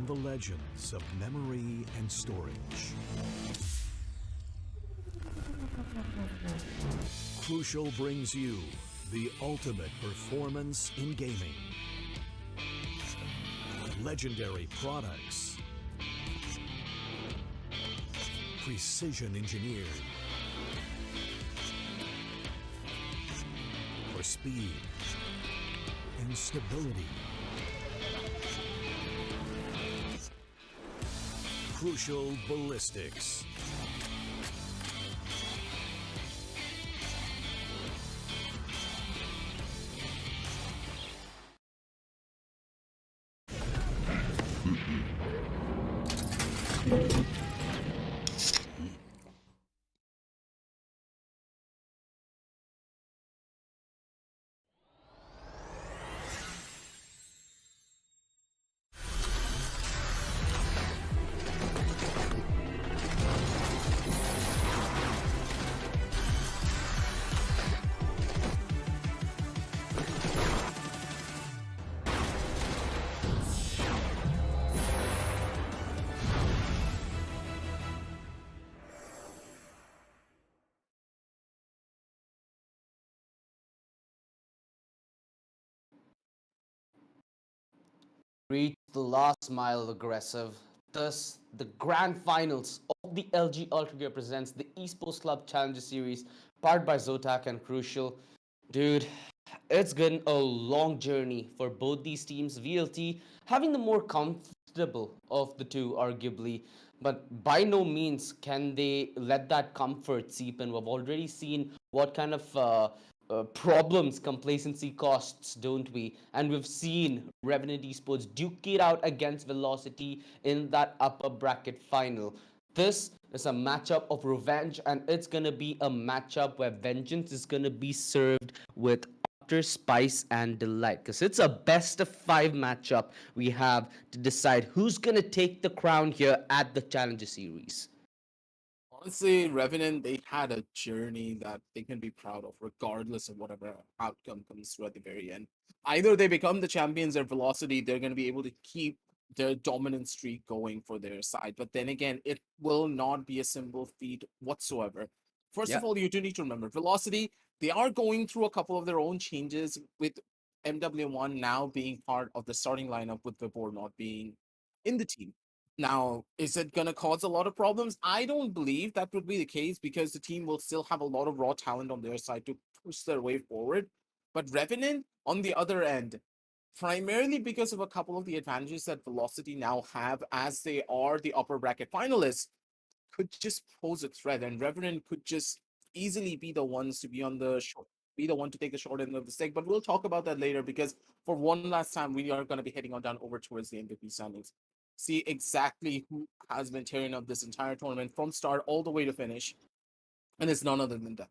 from the legends of memory and storage. Crucial brings you the ultimate performance in gaming. Legendary products. Precision engineered. For speed and stability. Crucial Ballistics. Reach the last mile of aggressive. Thus, the grand finals of the LG Ultragear presents the Esports Club Challenger Series, powered by Zotac and Crucial. Dude, it's been a long journey for both these teams. VLT having the more comfortable of the two, arguably, but by no means can they let that comfort seep in. We've already seen what kind of problems complacency costs, don't we? And we've seen Revenant Esports duke it out against Velocity in that upper bracket final. This is a matchup of revenge, and it's gonna be a matchup where vengeance is gonna be served with utter spice and delight. Because it's a best of 5 matchup we have to decide who's gonna take the crown here at the Challenger Series. Honestly, Revenant, they had a journey that they can be proud of, regardless of whatever outcome comes through at the very end. Either they become the champions at Velocity, they're going to be able to keep their dominant streak going for their side. But then again, it will not be a simple feat whatsoever. First Yeah. of all, you do need to remember Velocity, they are going through a couple of their own changes with MW1 now being part of the starting lineup with Vibor not being in the team. Now, is it going to cause a lot of problems? I don't believe that would be the case because the team will still have a lot of raw talent on their side to push their way forward. But Revenant, on the other end, primarily because of a couple of the advantages that Velocity now have as they are the upper bracket finalists, could just pose a threat, and Revenant could just easily be the ones to be on the short, be the one to take the short end of the stick. But we'll talk about that later because for one last time, we are going to be heading on down over towards the MVP standings. See exactly who has been tearing up this entire tournament from start all the way to finish, and it's none other than that.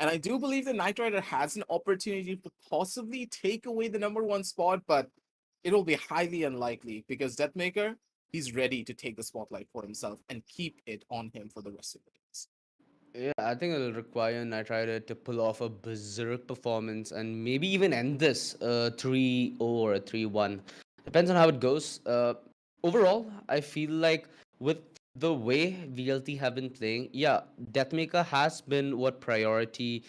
And I do believe that Knight Rider has an opportunity to possibly take away the #1 spot, but it'll be highly unlikely because Deathmaker, he's ready to take the spotlight for himself and keep it on him for the rest of the days. Yeah, I think it'll require Knight Rider to pull off a berserk performance and maybe even end this 3-0 or a 3-1. Depends on how it goes. Overall, I feel like with the way VLT have been playing, yeah, Deathmaker has been what priority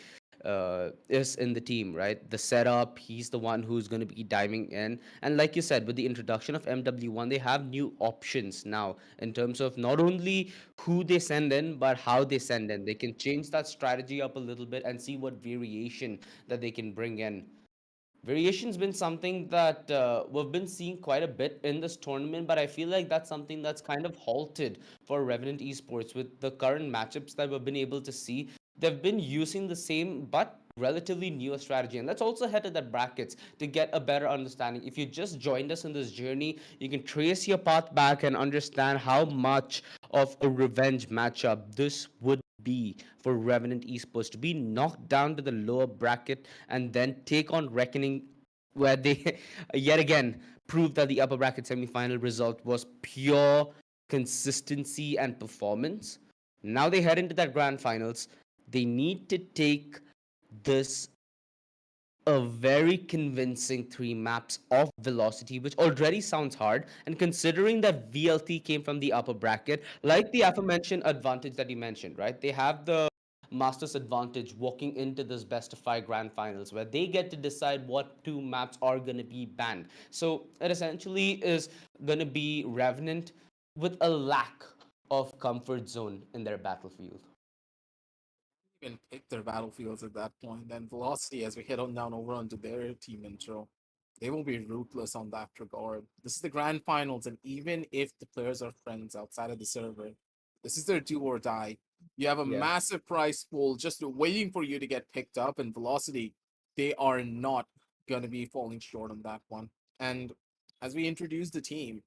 is in the team, right? The setup, he's the one who's going to be diving in. And like you said, with the introduction of MW1, they have new options now in terms of not only who they send in, but how they send in. They can change that strategy up a little bit and see what variation that they can bring in. Variation's been something that we've been seeing quite a bit in this tournament, but I feel like that's something that's kind of halted for Revenant Esports with the current matchups that we've been able to see. They've been using the same but relatively newer strategy. And let's also head to that brackets to get a better understanding. If you just joined us in this journey, you can trace your path back and understand how much of a revenge matchup this would be for Revenant Esports to be knocked down to the lower bracket and then take on Reckoning, where they yet again proved that the upper bracket semifinal result was pure consistency and performance. Now they head into that grand finals. They need to take this a very convincing three maps of velocity, which already sounds hard. And considering that VLT came from the upper bracket, like the aforementioned advantage that you mentioned, right? They have the Masters advantage walking into this best of five grand finals where they get to decide what two maps are going to be banned. So it essentially is going to be Revenant with a lack of comfort zone in their battlefield. Even pick their battlefields at that point. And Velocity, as we head on down over onto their team intro, they will be ruthless on that regard. This is the grand finals, and even if the players are friends outside of the server, this is their do or die. You have a Yeah. massive prize pool just waiting for you to get picked up, and Velocity, they are not going to be falling short on that one. And as we introduce the team,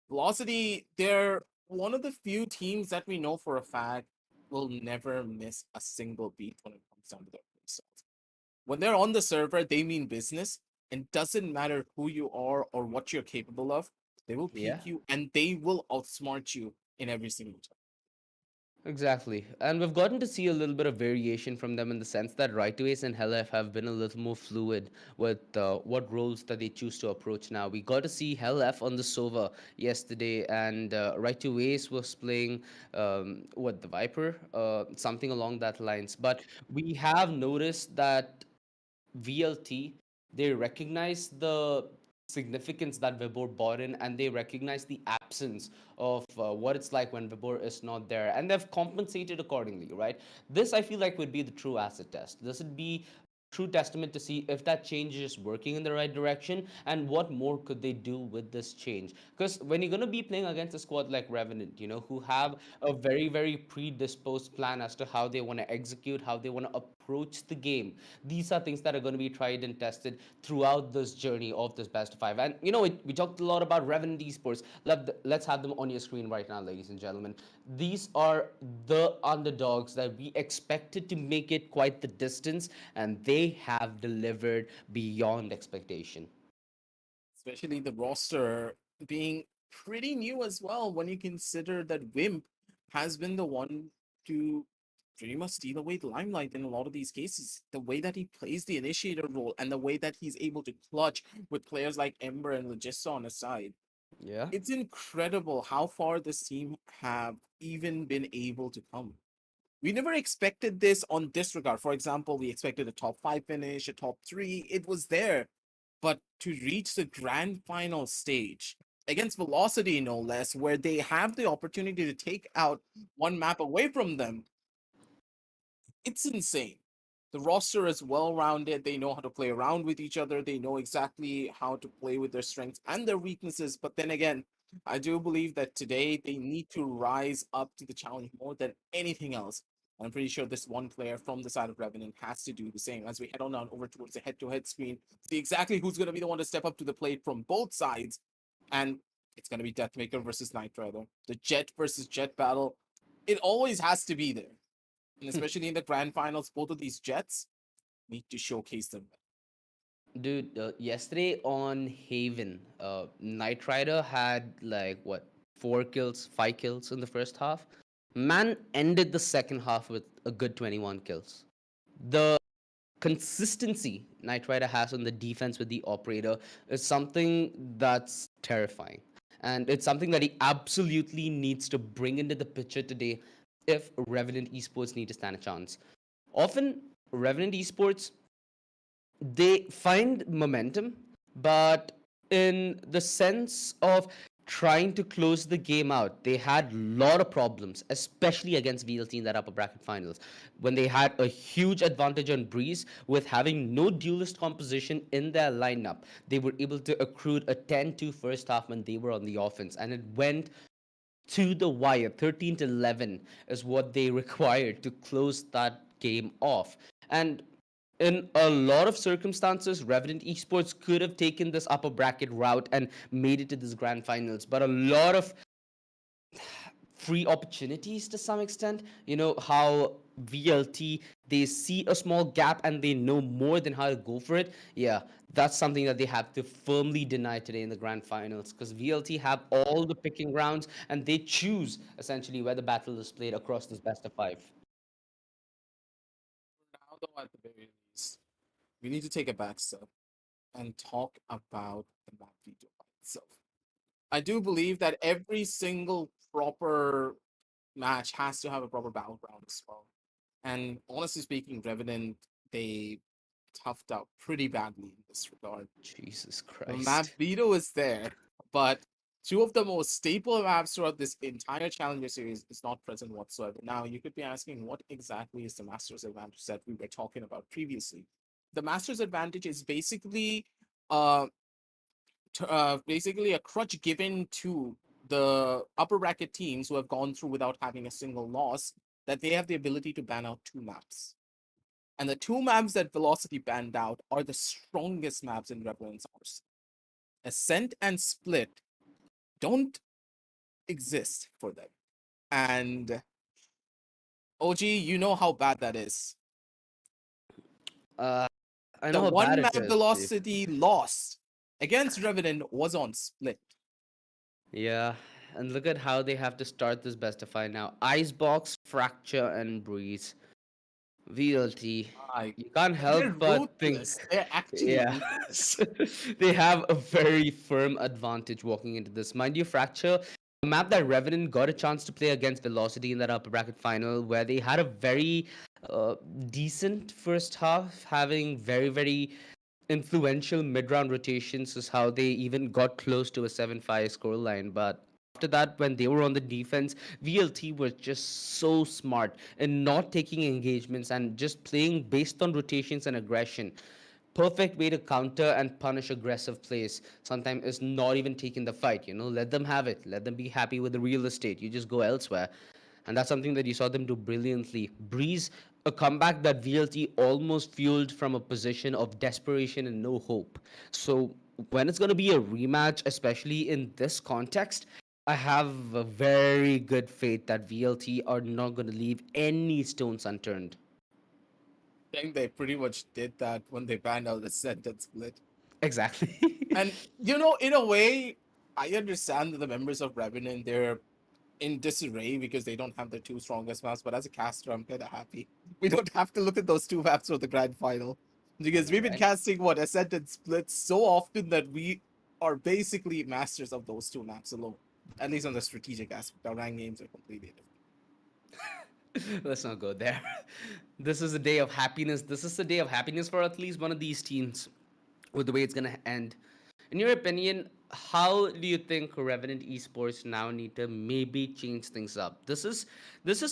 Velocity, they're one of the few teams that we know for a fact will never miss a single beat when it comes down to their playstyle. When they're on the server, they mean business, and doesn't matter who you are or what you're capable of, they will Yeah. peak you and they will outsmart you in every single time. Exactly. And we've gotten to see a little bit of variation from them in the sense that Right to Ace and Hellf have been a little more fluid with what roles that they choose to approach now. We got to see Hellf on the Sova yesterday, and Right to Ace was playing, the Viper? Something along that lines. But we have noticed that VLT, they recognize the significance that Vibor brought in, and they recognize the absence of what it's like when Vibor is not there, and they've compensated accordingly, right? This I feel like would be the true acid test. This would be true testament to see if that change is working in the right direction and what more could they do with this change. Because when you're going to be playing against a squad like Revenant, who have a very, very predisposed plan as to how they want to execute, how they want to approach the game, these are things that are going to be tried and tested throughout this journey of this best of five. And we talked a lot about Revenant Esports. Let's have them on your screen right now, ladies and gentlemen. These are the underdogs that we expected to make it quite the distance, and they have delivered beyond expectation. Especially the roster being pretty new as well when you consider that Wimp has been the one to pretty much steal away the limelight in a lot of these cases. The way that he plays the initiator role and the way that he's able to clutch with players like Ember and Logista on his side. Yeah. It's incredible how far this team have even been able to come. We never expected this on this regard. For example, we expected a top five finish, a top three. It was there. But to reach the grand final stage against Velocity, no less, where they have the opportunity to take out one map away from them, it's insane. The roster is well rounded. They know how to play around with each other. They know exactly how to play with their strengths and their weaknesses. But then again, I do believe that today they need to rise up to the challenge more than anything else. I'm pretty sure this one player from the side of Revenant has to do the same as we head on down over towards the head-to-head screen. See exactly who's going to be the one to step up to the plate from both sides. And it's going to be Deathmaker versus Knight Rider. The Jet versus Jet battle. It always has to be there. And especially in the grand finals, both of these Jets need to showcase them. Dude, yesterday on Haven, Knight Rider had like what, 4 kills, 5 kills in the first half. Man ended the second half with a good 21 kills. The consistency Knight Rider has on the defense with the operator is something that's terrifying. And it's something that he absolutely needs to bring into the picture today if Revenant Esports need to stand a chance. Often, Revenant Esports, they find momentum, but in the sense of trying to close the game out, they had a lot of problems, especially against VLT in that upper bracket finals, when they had a huge advantage on Breeze with having no duelist composition in their lineup. They were able to accrue a 10-2 first half when they were on the offense, and it went to the wire. 13 to 11 is what they required to close that game off. And in a lot of circumstances, Revenant Esports could have taken this upper bracket route and made it to this grand finals. But a lot of free opportunities to some extent. You know how VLT, they see a small gap and they know more than how to go for it. Yeah, that's something that they have to firmly deny today in the grand finals because VLT have all the picking grounds and they choose essentially where the battle is played across this best of five. Now, though, at the very least, we need to take a back step and talk about the map video by itself. I do believe that every single proper match has to have a proper battleground as well. And honestly speaking, Revenant, they toughed out pretty badly in this regard. Jesus The map Christ. veto is there, but two of the most staple maps throughout this entire Challenger series is not present whatsoever. Now, you could be asking, what exactly is the Master's Advantage that we were talking about previously? The Master's Advantage is uh, basically a crutch given to the upper bracket teams who have gone through without having a single loss, that they have the ability to ban out two maps. And the two maps that Velocity banned out are the strongest maps in Revenant's arsenal. Ascent and Split don't exist for them. And OG, you know how bad that is. Uh, I The know how bad one it map is, Steve. Velocity lost against Revenant was on Split. Yeah, and look at how they have to start this best of five now. Icebox, Fracture, and Breeze. VLT. Like, You can't they're help but think. ruthless. They're actually Yeah. ruthless. They have a very firm advantage walking into this. Mind you, Fracture, a map that Revenant got a chance to play against Velocity in that upper bracket final, where they had a very uh, decent first half, having very influential mid-round rotations is how they even got close to a 7-5 scoreline. But after that, when they were on the defense, VLT was just so smart in not taking engagements and just playing based on rotations and aggression. Perfect way to counter and punish aggressive plays. Sometimes is not even taking the fight, let them have it. Let them be happy with the real estate. You just go elsewhere. And that's something that you saw them do brilliantly. Breeze, a comeback that VLT almost fueled from a position of desperation and no hope. So when it's going to be a rematch, especially in this context, I have a very good faith that VLT are not going to leave any stones unturned. I think they pretty much did that when they banned out the Ascent and Split. Exactly. And, in a way, I understand that the members of Revenant, they're in disarray because they don't have the two strongest maps. But as a caster, I'm kind of happy. We don't have to look at those two maps for the grand final I because know, we've been right? casting Ascent and Split so often that we are basically masters of those two maps alone. At least on the strategic aspect, our rank games are completely different. Let's not go there. This is a day of happiness. This is a day of happiness for at least one of these teams with the way it's going to end. In your opinion, how do you think Revenant Esports now need to maybe change things up? This is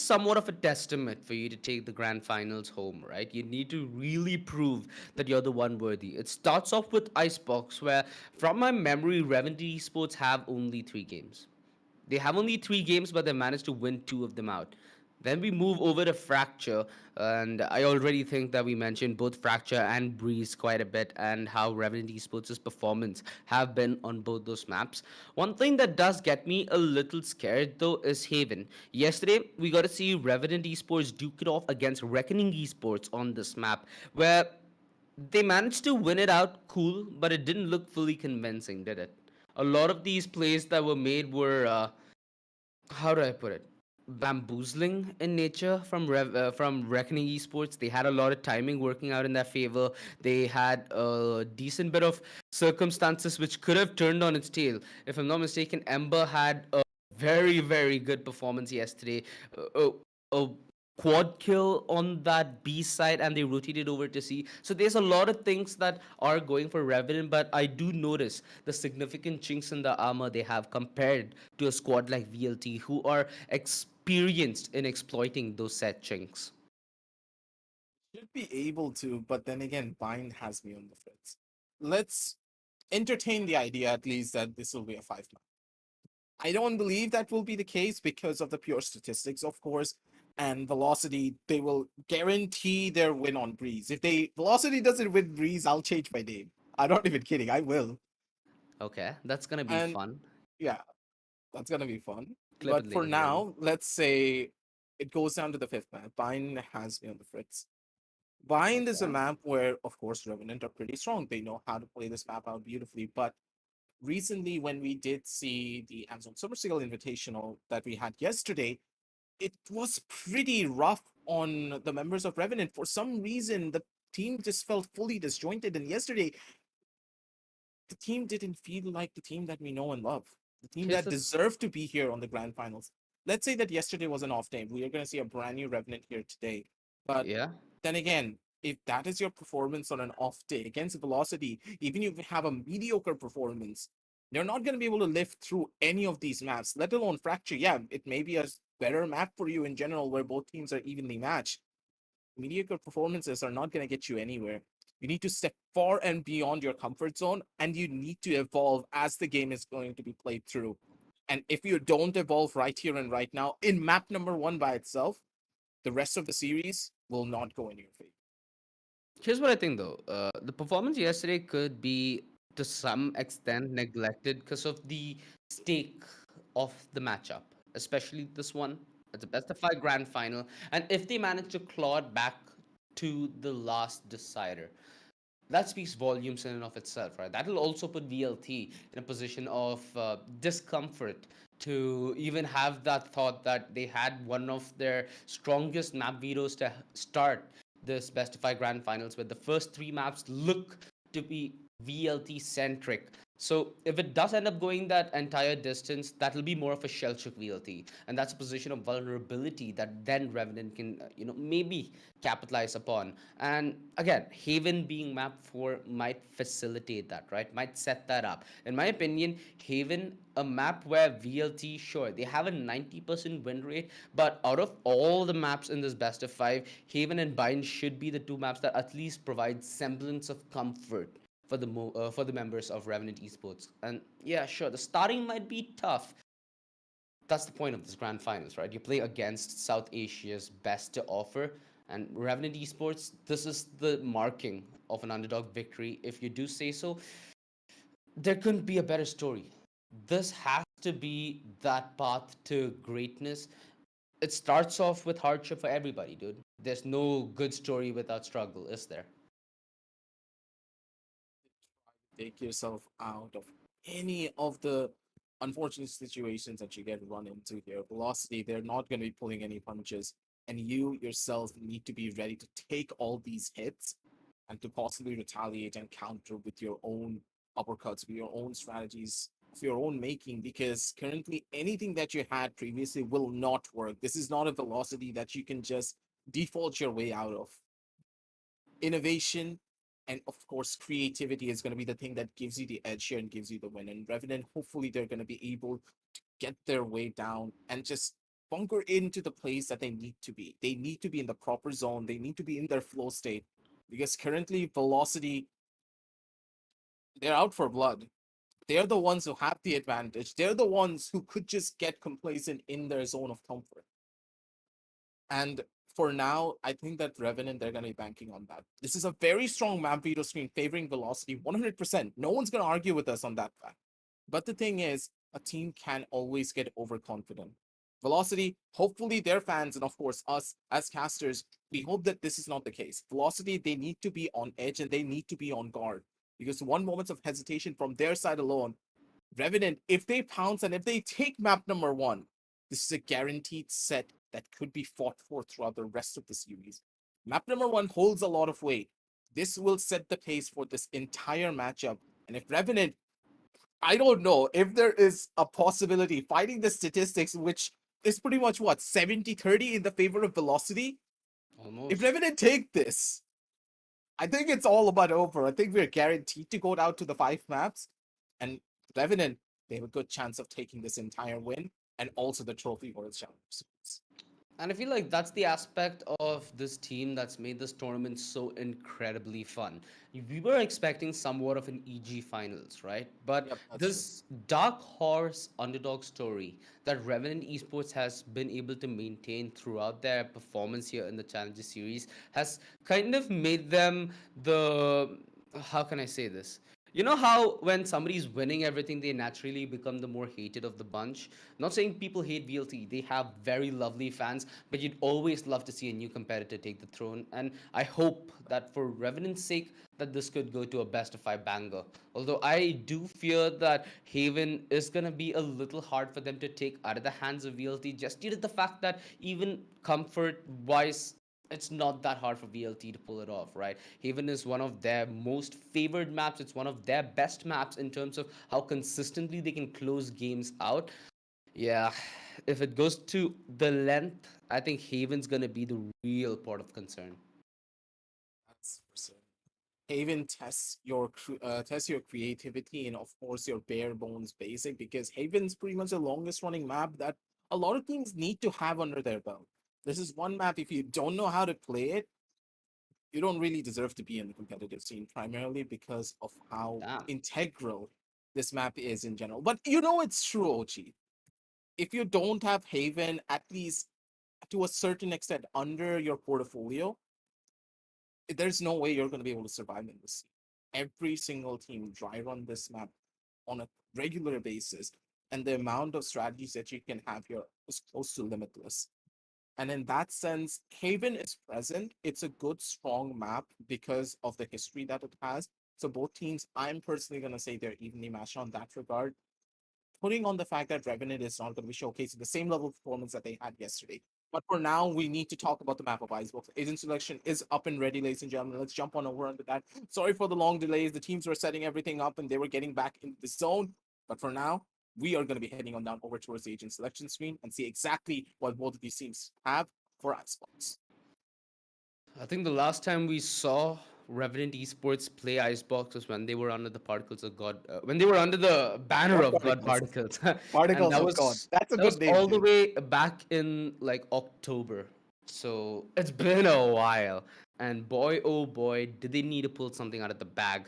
somewhat of a testament for you to take the grand finals home, right? You need to really prove that you're the one worthy. It starts off with Icebox, where from my memory, Revenant Esports have only 3 games. They have only 3 games, but they managed to win 2 of them out. Then we move over to Fracture, and I already think that we mentioned both Fracture and Breeze quite a bit, and how Revenant Esports' performance have been on both those maps. One thing that does get me a little scared though is Haven. Yesterday, we got to see Revenant Esports duke it off against Reckoning Esports on this map, where they managed to win it out cool, but it didn't look fully convincing, did it? A lot of these plays that were made were how do I put it? Bamboozling in nature from Reckoning Esports. They had a lot of timing working out in their favor. They had a decent bit of circumstances which could have turned on its tail. If I'm not mistaken, Ember had a very good performance yesterday. A quad kill on that B side, and they rotated over to C. So there's a lot of things that are going for Revenant, but I do notice the significant chinks in the armor they have compared to a squad like VLT, who are experienced in exploiting those set chinks. Should be able to, but then again, Bind has me on the fritz. Let's entertain the idea at least that this will be a 5 map. I don't believe that will be the case because of the pure statistics, of course, and Velocity. They will guarantee their win on Breeze. If Velocity doesn't win Breeze, I'll change my name. I'm not even kidding. I will. Okay, that's gonna be And fun. yeah, that's gonna be fun. Clip it But for later, maybe. now, let's say it goes down to the 5th map. Bind has me on the fritz. Bind is a Okay. map where, of course, Revenant are pretty strong. They know how to play this map out beautifully. But recently, when we did see the Amazon Super Single Invitational that we had yesterday, it was pretty rough on the members of Revenant. For some reason, the team just felt fully disjointed. And yesterday, the team didn't feel like the team that we know and love, the team Here's that the deserved to be here on the grand finals. Let's say that yesterday was an off day. We are going to see a brand new Revenant here today. But yeah. then again, if that is your performance on an off day against Velocity, even if you have a mediocre performance, you're not going to be able to live through any of these maps, let alone Fracture. Yeah, it may be a better map for you in general where both teams are evenly matched. Mediocre performances are not going to get you anywhere. You need to step far and beyond your comfort zone, and you need to evolve as the game is going to be played through. And if you don't evolve right here and right now in map number one by itself, the rest of the series will not go in your favor. Here's what I think though. The performance yesterday could be to some extent neglected because of the stake of the matchup, especially this one. It's a best of five grand final, and if they manage to claw it back to the last decider, that speaks volumes in and of itself, right? That will also put VLT in a position of discomfort to even have that thought that they had one of their strongest map vetoes to start this best of five grand finals, where the first three maps look to be VLT centric. So if it does end up going that entire distance, that'll be more of a shell shook VLT, and that's a position of vulnerability that then Revenant can, maybe capitalize upon. And again, Haven being map 4 might facilitate that, right? Might set that up. In my opinion, Haven, a map where VLT, sure, they have a 90% win rate, but out of all the maps in this best of 5, Haven and Bind should be the two maps that at least provide semblance of comfort for the members of Revenant Esports. And yeah, sure, the starting might be tough. That's the point of this grand finals, right? You play against South Asia's best to offer, and Revenant Esports, this is the marking of an underdog victory. If you do say so, there couldn't be a better story. This has to be that path to greatness. It starts off with hardship for everybody, dude. There's no good story without struggle, is there? Take yourself out of any of the unfortunate situations that you get run into here. Velocity, they're not going to be pulling any punches, and you yourself need to be ready to take all these hits and to possibly retaliate and counter with your own uppercuts, with your own strategies, of your own making, because currently anything that you had previously will not work. This is not a velocity that you can just default your way out of. Innovation and of course creativity is going to be the thing that gives you the edge here and gives you the win. And Revenant, hopefully they're going to be able to get their way down and just bunker into the place that they need to be. They need to be in the proper zone. They need to be in their flow state, because currently Velocity, they're out for blood. They're the ones who have the advantage. They're the ones who could just get complacent in their zone of comfort. And for now, I think that Revenant, they're going to be banking on that. This is a very strong map veto screen favoring Velocity 100%. No one's going to argue with us on that fact. But the thing is, a team can always get overconfident. Velocity, hopefully their fans and of course us as casters, we hope that this is not the case. Velocity, they need to be on edge and they need to be on guard, because one moment of hesitation from their side alone, Revenant, if they pounce and if they take map number one, this is a guaranteed set that could be fought for throughout the rest of the series. Map number one holds a lot of weight. This will set the pace for this entire matchup. And if Revenant, I don't know if there is a possibility fighting the statistics, which is pretty much what, 70-30 in the favor of Velocity. If Almost. Revenant take this, I think it's all about over. I think we're guaranteed to go down to the 5 maps. And Revenant, they have a good chance of taking this entire win and also the trophy World Championships. And I feel like that's the aspect of this team that's made this tournament so incredibly fun. We were expecting somewhat of an EG finals, right? But Yep, that's true. this dark horse underdog story that Revenant Esports has been able to maintain throughout their performance here in the Challenger Series has kind of made them the, how can I say this? You know how when somebody's winning everything, they naturally become the more hated of the bunch? Not saying people hate VLT, they have very lovely fans, but you'd always love to see a new competitor take the throne. And I hope that for Revenant's sake, that this could go to a best of 5 banger. Although I do fear that Haven is going to be a little hard for them to take out of the hands of VLT, just due to the fact that even comfort wise, it's not that hard for VLT to pull it off, right? Haven is one of their most favored maps. It's one of their best maps in terms of how consistently they can close games out. Yeah, if it goes to the length, I think Haven's gonna be the real part of concern. That's for certain. Haven tests your creativity and of course your bare bones basic, because Haven's pretty much the longest running map that a lot of teams need to have under their belt. This is one map, if you don't know how to play it, you don't really deserve to be in the competitive scene, primarily because of how Damn. integral this map is in general. But you know it's true, OG. If you don't have Haven, at least to a certain extent, under your portfolio, there's no way you're going to be able to survive in this scene. Every single team dry run this map on a regular basis, and the amount of strategies that you can have here is close to limitless. And in that sense, Haven is present. It's a good, strong map because of the history that it has. So both teams, I'm personally going to say they're evenly matched on that regard, putting on the fact that Revenant is not going to be showcasing the same level of performance that they had yesterday. But for now, we need to talk about the map of Icebox. Agent selection is up and ready, ladies and gentlemen. Let's jump on over onto that. Sorry for the long delays. The teams were setting everything up and they were getting back into the zone. But for now, we are going to be heading on down over towards the agent selection screen and see exactly what both of these teams have for Icebox. I think the last time we saw Revenant Esports play Icebox was when they were under the particles of God, when they were under the banner God of God particles. Particles, and Particles of God. That's a that was good name, all the dude. way back in like October. So it's been a while, and boy, oh boy, did they need to pull something out of the bag.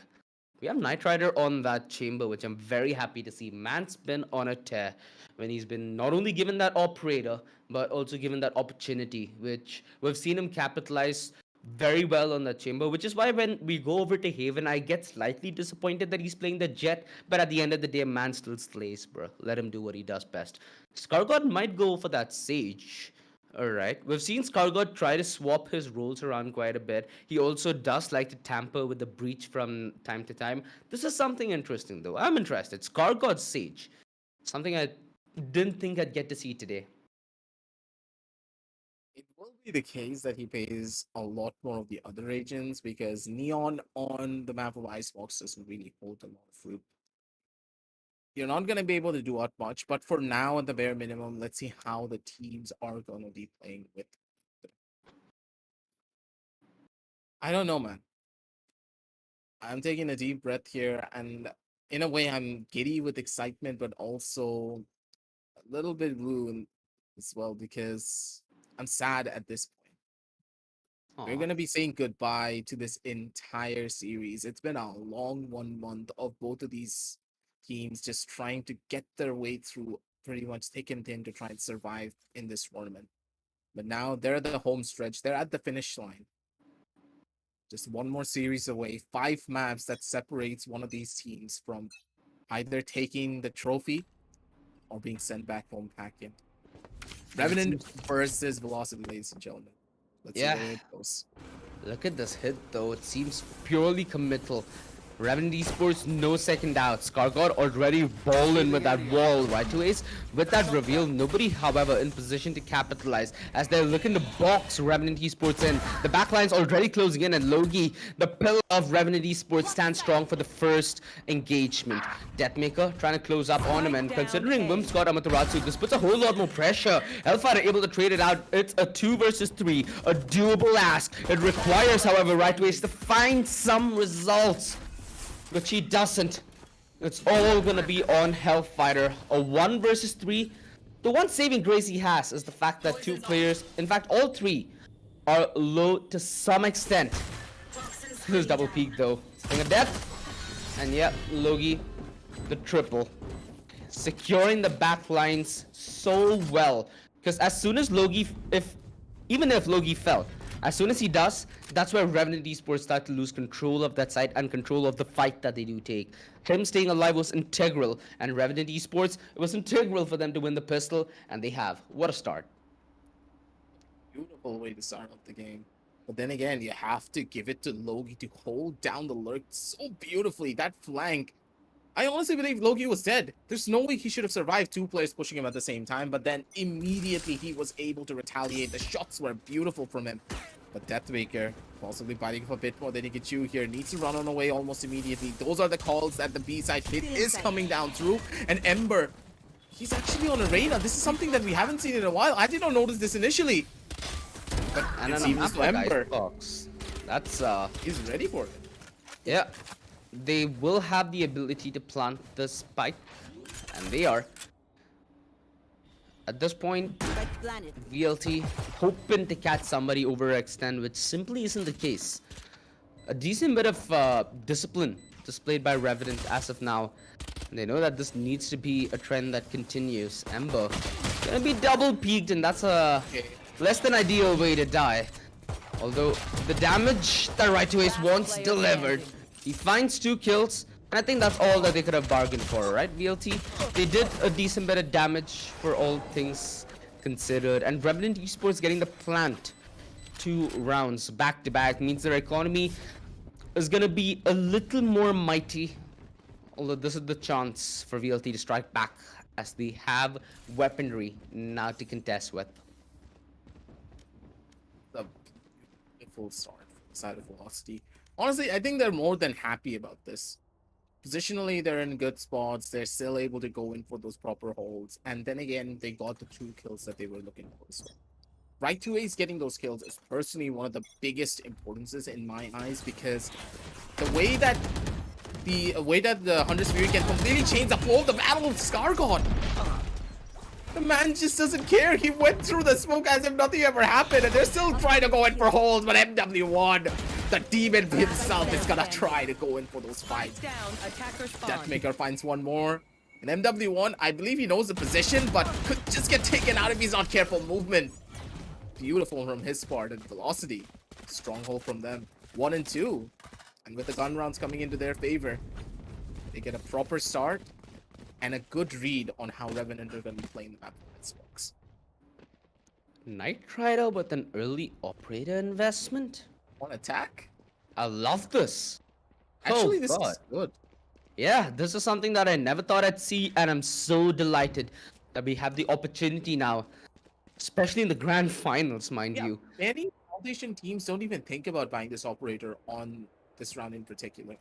We have Knight Rider on that chamber, which I'm very happy to see. Man's been on a tear when he's been not only given that operator, but also given that opportunity, which we've seen him capitalize very well on that chamber, which is why when we go over to Haven, I get slightly disappointed that he's playing the Jet, but at the end of the day, man still slays, bro. Let him do what he does best. Scargod might go for that Sage. All right. We've seen Skargod try to swap his roles around quite a bit. He also does like to tamper with the breach from time to time. This is something interesting, though. I'm interested. Skargod Sage. Something I didn't think I'd get to see today. It will be the case that he pays a lot more of the other agents because Neon on the map of Icebox doesn't really hold a lot of fruit. You're not going to be able to do out much, but for now, at the bare minimum, let's see how the teams are going to be playing with. I don't know, man. I'm taking a deep breath here, and in a way, I'm giddy with excitement, but also a little bit blue as well because I'm sad at this point. We're Aw. going to be saying goodbye to this entire series. It's been a long 1 month of both of these teams just trying to get their way through pretty much thick and thin to try and survive in this tournament. But now they're at the home stretch. They're at the finish line. Just one more series away. 5 maps that separates one of these teams from either taking the trophy or being sent back home packing. And it Revenant seems, versus Velocity, ladies and gentlemen. Let's see yeah, where it goes. look at this hit, though. It seems purely committal. Revenant Esports, no second doubt. Skargod already balling with that wall, right to ace. With that reveal, nobody, however, in position to capitalize as they're looking to box Revenant Esports in. The backline's already closing in, and Logi, the pillar of Revenant Esports, stands strong for the first engagement. Deathmaker trying to close up on him, and considering Wim's got Amaterasu, this puts a whole lot more pressure. Hellfire able to trade it out. It's a 2 versus 3, a doable ask. It requires, however, right to ace to find some results. But she doesn't. It's all gonna be on Hellfighter. A 1 versus 3. The one saving grace he has is the fact that 2 players, in fact all 3, are low to some extent. This double peak though. Thing of death. And yeah, Logi, the triple. Securing the backlines so well. Because as soon as Logi, even if Logi fell, as soon as he does, that's where Revenant Esports start to lose control of that site and control of the fight that they do take. Him staying alive was integral, and Revenant Esports, it was integral for them to win the pistol, and they have. What a start. Beautiful way to start off the game. But then again, you have to give it to Logi to hold down the lurk so beautifully. That flank, I honestly believe Logi was dead. There's no way he should have survived 2 players pushing him at the same time, but then immediately he was able to retaliate. The shots were beautiful from him. But Deathmaker, possibly biting for a bit more than he can chew here, needs to run on away almost immediately. Those are the calls that the B side hit is coming down through. And Ember, he's actually on Arena. This is something that we haven't seen in a while. I did not notice this initially. But And it an seems to Ember. Icebox. That's He's ready for it. yeah. They will have the ability to plant the spike, and they are. At this point, VLT hoping to catch somebody overextend, which simply isn't the case. A decent bit of discipline displayed by Revenant as of now. They know that this needs to be a trend that continues. Ember gonna be double peaked, and that's a less than ideal way to die. Although the damage that Right to Ace wants delivered. He finds 2 kills, and I think that's all that they could have bargained for, right, VLT? They did a decent bit of damage for all things considered, and Revenant Esports getting the plant 2 rounds back to back means their economy is gonna be a little more mighty. Although this is the chance for VLT to strike back, as they have weaponry now to contest with. The full start side of Velocity. Honestly, I think they're more than happy about this. Positionally, they're in good spots. They're still able to go in for those proper holds. And then again, they got the 2 kills that they were looking for. So, Right to Ace getting those kills is personally one of the biggest importances in my eyes, because the way that the 100 Spirit can completely change the flow of the battle of Scargod. The man just doesn't care. He went through the smoke as if nothing ever happened, and they're still trying to go in for holds. But MW1, the demon himself, is gonna try to go in for those fights. Deathmaker finds one more. And MW1, I believe he knows the position, but could just get taken out if he's not careful. Movement. Beautiful from his part, and Velocity. Stronghold from them. 1 and 2. And with the gun rounds coming into their favor, they get a proper start and a good read on how Revenant are going to be playing the map for Xbox. Knight Rider with an early operator investment? On attack? I love this. Actually, Oh, this God. is good. Yeah, this is something that I never thought I'd see, and I'm so delighted that we have the opportunity now, especially in the grand finals, mind you. Many Foundation teams don't even think about buying this operator on this round in particular.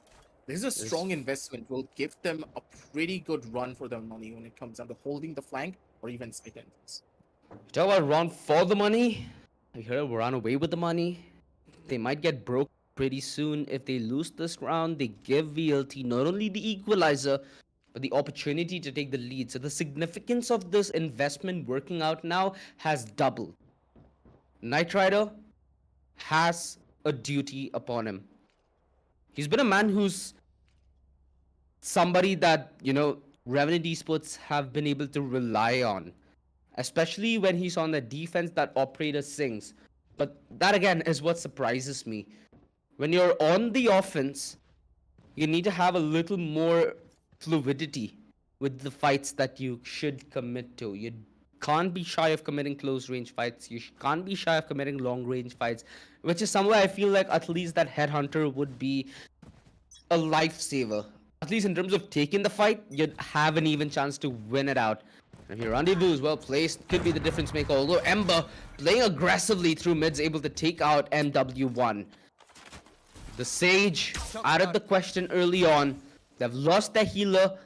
This is a strong investment. Will give them a pretty good run for their money when it comes down to holding the flank or even side entries. Talk about run for the money. I heard we'll run away with the money. They might get broke pretty soon if they lose this round. They give VLT not only the equalizer, but the opportunity to take the lead. So the significance of this investment working out now has doubled. Knight Rider has a duty upon him. He's been a man who's somebody that, Revenant Esports have been able to rely on, especially when he's on the defense that operator sings. But that again is what surprises me. When you're on the offense, you need to have a little more fluidity with the fights that you should commit to. You can't be shy of committing close range fights. You can't be shy of committing long range fights, which is somewhere I feel like at least that Headhunter would be a lifesaver. At least in terms of taking the fight, you'd have an even chance to win it out. And if your rendezvous is well placed, could be the difference maker. Although Ember playing aggressively through mid's able to take out MW1. The Sage out of the question early on. They've lost their healer.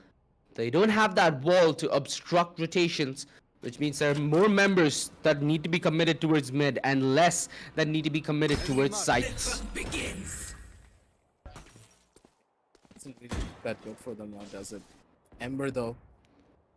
They don't have that wall to obstruct rotations, which means there are more members that need to be committed towards mid and less that need to be committed towards sites. Isn't really that good for them now, does it? Ember, though,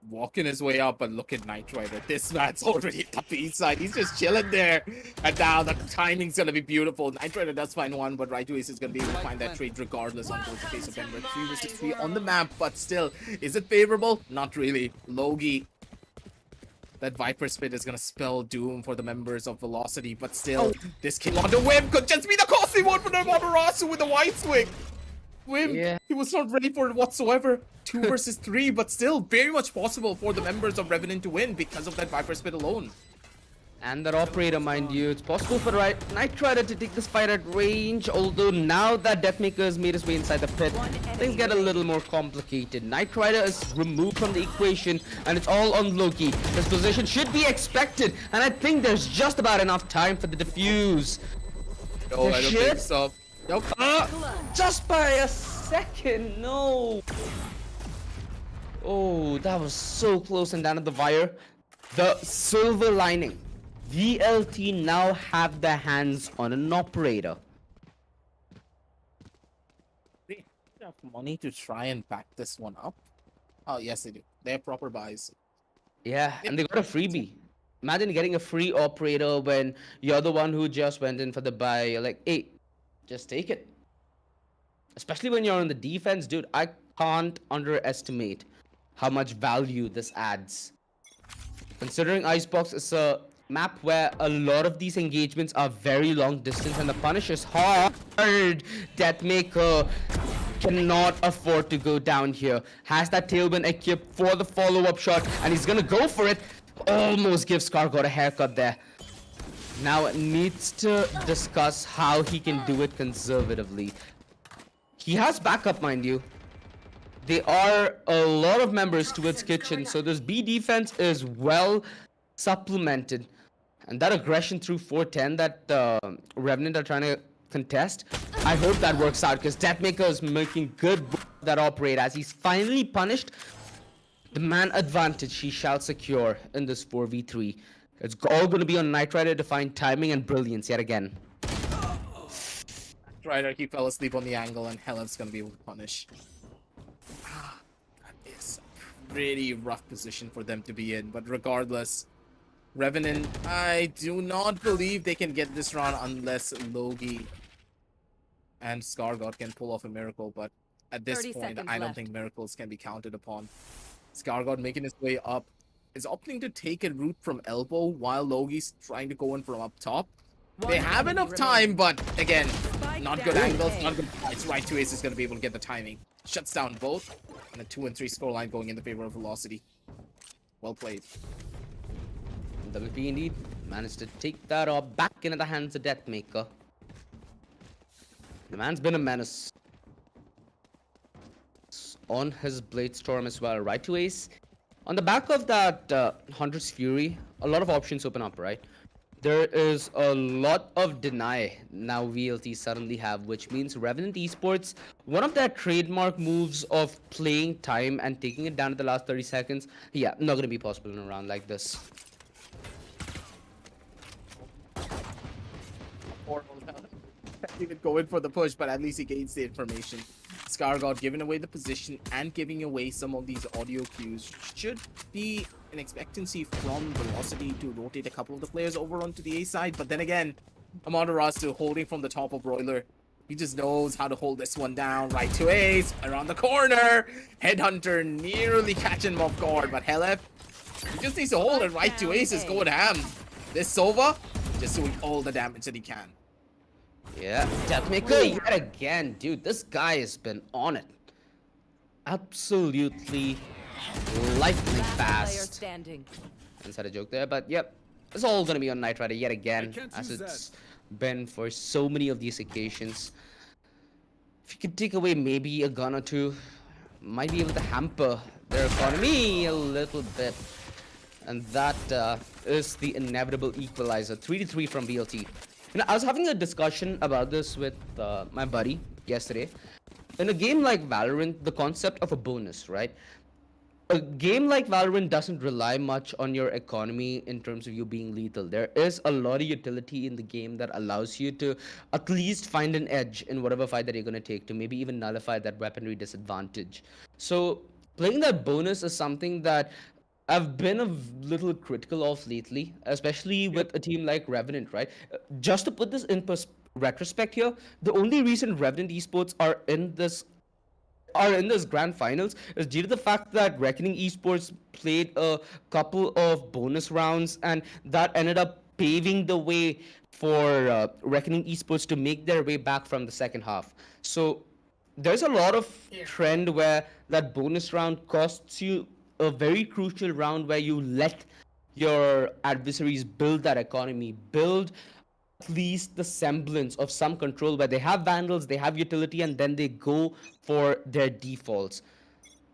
walking his way up, and look at Knight Rider. This man's already at the B side. He's just chilling there. And now the timing's going to be beautiful. Knight Rider does find one, but Right to Ace is going to be able to find that trade regardless on both the case of Ember. 3 versus 3 on the map, but still, is it favorable? Not really. Logi. That Viper Spit is going to spell doom for the members of Velocity, but still, this kill on the whim could just be the costly one for the Amarasu with the White Swing. Whim, he was not ready for it whatsoever. 2 versus 3, but still very much possible for the members of Revenant to win because of that Viper Spit alone. And that operator, mind you, it's possible for Knight Rider to take this fight at range, although now that Deathmaker has made his way inside the pit, things get a little more complicated. Knight Rider is removed from the equation, and it's all on Loki. His position should be expected, and I think there's just about enough time for the defuse. No, I don't think shit? so. Nope. Just by a second, no. Oh, that was so close and down at the wire. The silver lining. VLT now have their hands on an operator. They have enough money to try and back this one up. Oh, yes, they do. They have proper buys. Yeah, and they got a freebie. Imagine getting a free operator when you're the one who just went in for the buy. You're like, hey, just take it. Especially when you're on the defense, dude. I can't underestimate how much value this adds. Considering Icebox is a map where a lot of these engagements are very long distance and the punish is hard. Deathmaker cannot afford to go down here. Has that tailwind equipped for the follow-up shot and he's gonna go for it. Almost gives Scargot a haircut there. Now needs to discuss how he can do it conservatively. He has backup, mind you. There are a lot of members towards kitchen, so this B defense is well supplemented. And that aggression through 410 that Revenant are trying to contest, I hope that works out because Deathmaker is making good that operate as he's finally punished. The man advantage he shall secure in this 4v3. It's all going to be on Knight Rider to find timing and brilliance yet again. Rider, he fell asleep on the angle, and Helev's gonna be able to punish. That is a pretty rough position for them to be in, but regardless, Revenant, I do not believe they can get this round unless Logi and Scargot can pull off a miracle, but at this 30 point, seconds I don't left. think miracles can be counted upon. Scargot making his way up is opting to take a route from elbow while Logi's trying to go in from up top. They have enough time, but again, not good angles, not good fights. Right to Ace is going to be able to get the timing. Shuts down both, and a 2 and 3 scoreline going in the favor of Velocity. Well played. WP indeed managed to take that off back into the hands of Deathmaker. The man's been a menace. On his Blade Storm as well, right to Ace. On the back of that Hunter's Fury, a lot of options open up, right? There is a lot of deny now VLT suddenly have, which means Revenant Esports, one of their trademark moves of playing time and taking it down to the last 30 seconds, yeah, not going to be possible in a round like this. Can't even go in for the push, but at least he gains the information. Scargot giving away the position and giving away some of these audio cues should be an expectancy from Velocity to rotate a couple of the players over onto the A side, but then again, Amaterasu holding from the top of Broiler. He just knows how to hold this one down. Right to Ace, around the corner. Headhunter nearly catching him off guard, but Helef, he just needs to hold it. Right to Ace is going ham. This Sova, just doing all the damage that he can. Yeah, Deathmaker yet again, dude. This guy has been on it. Absolutely lightning fast. Standing. Inside a joke there, but yep, it's all gonna be on Knight Rider yet again, as it's been for so many of these occasions. If you could take away maybe a gun or two, might be able to hamper their economy a little bit. And that is the inevitable equalizer. 3-3 from VLT. You know, I was having a discussion about this with my buddy yesterday. In a game like Valorant, the concept of a bonus, right? A game like Valorant doesn't rely much on your economy in terms of you being lethal. There is a lot of utility in the game that allows you to at least find an edge in whatever fight that you're going to take to maybe even nullify that weaponry disadvantage. So playing that bonus is something that I've been a little critical of lately, especially with a team like Revenant, right? Just to put this in retrospect here, the only reason Revenant Esports are in this grand finals is due to the fact that Reckoning Esports played a couple of bonus rounds and that ended up paving the way for Reckoning Esports to make their way back from the second half. So there's a lot of trend where that bonus round costs you a very crucial round where you let your adversaries build that economy, build at least the semblance of some control where they have vandals, they have utility, and then they go for their defaults.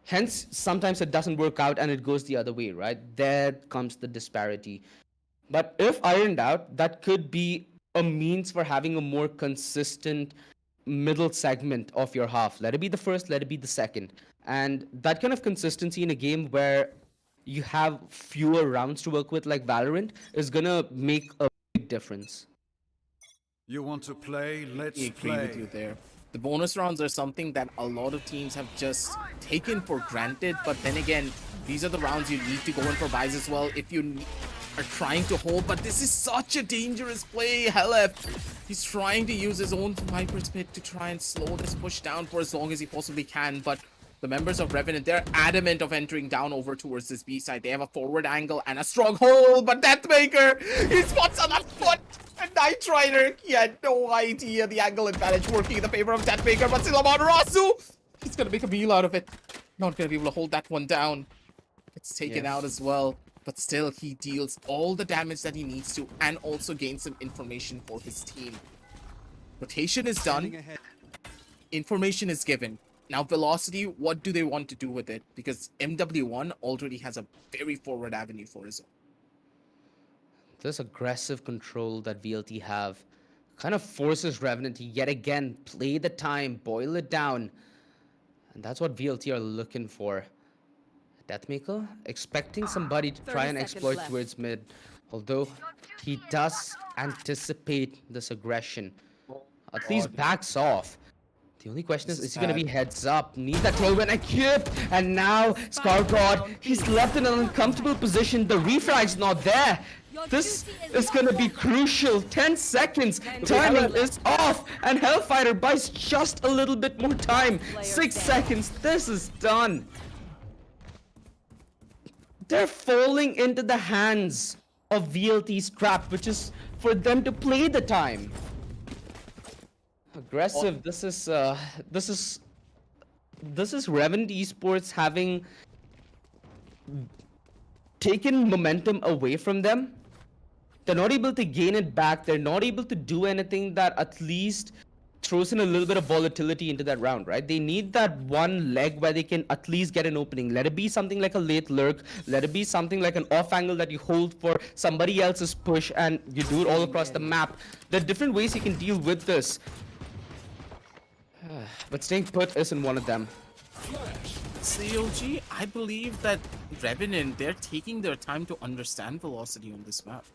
Hence, sometimes it doesn't work out and it goes the other way, right? There comes the disparity. But if ironed out, that could be a means for having a more consistent middle segment of your half. Let it be the first, let it be the second. And that kind of consistency in a game where you have fewer rounds to work with, like Valorant, is gonna make a big difference. You want to play? Let's I agree with play. you there. The bonus rounds are something that a lot of teams have just taken for granted, but then again, these are the rounds you need to go in for buys as well if you are trying to hold. But this is such a dangerous play. Helef, he's trying to use his own Viper's Pit to try and slow this push down for as long as he possibly can, but the members of Revenant, they're adamant of entering down over towards this B side. They have a forward angle and a stronghold, but Deathmaker, he spots on the foot! And Knight Rider, he had no idea the angle advantage working in the favor of Deathmaker, but Silamon Rasu, he's gonna make a meal out of it. Not gonna be able to hold that one down. Gets taken out as well, but still he deals all the damage that he needs to and also gains some information for his team. Rotation is done. Information is given. Now, Velocity, what do they want to do with it? Because MW1 already has a very forward avenue for his own. This aggressive control that VLT have kind of forces Revenant to yet again play the time, boil it down. And that's what VLT are looking for. Deathmaker, expecting somebody to try and exploit towards mid. Although he does anticipate this aggression. At least backs off. The only question is he going to be heads up? Need that tailwind equipped, and now ScarGod, he's left in an uncomfortable position. The refrag's not there. This is going to be crucial. 10 seconds. Timing is off, and Hellfighter buys just a little bit more time. 6 seconds. This is done. They're falling into the hands of VLT's trap, which is for them to play the time. Aggressive. This is Revenant Esports having taken momentum away from them. They're not able to gain it back. They're not able to do anything that at least throws in a little bit of volatility into that round, right? They need that one leg where they can at least get an opening. Let it be something like a late lurk. Let it be something like an off angle that you hold for somebody else's push and you do it all across the map. There are different ways you can deal with this. But staying put isn't one of them. COG, I believe that Revenant, they're taking their time to understand Velocity on this map.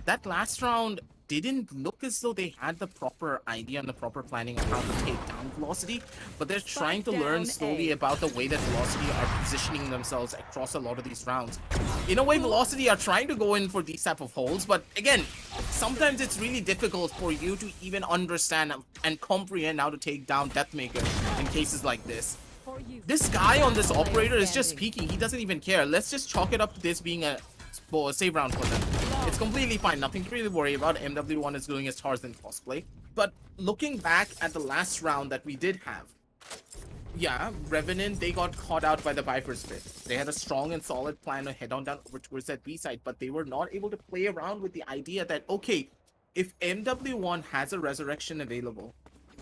That last round didn't look as though they had the proper idea and the proper planning on how to take down Velocity, but they're trying to learn slowly about the way that Velocity are positioning themselves across a lot of these rounds. In a way, Velocity are trying to go in for these type of holes, but again, sometimes it's really difficult for you to even understand and comprehend how to take down Deathmaker in cases like this. This guy on this operator is just peeking. He doesn't even care. Let's just chalk it up to this being a save round for them. It's completely fine. Nothing to really worry about. MW1 is doing his Tarzan cosplay. But looking back at the last round that we did have, yeah, Revenant, they got caught out by the Viper's Pit. They had a strong and solid plan to head on down over towards that B side, but they were not able to play around with the idea that, okay, if MW1 has a resurrection available,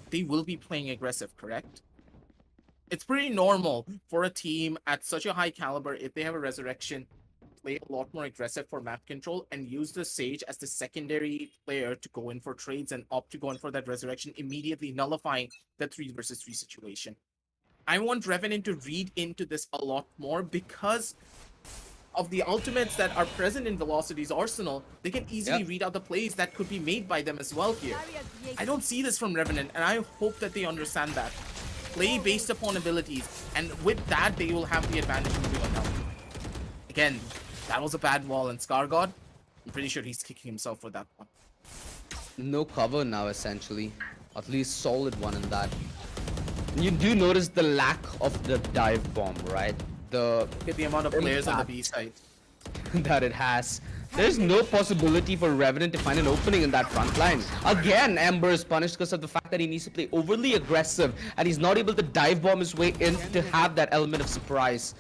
they will be playing aggressive, correct? It's pretty normal for a team at such a high caliber, if they have a resurrection, play a lot more aggressive for map control and use the Sage as the secondary player to go in for trades and opt to go in for that resurrection, immediately nullifying the 3 versus 3 situation. I want Revenant to read into this a lot more because of the ultimates that are present in Velocity's arsenal. They can easily read out the plays that could be made by them as well here. I don't see this from Revenant, and I hope that they understand that. Play based upon abilities, and with that, they will have the advantage moving on down. Again, that was a bad wall, and ScarGod, I'm pretty sure he's kicking himself for that one. No cover now, essentially. At least solid one in that. You do notice the lack of the dive bomb, right? Look at the amount of players on the B side that it has. There's no possibility for Revenant to find an opening in that front line. Again, Ember is punished because of the fact that he needs to play overly aggressive and he's not able to dive bomb his way in to have that element of surprise.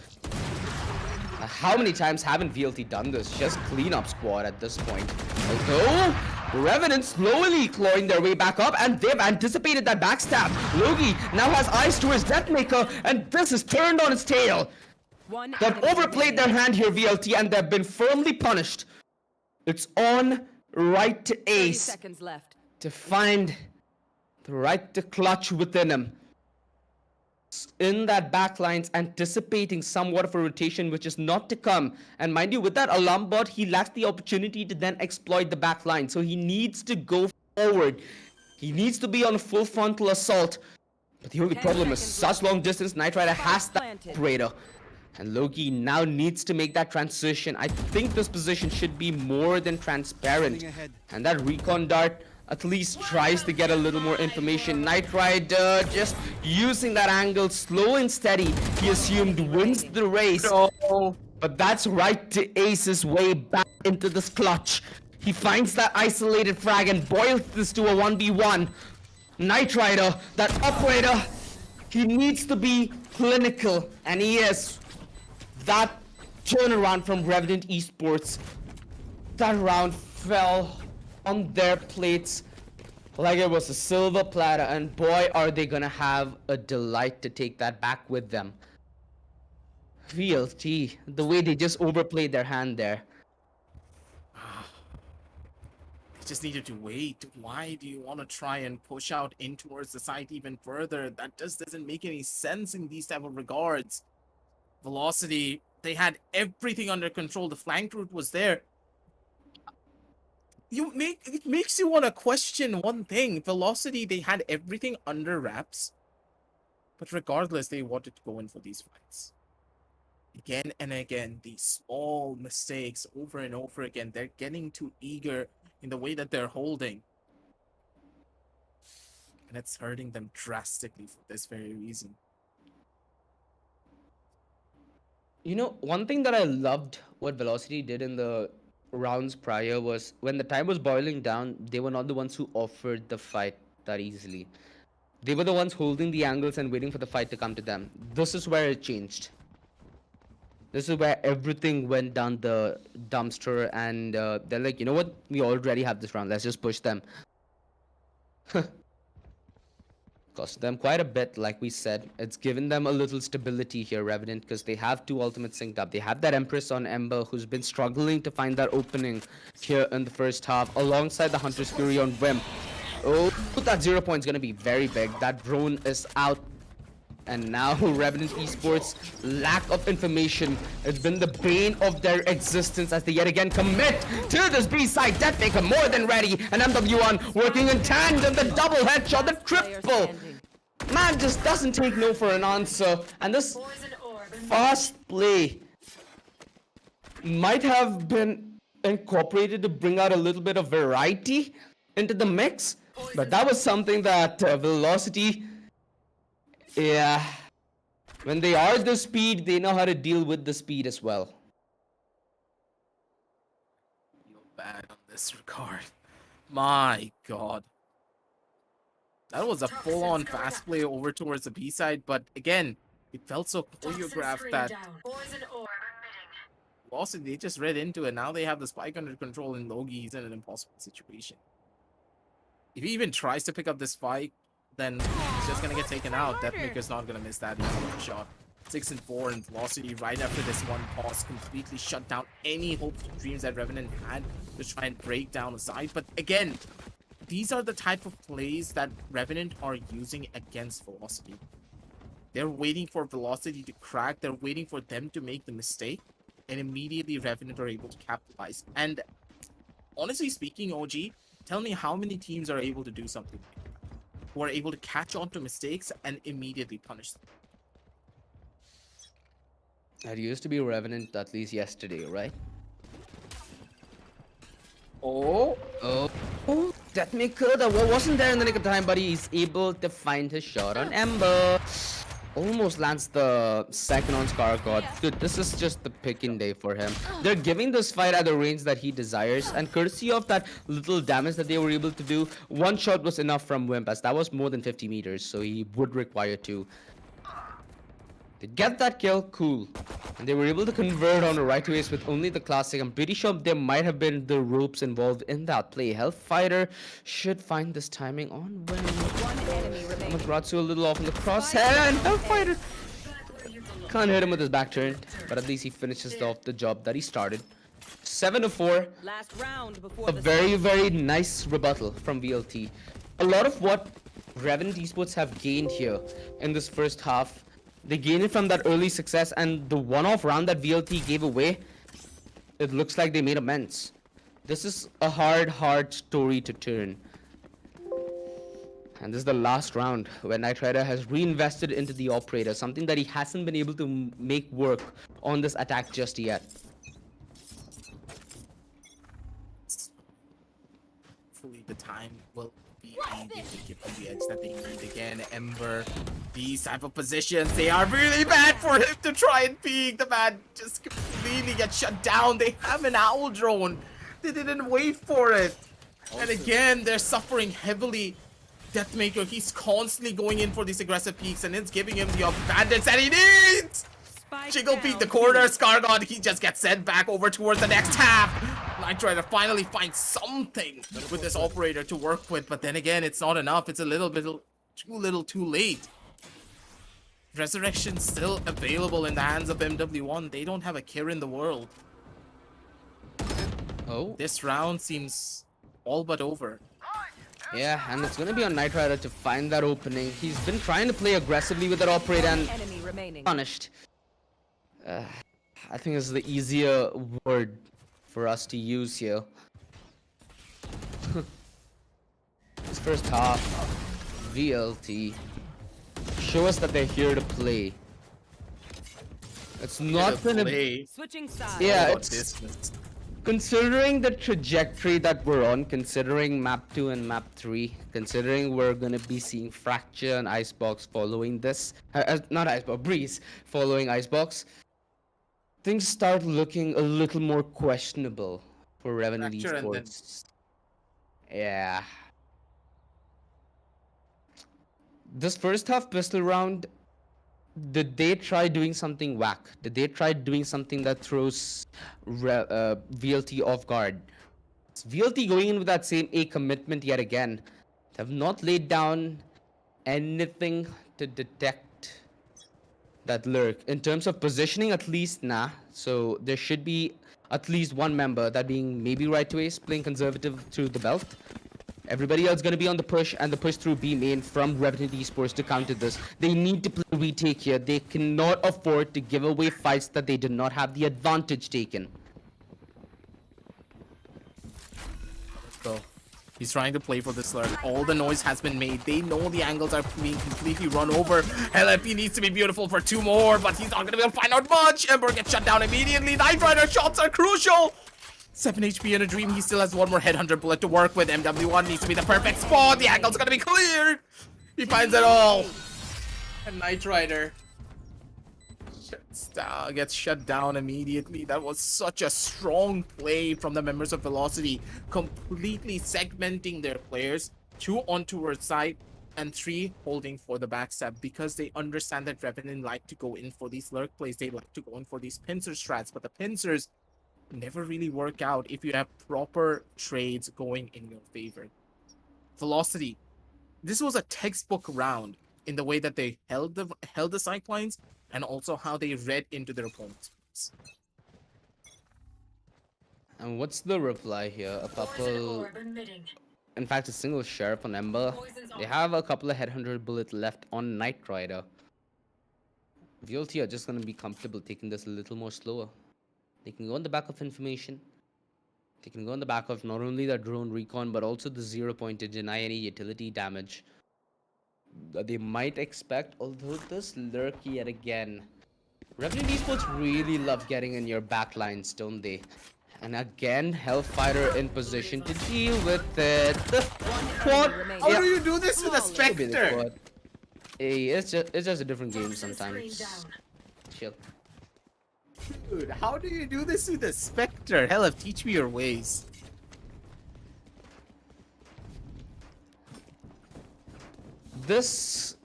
How many times haven't VLT done this? Just cleanup squad at this point. Although, Revenant slowly clawing their way back up, and they've anticipated that backstab. Logi now has eyes to his Deathmaker, and this is turned on its tail. They've overplayed their hand here, VLT, and they've been firmly punished. It's on right to 30 ace, seconds left. to find the right to clutch within him. In that backlines, anticipating somewhat of a rotation which is not to come. And mind you, with that alarm bot, he lacks the opportunity to then exploit the backline. So he needs to go forward. He needs to be on a full frontal assault. But the only 10 problem is seconds such long distance. Knight Rider has that planted. operator. And Loki now needs to make that transition. I think this position should be more than transparent. And that recon dart at least tries to get a little more information. Knight Rider just using that angle, slow and steady. He assumed wins the race. But that's right to ace his way back into this clutch. He finds that isolated frag and boils this to a 1v1. Knight Rider, that operator, he needs to be clinical. And he is. That turnaround from Revenant Esports, that round fell on their plates like it was a silver platter, and boy are they gonna have a delight to take that back with them. VLT, the way they just overplayed their hand there. They just needed to wait. Why do you want to try and push out in towards the site even further? That just doesn't make any sense in these type of regards. Velocity, they had everything under control. The flank route was there. It makes you want to question one thing. Velocity, they had everything under wraps, but regardless, they wanted to go in for these fights. Again and again, these small mistakes over and over again. They're getting too eager in the way that they're holding, and it's hurting them drastically for this very reason. You know, one thing that I loved what Velocity did in the rounds prior was when the time was boiling down, they were not the ones who offered the fight that easily. They were the ones holding the angles and waiting for the fight to come to them. This is where it changed. This is where everything went down the dumpster, and they're like, you know what? We already have this round. Let's just push them. Cost them quite a bit, like we said. It's given them a little stability here, Revenant, because they have two ultimates synced up. They have that Empress on Ember, who's been struggling to find that opening here in the first half, alongside the Hunter's Fury on Wimp. Oh, that 0 point is going to be very big. That drone is out. And now Revenant Esports' lack of information has been the bane of their existence as they yet again commit to this B-side. Deathmaker more than ready. And MW1 working in tandem. The double headshot, the triple. Man just doesn't take no for an answer. And this fast play might have been incorporated to bring out a little bit of variety into the mix. But that was something that Velocity... Yeah, when they are the speed, they know how to deal with the speed as well. Feel bad on this regard. My God. That was a full-on fast play over towards the B side, but again, it felt so choreographed that Velocity, they just read into it. Now they have the spike under control, and Logi's in an impossible situation. If he even tries to pick up this spike, then he's just gonna get taken out. Deathmaker's not gonna miss that easy shot. 6 and 4, and Velocity right after this one pause completely shut down any hopes and dreams that Revenant had to try and break down a side. But again, these are the type of plays that Revenant are using against Velocity. They're waiting for Velocity to crack. They're waiting for them to make the mistake, and immediately Revenant are able to capitalize. And honestly speaking, OG, tell me how many teams are able to do something like that, who are able to catch on to mistakes and immediately punish them. That used to be Revenant at least yesterday, right? Oh, Deathmaker, that wasn't there in the nick of time, but he's able to find his shot on Ember. Almost lands the second on Scar God. Dude, this is just the picking day for him. They're giving this fight at the range that he desires, and courtesy of that little damage that they were able to do, one shot was enough from Wimp, as that was more than 50 meters, so he would require two. They get that kill, cool. And they were able to convert on a right to ace with only the classic. I'm pretty sure there might have been the ropes involved in that play. Hellfighter should find this timing on when Matratsu a little off in the crosshair, and Hellfighter can't hit him with his back turn, but at least he finishes off the job that he started. 7-4. Last round before A the very nice rebuttal from VLT. A lot of what Revenant Esports have gained here in this first half, they gained it from that early success, and the one-off round that VLT gave away, it looks like they made amends. This is a hard story to turn. And this is the last round where Knight Rider has reinvested into the operator, something that he hasn't been able to make work on this attack just yet. Hopefully the time will be able to give them the edge that they need again. Ember, these type of positions, they are really bad for him to try and peek. The man just completely gets shut down. They have an owl drone. They didn't wait for it. And again, they're suffering heavily. Deathmaker, he's constantly going in for these aggressive peaks, and it's giving him the advantage that he needs. Jiggle peek the corner, Scargod, he just gets sent back over towards the next half. Knight Rider finally finds something with this operator to work with, but then again, it's not enough. It's a little bit too late. Resurrection still available in the hands of MW1. They don't have a care in the world. Oh. This round seems all but over. Yeah, and it's gonna be on Knight Rider to find that opening. He's been trying to play aggressively with that operator and enemy remaining. punished. I think this is the easier word for us to use here. This first half, VLT, show us that they're here to play. It's not gonna be. Switching sides. Yeah, About it's business. considering the trajectory that we're on, considering map 2 and map 3, considering we're gonna be seeing Fracture and Icebox following this, not Icebox, Breeze following Icebox, things start looking a little more questionable for Revenant Fracture and then- Esports. Yeah. This first half pistol round, did they try doing something whack? Did they try doing something that throws VLT off guard? Is VLT going in with that same A commitment yet again? They have not laid down anything to detect that lurk. In terms of positioning, at least, nah. So there should be at least one member, that being maybe right to ace, playing conservative through the belt. Everybody else gonna be on the push, and the push through B main from Revenant Esports to counter this. They need to play retake here. They cannot afford to give away fights that they did not have the advantage taken. Let's go. He's trying to play for this lurk. All the noise has been made. They know the angles are being completely run over. LFP needs to be beautiful for 2 more, but he's not gonna be able to find out much. Ember gets shut down immediately. Knight Rider shots are crucial. 7 HP in a dream. He still has one more headhunter bullet to work with. MW1 needs to be the perfect spot. The angle's gonna be cleared. He finds it all. And Knight Rider gets shut down immediately. That was such a strong play from the members of Velocity, completely segmenting their players. 2 on towards side and 3 holding for the backstab, because they understand that Revenant like to go in for these lurk plays. They like to go in for these pincer strats, but the pincers never really work out if you have proper trades going in your favor. Velocity, this was a textbook round in the way that they held the side lines, and also how they read into their opponent's plays. And what's the reply here? A couple... In fact, a single sheriff on Ember. They have a couple of headhunter bullets left on Knight Rider. VLT are just gonna be comfortable taking this a little more slower. They can go on the back of information. They can go on the back of not only the drone recon, but also the 0 point to deny any utility damage that they might expect. Although this lurk yet again. Revenant Esports really love getting in your backlines, don't they? And again, Hellfighter in position to deal with it. The quad. How do you do this with a Maybe the Spectre? quad. Hey, it's just a different game sometimes. Chill. Dude, how do you do this with a Spectre? Hell, teach me your ways. This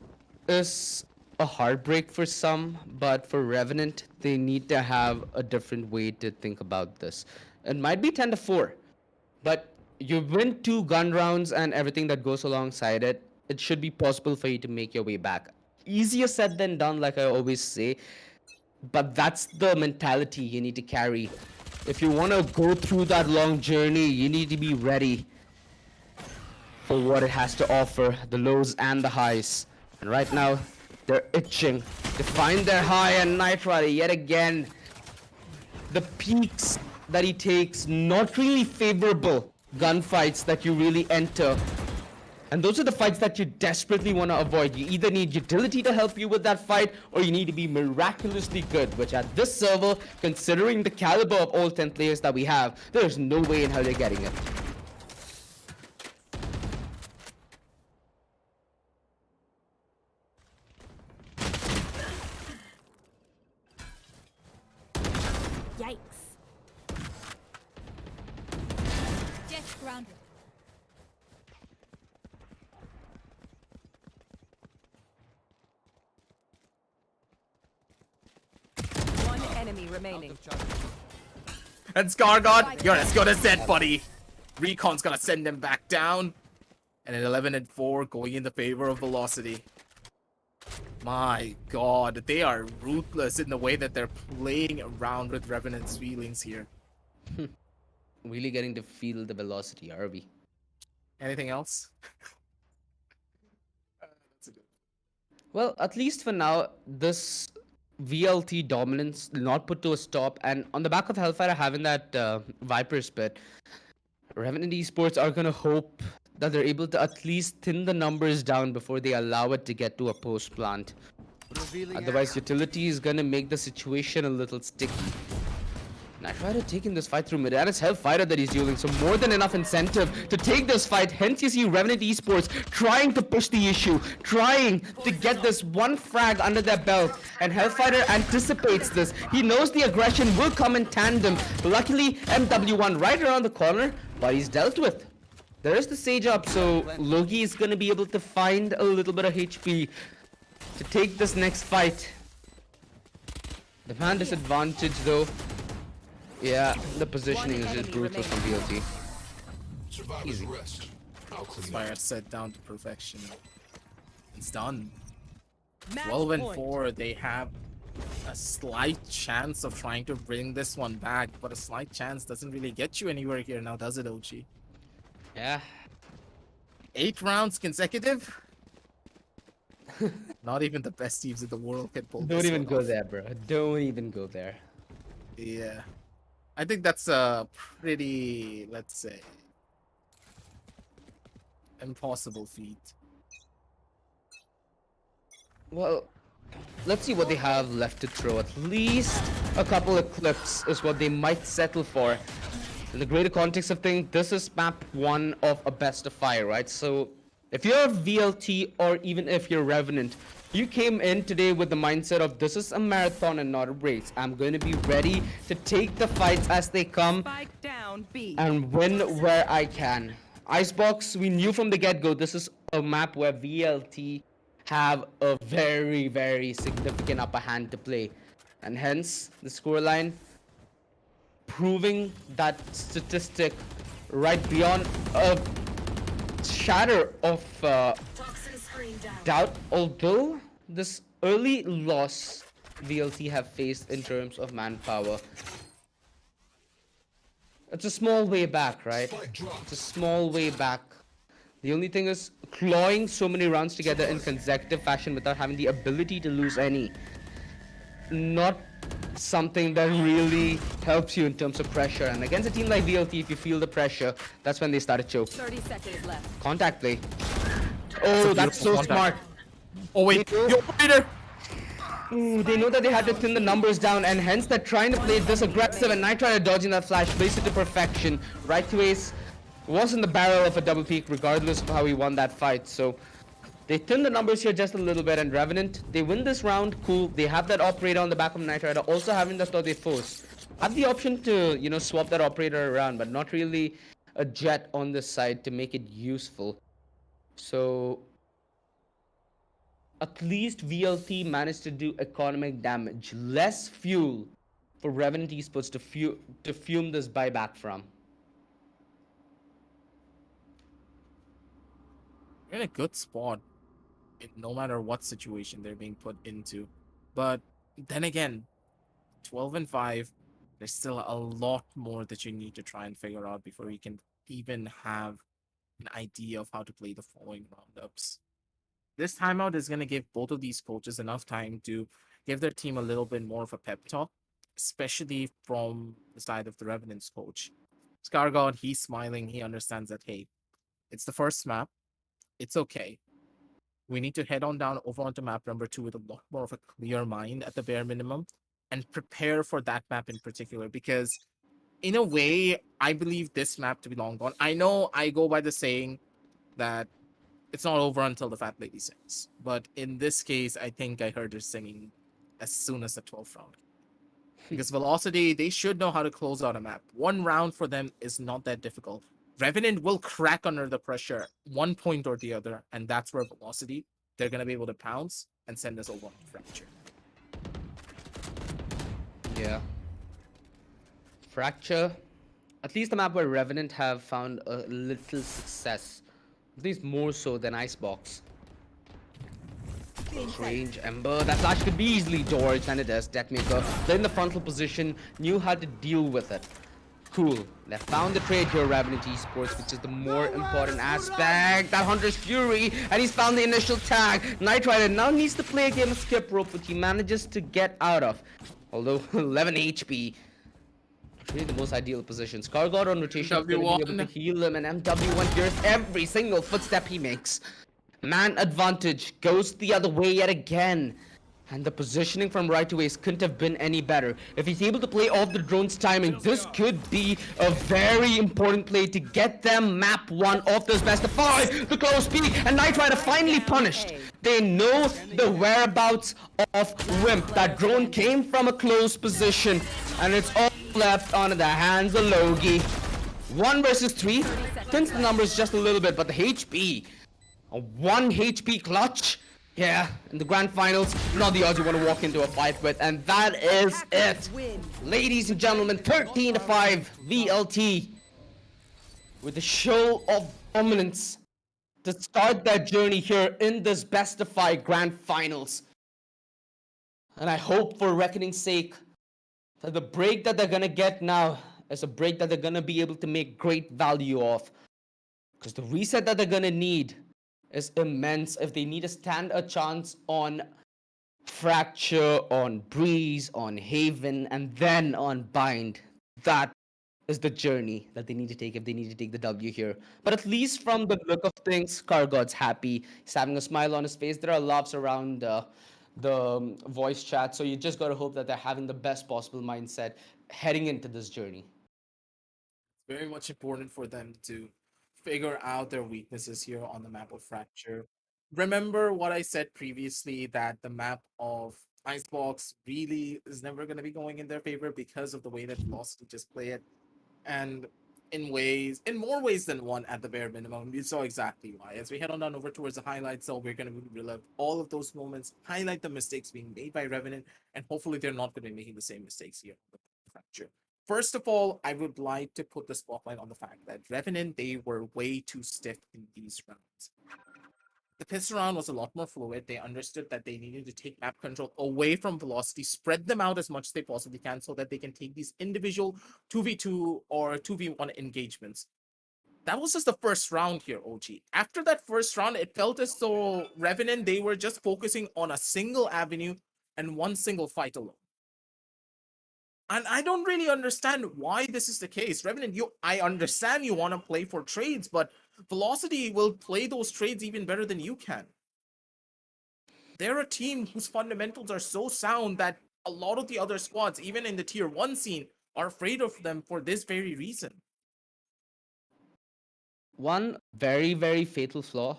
is a heartbreak for some, but for Revenant, they need to have a different way to think about this. It might be 10-4, but you win 2 gun rounds and everything that goes alongside it. It should be possible for you to make your way back. Easier said than done, like I always say, but that's the mentality you need to carry If you want to go through that long journey, you need to be ready for what it has to offer, the lows and the highs. And right now, they're itching to find their high, and Knight Rider yet again. The peaks that he takes, not really favorable gunfights that you really enter. And those are the fights that you desperately want to avoid. You either need utility to help you with that fight, or you need to be miraculously good, which at this server, considering the caliber of all 10 players that we have, there's no way in hell you're getting it. Yikes. Jet grounded. One enemy remaining. And Scargod, you're as good as dead, buddy. Recon's gonna send them back down. And at 11 and 4, going in the favor of Velocity. My god, they are ruthless in the way that they're playing around with Revenant's feelings here. Really getting to feel the velocity, are we? Anything else? Well, at least for now, this VLT dominance will not put to a stop. And on the back of Hellfire having that Viper spit, Revenant Esports are going to hope that they're able to at least thin the numbers down before they allow it to get to a post plant. Otherwise, utility is going to make the situation a little sticky. Knight Rider taking this fight through mid, and it's Hellfire that he's dealing, so more than enough incentive to take this fight. Hence you see Revenant Esports trying to push the issue, trying to get this one frag under their belt, and Hellfire anticipates this. He knows the aggression will come in tandem. Luckily, MW1 right around the corner, but he's dealt with. There is the Sage up, so Logi is going to be able to find a little bit of HP to take this next fight. The man disadvantage though. Yeah, the positioning is just brutal from BLT. Easy. Fire set down to perfection. It's done. 12 and 4, they have a slight chance of trying to bring this one back, but a slight chance doesn't really get you anywhere here now, does it, Ochi? Yeah. 8 rounds consecutive? Not even the best teams in the world can pull this Don't even one go off. there, bro. Don't even go there. Yeah. I think that's a pretty, let's say, impossible feat. Well, let's see what they have left to throw. At least a couple of clips is what they might settle for. In the greater context of things, this is map 1 of a best of 5, right? So if you're VLT or even if you're Revenant, you came in today with the mindset of this is a marathon and not a race. I'm going to be ready to take the fights as they come Spike down B. and win where I can. Icebox, we knew from the get-go this is a map where VLT have a very, very significant upper hand to play. And hence, the scoreline proving that statistic right beyond a shatter of doubt, although this early loss VLT have faced in terms of manpower, it's a small way back, right? It's a small way back. The only thing is clawing so many rounds together in consecutive fashion without having the ability to lose any. Not something that really helps you in terms of pressure. And against a team like VLT, if you feel the pressure, that's when they start to choke. 30 seconds left. Contact play. Oh, that's so contact. smart. Oh wait, They know- yo, operator! Ooh, they know that they had to thin the numbers down, and hence they're trying to play this aggressive, and Knight Rider dodging that flash, plays it to perfection. Right to ace was in the barrel of a double peak, regardless of how he won that fight. So they thin the numbers here just a little bit, and Revenant, they win this round, cool. They have that operator on the back of Knight Rider, also having that thought they force. Have the option to, you know, swap that operator around, but not really a jet on this side to make it useful. So at least VLT managed to do economic damage. Less fuel for Revenant Esports to fume this buyback from. They're in a good spot, no matter what situation they're being put into. But then again, 12 and 5, There's still a lot more that you need to try and figure out before you can even have an idea of how to play the following roundups. This timeout is going to give both of these coaches enough time to give their team a little bit more of a pep talk, especially from the side of the Revenant's coach. Scargod, he's smiling. He understands that, hey, it's the first map. It's okay. We need to head on down over onto map number 2 with a lot more of a clear mind at the bare minimum and prepare for that map in particular, because in a way, I believe this map to be long gone. I know I go by the saying that it's not over until the fat lady sings, but in this case, I think I heard her singing as soon as the 12th round. Because Velocity, they should know how to close out a map. One round for them is not that difficult. Revenant will crack under the pressure, one point or the other, and that's where Velocity, they're going to be able to pounce and send us over on Fracture. Yeah. Fracture, at least the map where Revenant have found a little success. At least more so than Icebox. Range Ember, that flash could be easily dodged, and it is. Deathmaker, they're in the frontal position, knew how to deal with it. Cool. They found the trade here, Revenant Esports, which is the more important aspect. That Hunter's Fury, and he's found the initial tag. Knight Rider now needs to play a game of skip rope, which he manages to get out of. Although 11 HP. Really the most ideal position. Scargod on rotation is going to be able to heal him, and MW1 hears every single footstep he makes. Man advantage goes the other way yet again. And the positioning from right to ways couldn't have been any better. If he's able to play off the drone's timing, this could be a very important play to get them map 1 off this best of 5. The close peek, and Knight Rider finally punished. They know the whereabouts of Wimp. That drone came from a close position, and it's all left on the hands of Logi. 1 versus 3. Since the numbers just a little bit, but the HP. A 1 HP clutch. Yeah, in the grand finals, not the odds you want to walk into a fight with, and that is it. Ladies and gentlemen, 13-5 VLT with a show of dominance to start their journey here in this best of 5 grand finals. And I hope for Reckoning's sake that the break that they're gonna get now is a break that they're gonna be able to make great value of. Because the reset that they're gonna need is immense if they need to stand a chance on Fracture, on Breeze, on Haven, and then on Bind. That is the journey that they need to take if they need to take the W here. But at least from the look of things, Scargod's happy. He's having a smile on his face. There are laughs around the voice chat, so you just gotta hope that they're having the best possible mindset heading into this journey. Very much important for them to figure out their weaknesses here on the map of Fracture. Remember what I said previously, that the map of Icebox really is never going to be going in their favor because of the way that Velocity just play it. And in more ways than one at the bare minimum, you saw exactly why. As we head on down over towards the highlights, so we're going to relive all of those moments, highlight the mistakes being made by Revenant, and hopefully they're not going to be making the same mistakes here with Fracture. First of all, I would like to put the spotlight on the fact that Revenant, they were way too stiff in these rounds. The pistol round was a lot more fluid. They understood that they needed to take map control away from Velocity, spread them out as much as they possibly can so that they can take these individual 2v2 or 2v1 engagements. That was just the first round here, OG. After that first round, it felt as though Revenant, they were just focusing on a single avenue and one single fight alone. And I don't really understand why this is the case. Revenant, I understand you want to play for trades, but Velocity will play those trades even better than you can. They're a team whose fundamentals are so sound that a lot of the other squads, even in the tier 1 scene, are afraid of them for this very reason. One very, very fatal flaw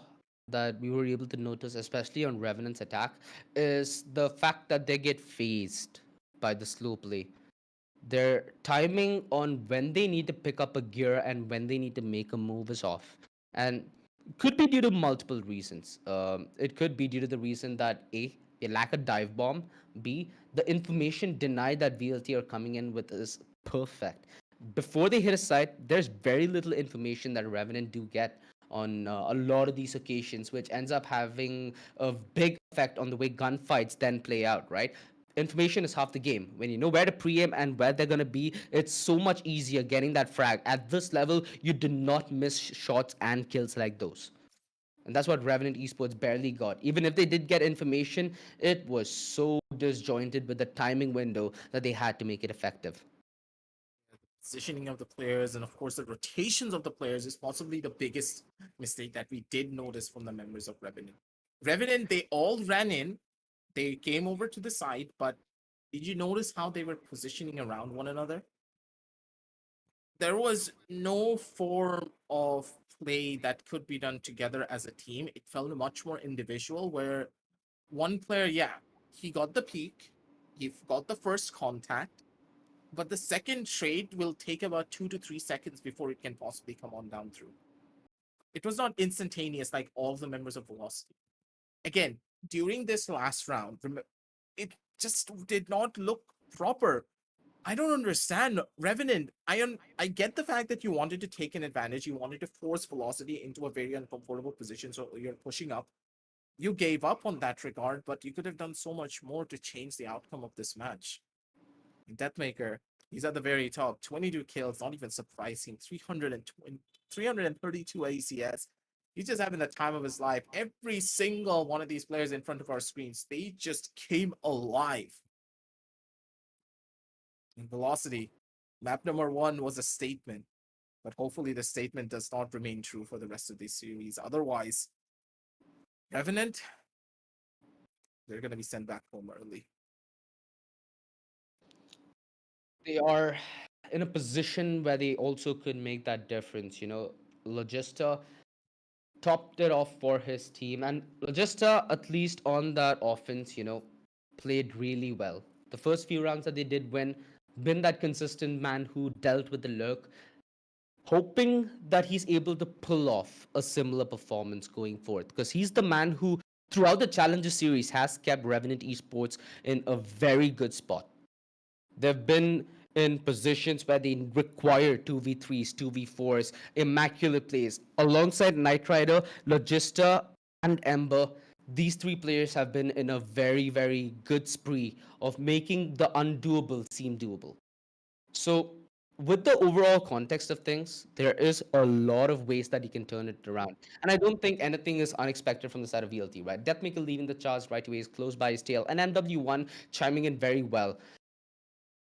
that we were able to notice, especially on Revenant's attack, is the fact that they get phased by the slow play. Their timing on when they need to pick up a gear and when they need to make a move is off. And could be due to multiple reasons. It could be due to the reason that A, they lack a dive bomb. B, the information denied that VLT are coming in with is perfect. Before they hit a site, there's very little information that Revenant do get on a lot of these occasions, which ends up having a big effect on the way gunfights then play out, right? information is half the game. When you know where to pre-aim and where they're gonna be, it's so much easier getting that frag. At this level, you do not miss shots and kills like those. And that's what Revenant Esports barely got. Even if they did get information, it was so disjointed with the timing window that they had to make it effective. Positioning of the players and of course the rotations of the players is possibly the biggest mistake that we did notice from the members of Revenant. Revenant, they all ran in, they came over to the side, but did you notice how they were positioning around one another? There was no form of play that could be done together as a team. It felt much more individual where one player, yeah, he got the peak, he got the first contact, but the second trade will take about 2 to 3 seconds before it can possibly come on down through. It was not instantaneous like all the members of Velocity. Again, during this last round, it just did not look proper. I don't understand. Revenant, I get the fact that you wanted to take an advantage. You wanted to force Velocity into a very uncomfortable position, so you're pushing up. You gave up on that regard, but you could have done so much more to change the outcome of this match. Deathmaker, he's at the very top. 22 kills, not even surprising. 332 ACS. He's just having the time of his life. Every single one of these players in front of our screens, they just came alive. And Velocity, map number 1 was a statement, but hopefully the statement does not remain true for the rest of this series. Otherwise, Revenant, they're going to be sent back home early. They are in a position where they also could make that difference. Logista topped it off for his team, and Logista, at least on that offense, played really well. The first few rounds that they did win, been that consistent man who dealt with the lurk, hoping that he's able to pull off a similar performance going forth, because he's the man who, throughout the Challenger series, has kept Revenant Esports in a very good spot. They've been in positions where they require 2v3s, 2v4s, immaculate plays. Alongside Knight Rider, Logista, and Ember, these three players have been in a very, very good spree of making the undoable seem doable. So, with the overall context of things, there is a lot of ways that you can turn it around. And I don't think anything is unexpected from the side of VLT, right? Deathmaker leading the charge right away is close by his tail, and MW1 chiming in very well.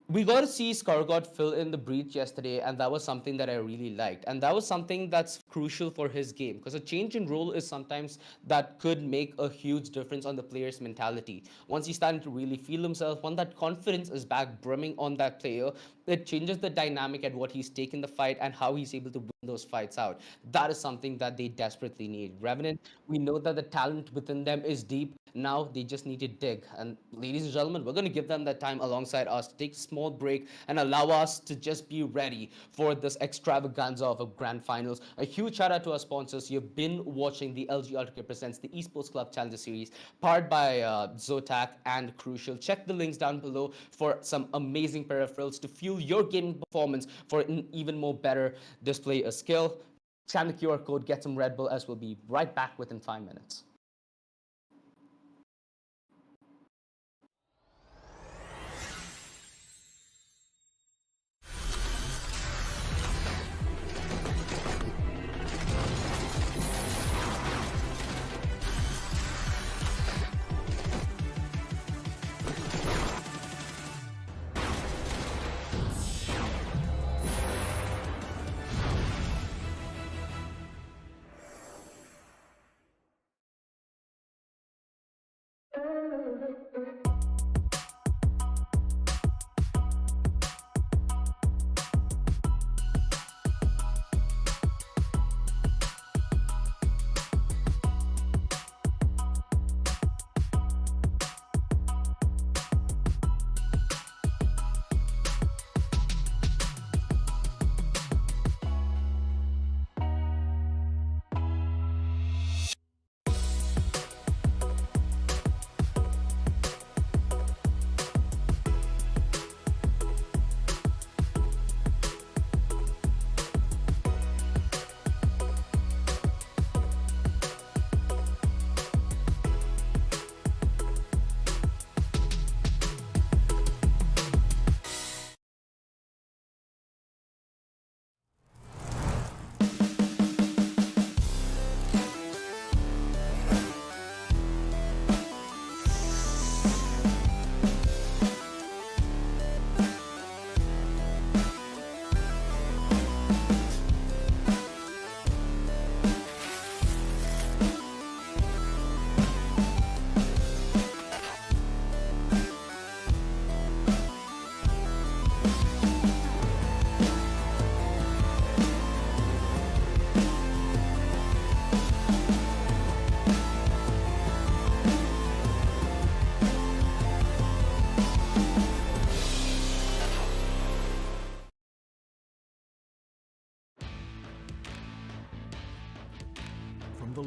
We got to see Skargod fill in the breach yesterday, and that was something that I really liked. And that was something that's crucial for his game, because a change in role is sometimes that could make a huge difference on the player's mentality. Once he's starting to really feel himself, when that confidence is back brimming on that player, it changes the dynamic at what he's taken the fight and how he's able to win those fights out. That is something that they desperately need. Revenant, we know that the talent within them is deep. Now they just need to dig. And ladies and gentlemen, we're going to give them that time alongside us to take a small break and allow us to just be ready for this extravaganza of a grand finals. A huge shout out to our sponsors. You've been watching the LG Ultragear presents the Esports Club Challenger Series, powered by Zotac and Crucial. Check the links down below for some amazing peripherals to fuel your gaming performance for an even more better display a skill. Scan the QR code, get some Red Bull, as we'll be right back within 5 minutes.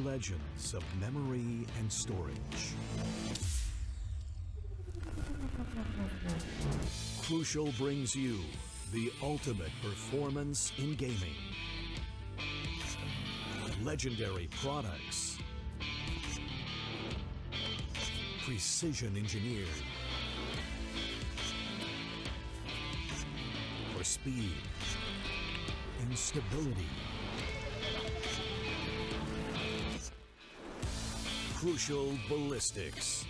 legends of memory and storage. Crucial brings you the ultimate performance in gaming. Legendary products. Precision engineered. For speed. Instability. Crucial ballistics.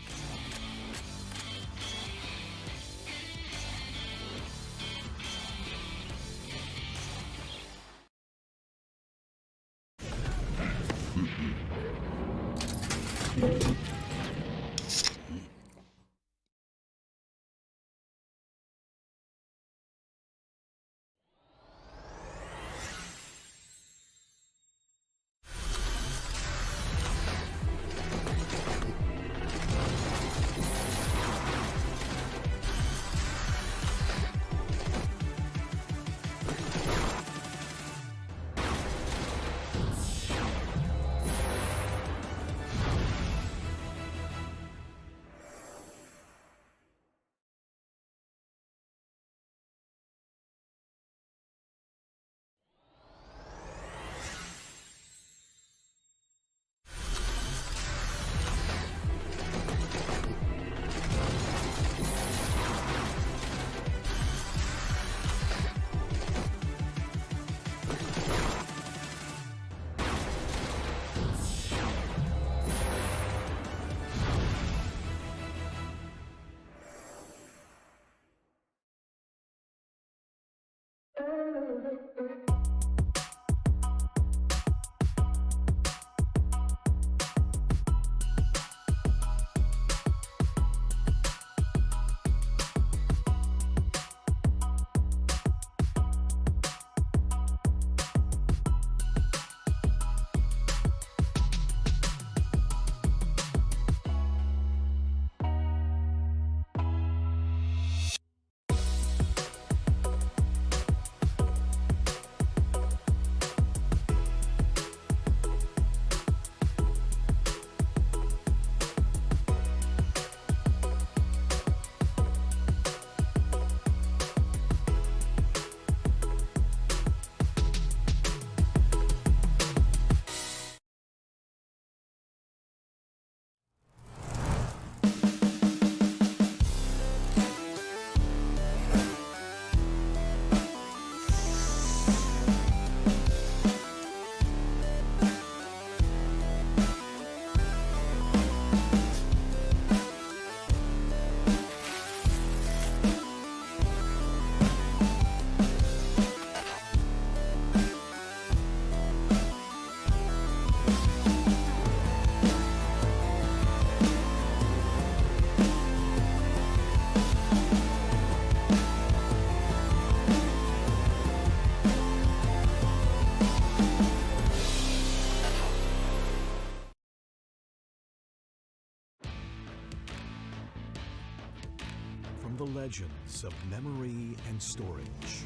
From the legends of memory and storage.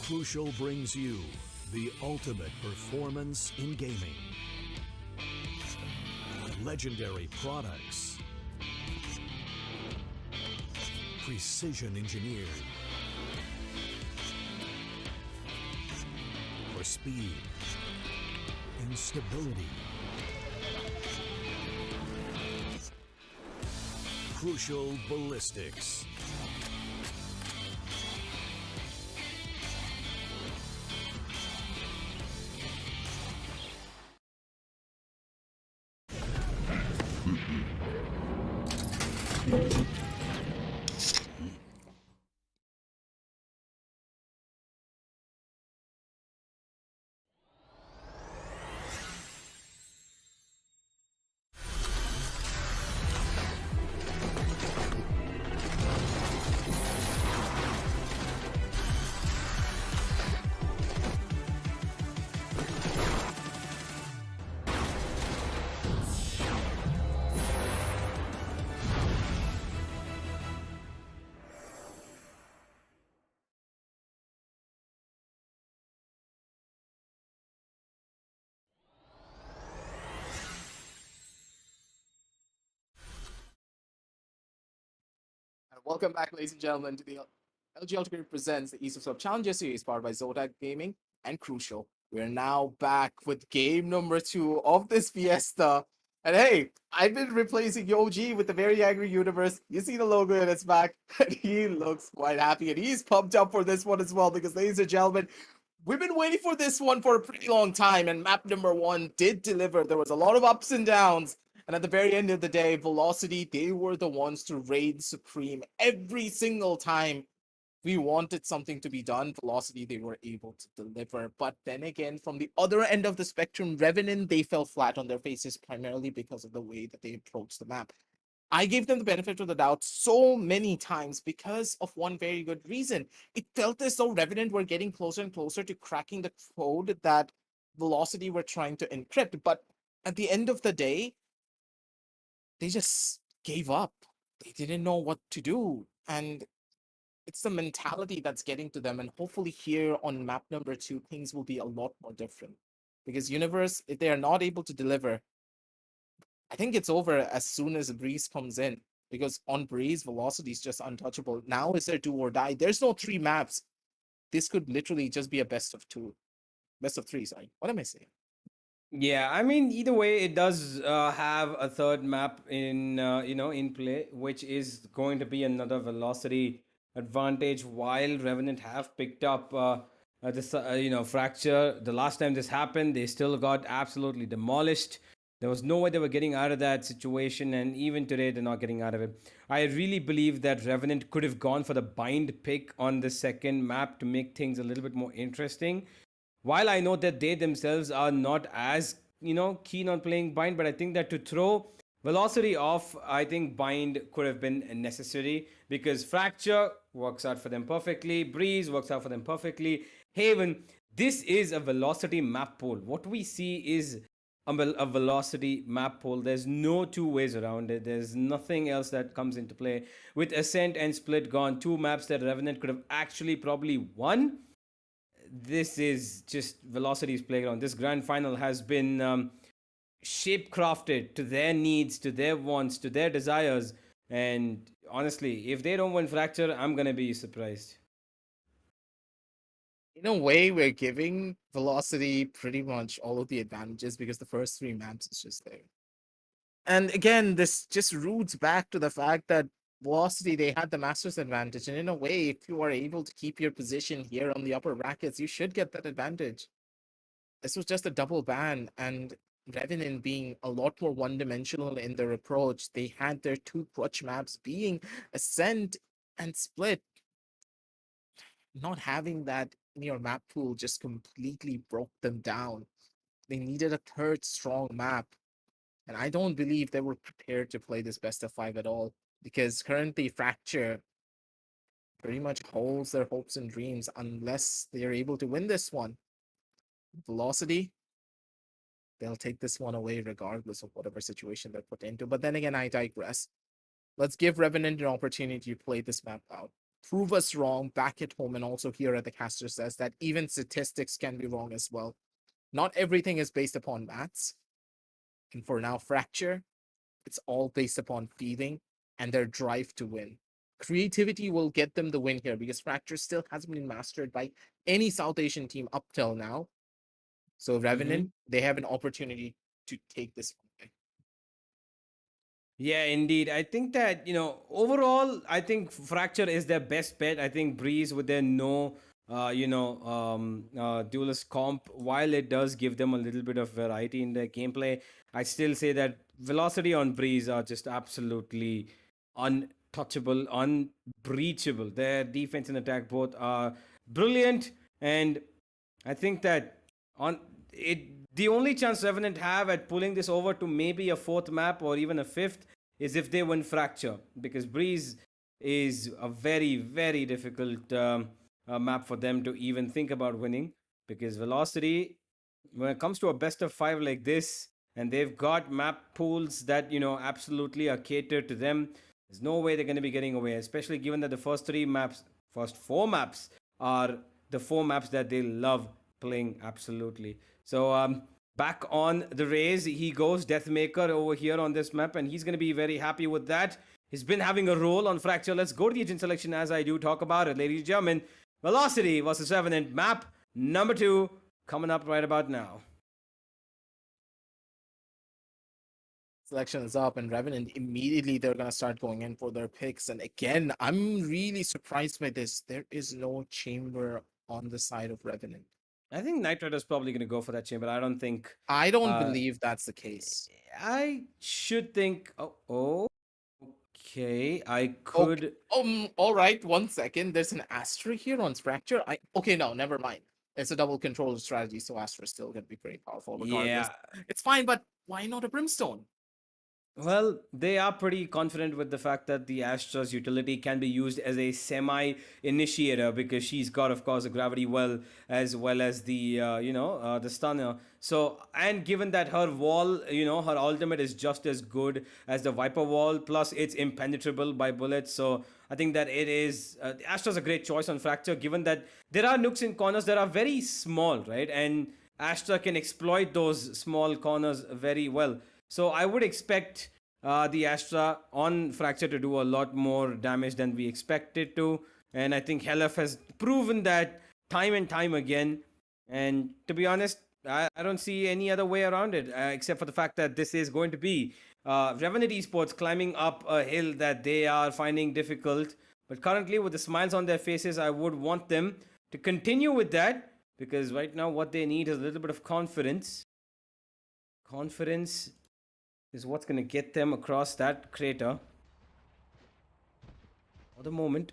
Crucial brings you the ultimate performance in gaming. Legendary products. Precision engineered. For speed. Instability. Crucial ballistics. Welcome back, ladies and gentlemen, to the LG Ultragear presents the Esports Challenger Series powered by Zotac Gaming and Crucial. We're now back with game number 2 of this fiesta. And hey, I've been replacing Yoji with the Very Angry Universe. You see the logo in its back, and he looks quite happy, and he's pumped up for this one as well because, ladies and gentlemen, we've been waiting for this one for a pretty long time, and map number 1 did deliver. There was a lot of ups and downs. And at the very end of the day, Velocity, they were the ones to reign supreme. Every single time we wanted something to be done, Velocity, they were able to deliver. But then again, from the other end of the spectrum, Revenant, they fell flat on their faces primarily because of the way that they approached the map. I gave them the benefit of the doubt so many times because of one very good reason. It felt as though Revenant were getting closer and closer to cracking the code that Velocity were trying to encrypt. But at the end of the day, they just gave up. They didn't know what to do. And it's the mentality that's getting to them. And hopefully here on map number 2, things will be a lot more different. Because Universe, if they are not able to deliver, I think it's over as soon as Breeze comes in. Because on Breeze, Velocity is just untouchable. Now is there do or die? There's no 3 maps. This could literally just be a best of 2. Best of 3, sorry. What am I saying? Yeah, I mean, either way, it does have a third map in in play, which is going to be another velocity advantage. While Revenant have picked up this fracture, the last time this happened, they still got absolutely demolished. There was no way they were getting out of that situation, and even today, they're not getting out of it. I really believe that Revenant could have gone for the bind pick on the second map to make things a little bit more interesting. While I know that they themselves are not as keen on playing bind, but I think that to throw velocity off, I think bind could have been necessary because fracture works out for them perfectly, breeze works out for them perfectly, haven. This is a velocity map pool. What we see is a velocity map pool. There's no two ways around it. There's nothing else that comes into play. With Ascent and Split gone, 2 maps that Revenant could have actually probably won. This is just Velocity's playground. This grand final has been shape crafted to their needs, to their wants, to their desires. And honestly, if they don't win Fracture, I'm gonna be surprised. In a way, we're giving Velocity pretty much all of the advantages because the first 3 maps is just there. And again, this just roots back to the fact that Velocity, they had the Masters advantage. And in a way, if you are able to keep your position here on the upper brackets, you should get that advantage. This was just a double ban, and Revenant being a lot more one-dimensional in their approach, they had their 2 clutch maps being Ascent and Split. Not having that in your map pool just completely broke them down. They needed a third strong map. And I don't believe they were prepared to play this best of 5 at all. Because currently Fracture pretty much holds their hopes and dreams unless they are able to win this one. Velocity, they'll take this one away regardless of whatever situation they're put into. But then again, I digress. Let's give Revenant an opportunity to play this map out. Prove us wrong back at home, and also here at the caster says that even statistics can be wrong as well. Not everything is based upon maths. And for now, Fracture, it's all based upon feeling and their drive to win. Creativity will get them the win here because Fracture still hasn't been mastered by any South Asian team up till now. So Revenant, they have an opportunity to take this one. Yeah, indeed. I think that, overall, I think Fracture is their best bet. I think Breeze with their duelist comp, while it does give them a little bit of variety in their gameplay, I still say that Velocity on Breeze are just absolutely untouchable, unbreachable. Their defense and attack both are brilliant, and I think that on it, the only chance Revenant have at pulling this over to maybe a 4th map or even a 5th is if they win Fracture, because Breeze is a very, very difficult map for them to even think about winning, because Velocity, when it comes to a best of 5 like this, and they've got map pools that absolutely are catered to them, there's no way they're going to be getting away, especially given that the first 4 maps are the 4 maps that they love playing absolutely. So back on the raise. He goes Deathmaker over here on this map, and he's going to be very happy with that. He's been having a role on Fracture. Let's go to the agent selection as I do talk about it, ladies and gentlemen. Velocity versus Revenant, map number 2, coming up right about now. Selection is up, and Revenant immediately they're gonna start going in for their picks. And again, I'm really surprised by this. There is no chamber on the side of Revenant. I think Knight Rider's probably going to go for that chamber. I don't think. I don't believe that's the case. I should think. Oh, okay. I could. All right. 1 second. There's an Astra here on Fracture. Okay, no, never mind. It's a double controller strategy, so Astra is still gonna be pretty powerful. Regardless. Yeah. It's fine, but why not a Brimstone? Well, they are pretty confident with the fact that the Astra's utility can be used as a semi-initiator because she's got, of course, a gravity well as the, the stunner. So, and given that her wall, her ultimate is just as good as the Viper wall, plus it's impenetrable by bullets. So, I think that it is, Astra's a great choice on Fracture, given that there are nooks and corners that are very small, right? And Astra can exploit those small corners very well. So I would expect the Astra on Fracture to do a lot more damage than we expected to. And I think Helef has proven that time and time again. And to be honest, I don't see any other way around it, except for the fact that this is going to be Revenant Esports climbing up a hill that they are finding difficult. But currently, with the smiles on their faces, I would want them to continue with that. Because right now, what they need is a little bit of confidence. Confidence is what's going to get them across that crater. For the moment,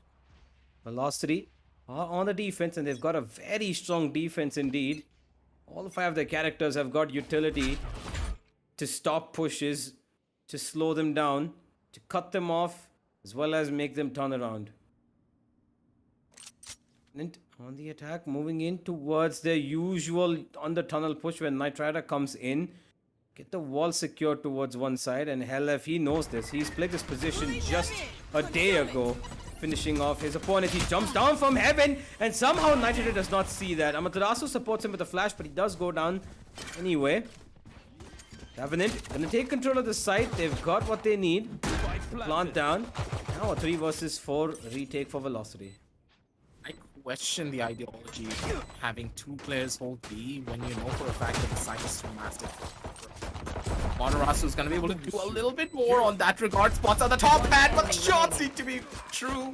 Velocity are on the defense, and they've got a very strong defense indeed. All 5 of their characters have got utility to stop pushes, to slow them down, to cut them off, as well as make them turn around. And on the attack, moving in towards their usual on the tunnel push when Knight Rider comes in. Get the wall secured towards one side, and Helef, he knows this. He's played this position just a day ago, finishing off his opponent. He jumps down from heaven, and somehow Knight Rider does not see that. Amaterasu supports him with a flash, but he does go down anyway. Revenant gonna take control of the site. They've got what they need. Plant down. Now a 3 versus 4 retake for Velocity. I question the ideology of having 2 players hold B when you know for a fact that the site is so massive. Monarasu is going to be able to do a little bit more on that regard. Spots on the top pad, but the shots need to be true.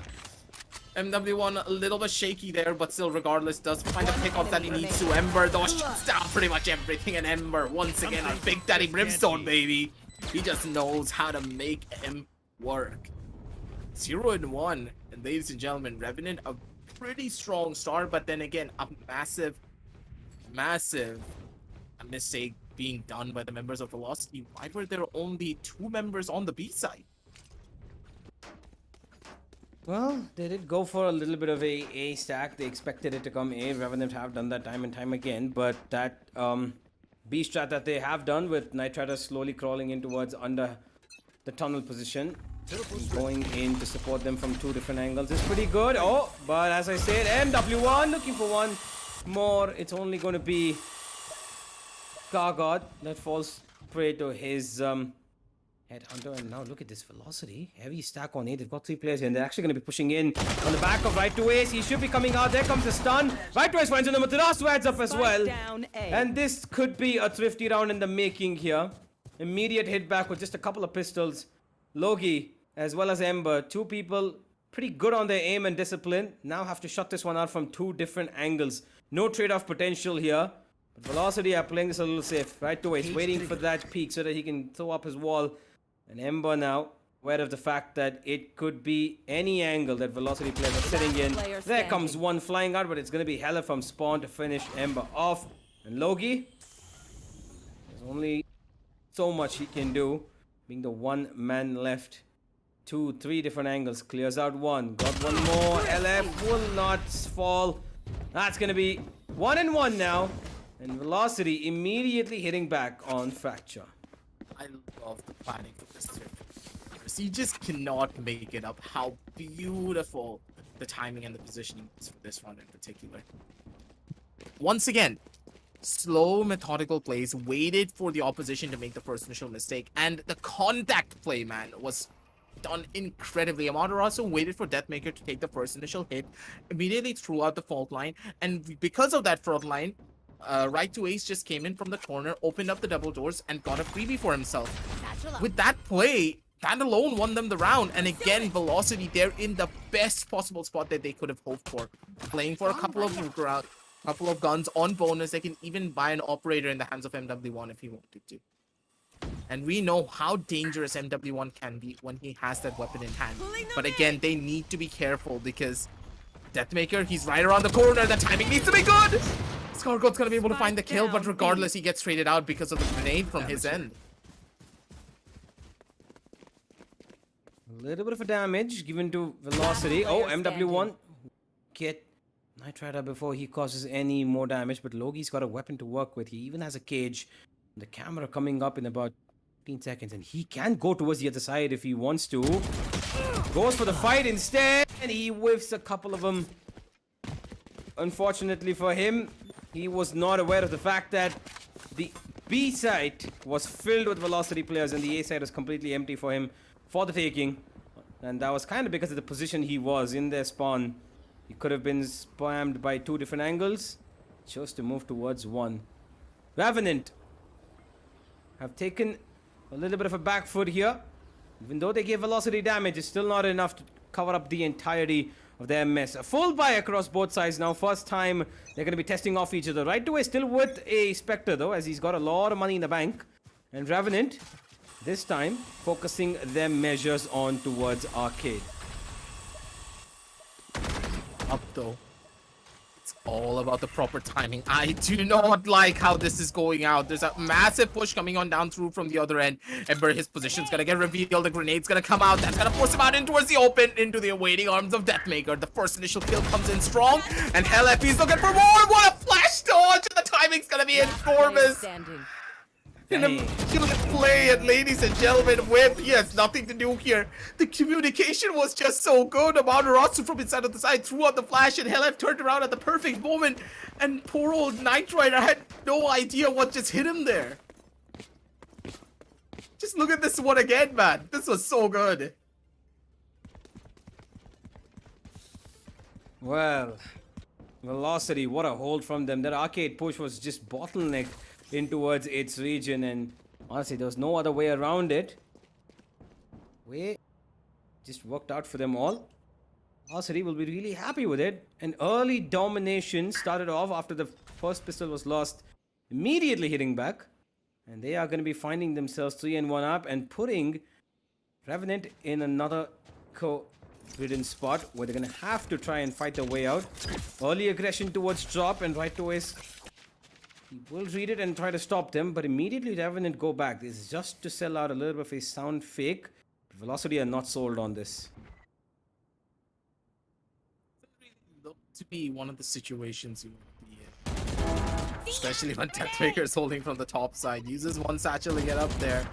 MW1 a little bit shaky there, but still, regardless, does find a pickup that he needs to. Ember, though, shuts down pretty much everything. And Ember, once again, a Big Daddy Brimstone, baby. He just knows how to make him work. 0-1. And ladies and gentlemen, Revenant, a pretty strong start, but then again, a massive mistake being done by the members of Velocity. Why were there only 2 members on the B side? Well, they did go for a little bit of a stack. They expected it to come A. Revenant have done that time and time again, but that B strat that they have done with Knight Rider slowly crawling in towards under the tunnel position, going in to support them from 2 different angles is pretty good. Oh, but as I said, MW1 looking for one more. It's only going to be Gargod that falls prey to his Headhunter. And now look at this Velocity. Heavy stack on A. They've got 3 players here, and they're actually going to be pushing in on the back of Right to Ace. He should be coming out. There comes the stun. Right to Ace finds him. Materasu adds up as well. And this could be a thrifty round in the making here. Immediate hit back with just a couple of pistols. Logi as well as Ember. 2 people pretty good on their aim and discipline. Now have to shut this one out from 2 different angles. No trade-off potential here. But Velocity are playing this a little safe. Right to Ace waiting for that peak so that he can throw up his wall. And Ember now, aware of the fact that it could be any angle that Velocity players are sitting in. There comes one flying out, but it's going to be Hella from spawn to finish Ember off. And Logi, there's only so much he can do, being the 1 man left. 2, 3 different angles, clears out 1. Got 1 more. LF will not fall. That's going to be 1-1 now. And Velocity immediately hitting back on Fracture. I love the planning for this trip. You just cannot make it up how beautiful the timing and the positioning is for this one in particular. Once again, slow, methodical plays, waited for the opposition to make the first initial mistake, and the contact play, man, was done incredibly. Amaterasu waited for Deathmaker to take the first initial hit, immediately threw out the fault line, and because of that fault line, right to Ace just came in from the corner, opened up the double doors, and got a freebie for himself. With that play, that alone won them the round, and again, Velocity, they're in the best possible spot that they could have hoped for. Playing for a couple of guns on bonus, they can even buy an operator in the hands of MW1 if he wanted to. And we know how dangerous MW1 can be when he has that weapon in hand. But again, they need to be careful because Deathmaker, he's right around the corner. The timing needs to be good. Skargoth's gonna be able to find the kill, but regardless, he gets traded out because of the grenade from his end. A little bit of a damage given to Velocity. Oh, MW1 get Knight Rider before he causes any more damage, but Logi's got a weapon to work with. He even has a cage. The camera coming up in about 15 seconds, and he can go towards the other side if he wants to. Goes for the fight instead, and he whiffs a couple of them. Unfortunately for him, he was not aware of the fact that the B site was filled with Velocity players and the A site was completely empty for him for the taking. And that was kind of because of the position he was in their spawn. He could have been spammed by two different angles. Chose to move towards one. Revenant have taken a little bit of a back foot here. Even though they gave Velocity damage, it's still not enough to cover up the entirety of their mess. A full buy across both sides now. First time they're going to be testing off each other. Right away, still with a Spectre though, as he's got a lot of money in the bank. And Revenant, this time, focusing their measures on towards Arcade. Up though. It's all about the proper timing. I do not like how this is going out. There's a massive push coming on down through from the other end. Ember, his position's gonna get revealed. The grenade's gonna come out. That's gonna force him out in towards the open, into the awaiting arms of Deathmaker. The first initial kill comes in strong, and HellF's looking for more. What a flash dodge! The timing's gonna be enormous. In a killing play, and ladies and gentlemen, with he has nothing to do here. The communication was just so good. Amaterasu from inside of the side threw out the flash, and HellF turned around at the perfect moment. And poor old Knight Rider had no idea what just hit him there. Just look at this one again, man. This was so good. Well, Velocity, what a hold from them. That Arcade push was just bottlenecked in towards its region, and honestly there was no other way around it. Way just worked out for them all. Velocity will be really happy with it. An early domination started off after the first pistol was lost, immediately hitting back, and they are going to be finding themselves 3-1 up and putting Revenant in another ridden spot where they're going to have to try and fight their way out. Early aggression towards drop, and right to his, he will read it and try to stop them, but immediately Revenant go back. This is just to sell out a little bit of a sound fake. Velocity are not sold on this. Looked to be one of the situations you want to be in. Especially when Deathmaker is holding from the top side. Uses one satchel to get up there,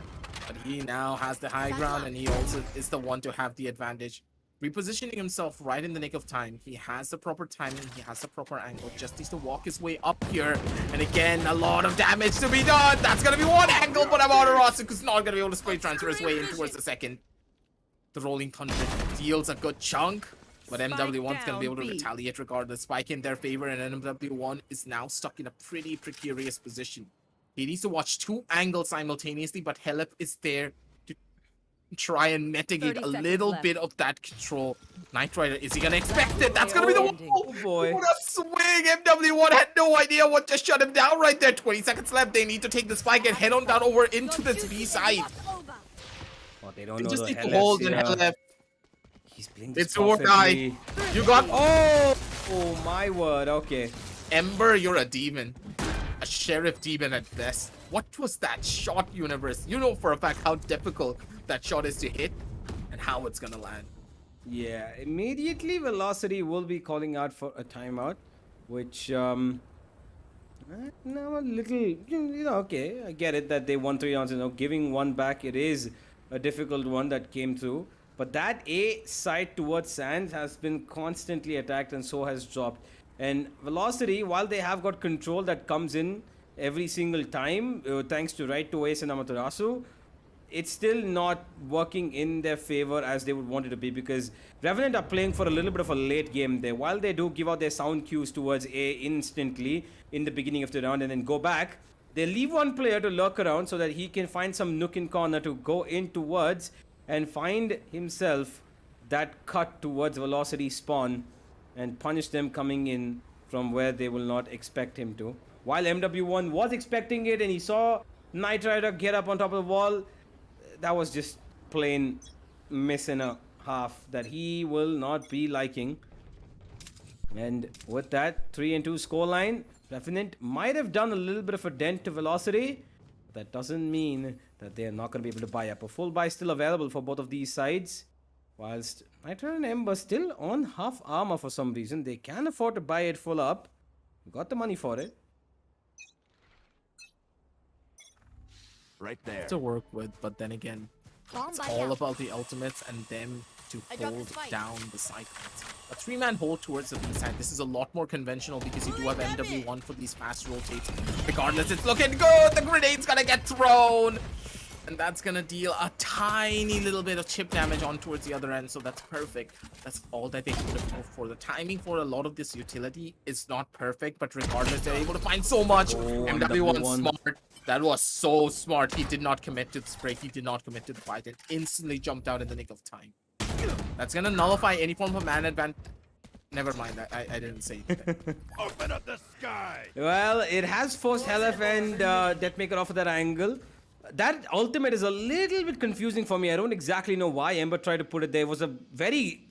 but he now has the high ground, and he also is the one to have the advantage. Repositioning himself right in the nick of time. He has the proper timing, he has the proper angle, just needs to walk his way up here. And again, a lot of damage to be done. That's gonna be one angle, but Amaterasu is not gonna be able to spray transfer his way in towards the second. The Rolling Thunder deals a good chunk, but MW1's gonna be able to retaliate regardless. Spike in their favor, and MW1 is now stuck in a pretty precarious position. He needs to watch two angles simultaneously, but HellF is there to try and mitigate a little bit of that control. Knight Rider, is he gonna expect it? That's gonna be the one. Oh boy. What a swing! MW1 had no idea what just shut him down right there. 20 seconds left. They need to take the spike and head on down over into this B side. Oh, they don't They know just the need to hold and HellF. He's playing this It's your guy. perfectly. You got Oh my word. Okay. Ember, you're a demon. A sheriff demon at best. What was that shot, Universe? You know for a fact how difficult that shot is to hit and how it's gonna land. Yeah, immediately Velocity will be calling out for a timeout, which now a little, okay, I get it that they won 3 rounds, giving one back, it is a difficult one that came through, but that A side towards Sands has been constantly attacked, and so has dropped. And Velocity, while they have got control that comes in every single time, thanks to Right to Ace and Amaterasu, it's still not working in their favor as they would want it to be, because Revenant are playing for a little bit of a late game there. While they do give out their sound cues towards A instantly in the beginning of the round and then go back, they leave one player to lurk around so that he can find some nook and corner to go in towards and find himself that cut towards Velocity spawn and punish them coming in from where they will not expect him to. While MW1 was expecting it and he saw Knight Rider get up on top of the wall, that was just plain miss and a half that he will not be liking. And with that 3-2 scoreline, Revenant might have done a little bit of a dent to Velocity. That doesn't mean that they are not going to be able to buy up. A full buy still available for both of these sides. Whilst Nitro and Ember still on half armor for some reason. They can afford to buy it full up. Got the money for it. Right there. To work with, but then again, Bomb it's by all now. about the ultimates and them to I dropped hold the spike. down the side. A 3-man hold towards the B side. This is a lot more conventional because you do have MW1 for these fast rotates. Regardless, it's looking good. The grenade's gonna get thrown. And that's gonna deal a tiny little bit of chip damage on towards the other end, so that's perfect. That's all that they could have hoped for. The timing for a lot of this utility is not perfect, but regardless, they're able to find so much. MW1 smart. That was so smart. He did not commit to the spray. He did not commit to the fight and instantly jumped out in the nick of time. That's gonna nullify any form of man advantage. Never mind, I didn't say anything. Open up the sky! Well, it has forced Helef and Deathmaker off of that angle. That ultimate is a little bit confusing for me. I don't exactly know why Ember tried to put it there. It was a very,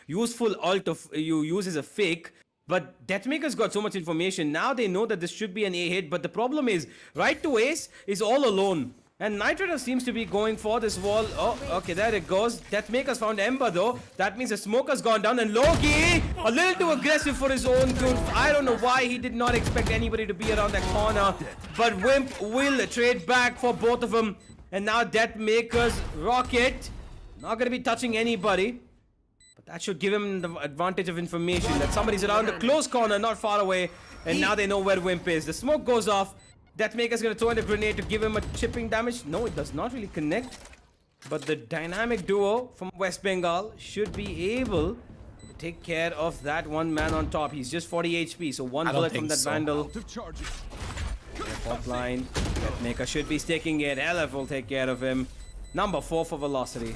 useful ult of you use as a fake. But Deathmaker's got so much information. Now they know that this should be an A hit. But the problem is, Right to Ace is all alone. And Knight Rider seems to be going for this wall. Oh, okay, there it goes. Deathmaker's found Ember though. That means the smoker's gone down. And Loki, a little too aggressive for his own good. I don't know why he did not expect anybody to be around that corner. But Wimp will trade back for both of them. And now Deathmaker's rocket, not going to be touching anybody. But that should give him the advantage of information that somebody's around the close corner, not far away. And now they know where Wimp is. The smoke goes off. Deathmaker's gonna throw in a grenade to give him a chipping damage. No, it does not really connect. But the dynamic duo from West Bengal should be able to take care of that one man on top. He's just 40 HP, so one bullet from that Vandal. Top line. Deathmaker should be sticking it. LF will take care of him. Number 4 for Velocity.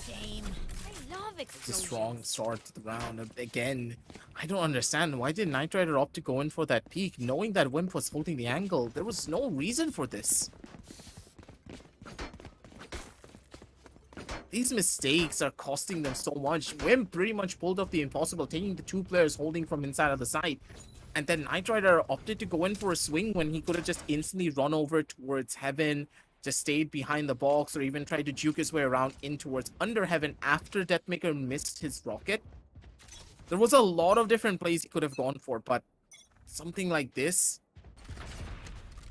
Shame. I love The explosions. strong start to the round. Again, I don't understand. Why did Knight Rider opt to go in for that peek? Knowing that Wimp was holding the angle, there was no reason for this. These mistakes are costing them so much. Wimp pretty much pulled off the impossible, taking the 2 players holding from inside of the site. And then Knight Rider opted to go in for a swing when he could have just instantly run over towards Heaven, just stayed behind the box, or even tried to juke his way around in towards Under Heaven after Deathmaker missed his rocket. There was a lot of different plays he could have gone for, but something like this,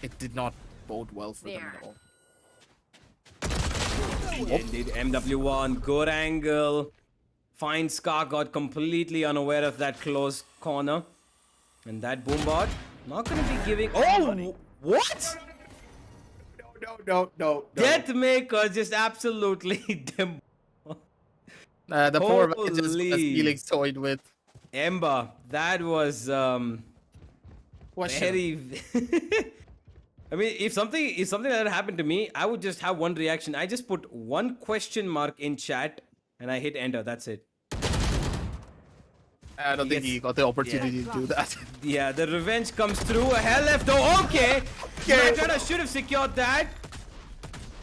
it did not bode well for them at all. Indeed, MW1, good angle. Fine Scar got completely unaware of that close corner. And that Boombot, not going to be giving... Oh, what? No. Deathmaker just absolutely... The poor man just Holy. was feeling toyed with. Ember, that was very... I mean, if something like that happened to me, I would just have one reaction. I just put one question mark in chat and I hit enter. That's it. I don't think he got the opportunity to do that. Yeah, the revenge comes through. A hell left. Oh, okay. Knight Rider should have secured that.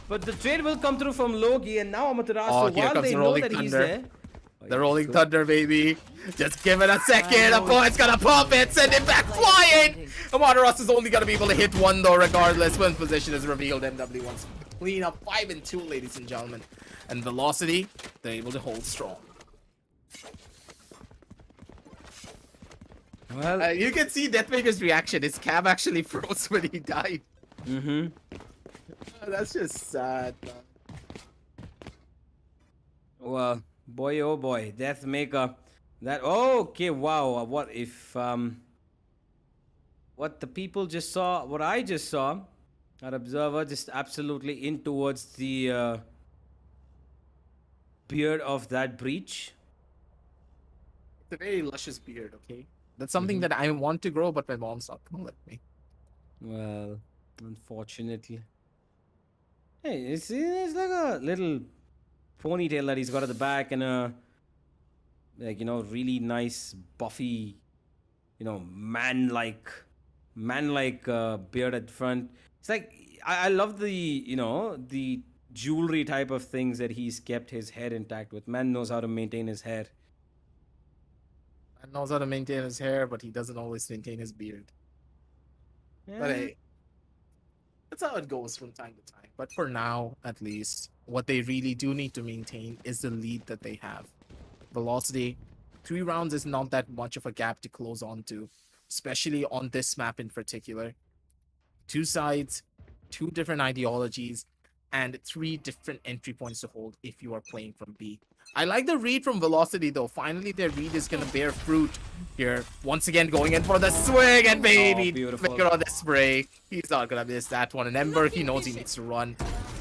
But the trade will come through from Logi, and now Amaterasu, Oh, here while comes they the know Rolling that he's Thunder. there. The Rolling Thunder, baby. Just give it a second. A boy's gonna pop it. Send it back flying. Amaterasu is only gonna be able to hit one, though, regardless. When position is revealed, MW1's clean up 5-2, ladies and gentlemen. And Velocity, they're able to hold strong. Well, You can see Deathmaker's reaction. His cab actually froze when he died. That's just sad, man. well, boy, oh boy, Deathmaker. That okay, wow. What what the people just saw, what I just saw, our observer just absolutely in towards the beard of that breach. It's a very luscious beard, okay? That's something that I want to grow, but my mom's not gonna let me. Well, unfortunately. Hey, it's like a little ponytail that he's got at the back and a, like, you know, really nice, buffy, you know, man-like beard at front. It's like, I love the, you know, the jewelry type of things that he's kept his hair intact with. Man knows how to maintain his hair. Man knows how to maintain his hair, but he doesn't always maintain his beard. Yeah. But hey, that's how it goes from time to time. But for now, at least, what they really do need to maintain is the lead that they have. Velocity, 3 rounds is not that much of a gap to close on to, especially on this map in particular. 2 sides, 2 different ideologies, and 3 different entry points to hold if you are playing from B. I like the read from Velocity though. Finally, their read is gonna bear fruit here. Once again, going in for the swing and baby, beautiful. flicker on the spray. He's not gonna miss that one. And Ember, he knows he needs to run.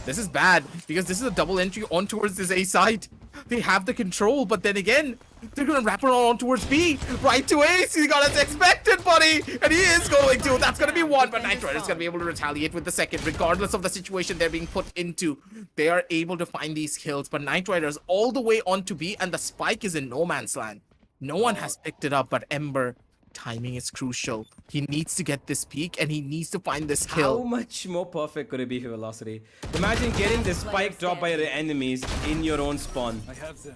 This is bad because this is a double entry on towards this A side. They have the control, but then again, they're gonna wrap around on towards B. Right to Ace, he got as expected, buddy, and he is going to. That's gonna be one, but Nitro is gonna be able to retaliate with the second, regardless of the situation they're being put into. They are able to find these kills, but Knight Rider's all the way on to B, and the spike is in no man's land. No one has picked it up, but Ember, timing is crucial. He needs to get this peak, and he needs to find this How kill. much more perfect could it be for Velocity? Imagine getting the spike dropped by your enemies in your own spawn. I have them.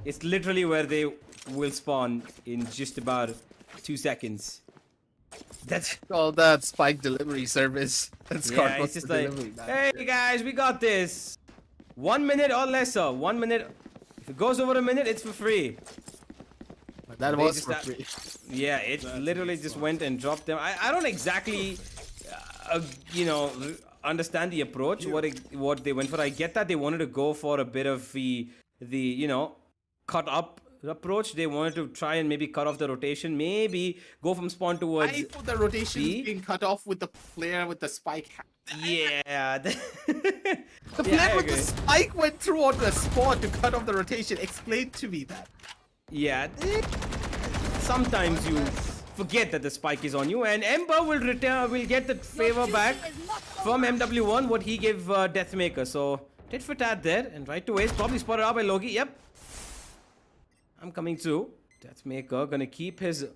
It's literally where they will spawn in just about 2 seconds. That's Call that spike delivery service. That's called yeah, it's just the like, delivery, man. hey guys, we got this. 1 minute or lesser. 1 minute. If it goes over a minute, it's for free. That They was just for ha- free. Yeah, it literally just went and dropped them. I don't exactly, you know, understand the approach. What they went for. I get that they wanted to go for a bit of the you know, cut up approach. They wanted to try and maybe cut off the rotation. Maybe go from spawn towards. I thought the rotation B? being cut off with the player with the spike. Yeah. The Yeah, player I with the agree. spike went through on the spot to cut off the rotation. Explain to me that. Yeah, sometimes you forget that the spike is on you, and Ember will get the favor back from MW1 what he gave Deathmaker. So tit for tat there, and right to ace, probably spotted out by Logi. Yep, I'm coming too. Deathmaker gonna keep his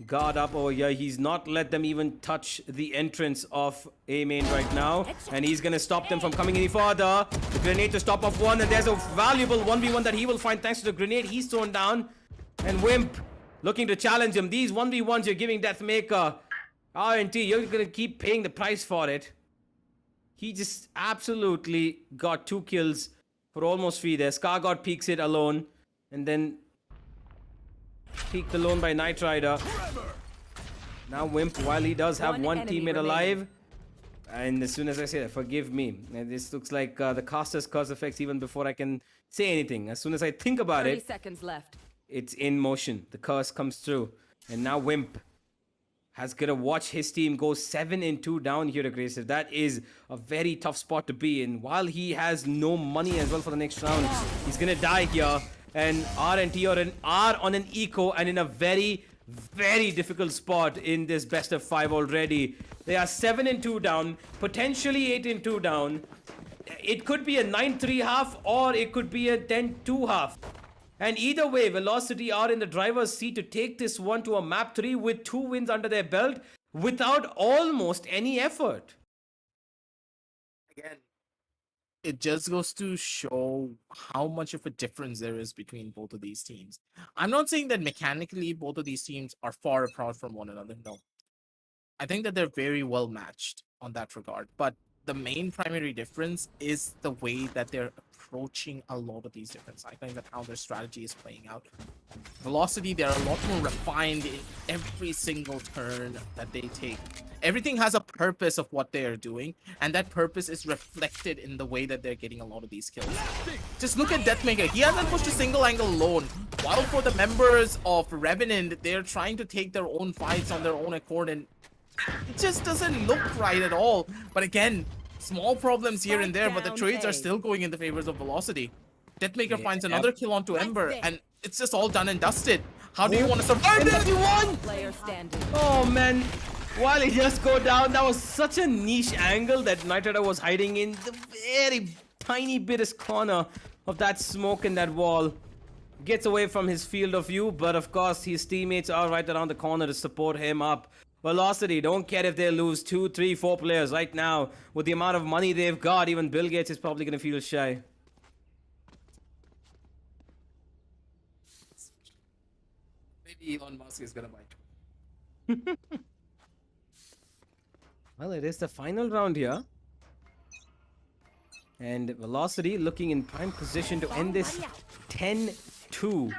guard up over here. He's not let them even touch the entrance of A main right now, and he's gonna stop them from coming any further. The grenade to stop off one, and there's a valuable 1v1 that he will find thanks to the grenade he's thrown down. And Wimp looking to challenge him. These 1v1s you're giving Deathmaker, R&T, you're gonna keep paying the price for it. He just absolutely got 2 kills for almost free there. Scar God peeks it alone, and then peeked alone by Knight Rider. Now Wimp, while he does have One one enemy teammate remaining. alive, and as soon as I say that, forgive me, and this looks like the caster's curse effects even before I can say anything. As soon as I think about 30 it, seconds left. it's in motion. The curse comes through, and now Wimp has got to watch his team go 7-2 down here aggressive. That is a very tough spot to be in. While he has no money as well for the next round, he's gonna die here. And R&T are on an eco and in a very, very difficult spot in this best of 5 already. They are 7-2 down, potentially 8-2 down. It could be a 9-3 half, or it could be a 10-2 half. And either way, Velocity are in the driver's seat to take this one to a map 3 with 2 wins under their belt without almost any effort. Again, it just goes to show how much of a difference there is between both of these teams. I'm not saying that mechanically both of these teams are far apart from one another. No. I think that they're very well matched on that regard. But the main primary difference is the way that they're approaching a lot of these different cyclings and how their strategy is playing out. Velocity, they're a lot more refined in every single turn that they take. Everything has a purpose of what they are doing, and that purpose is reflected in the way that they're getting a lot of these kills. Just look at Deathmaker. He hasn't pushed a single angle alone. While for the members of Revenant, they're trying to take their own fights on their own accord and It just doesn't look right at all. But again, small problems here and there, but the Down trades A. are still going in the favors of Velocity. Deathmaker Yeah. finds another kill onto Ember, this? and it's just all done and dusted. How do you want to survive this? NW1! Player standing. Oh man, while he just go down, that was such a niche angle that Knight Rider was hiding in the very tiny biggest corner of that smoke in that wall. Gets away from his field of view, but of course his teammates are right around the corner to support him up. Velocity, don't care if they lose 2, 3, 4 players right now. With the amount of money they've got, even Bill Gates is probably going to feel shy. Maybe Elon Musk is gonna bite. Well, it is the final round here. And Velocity looking in prime position to end this 10-2.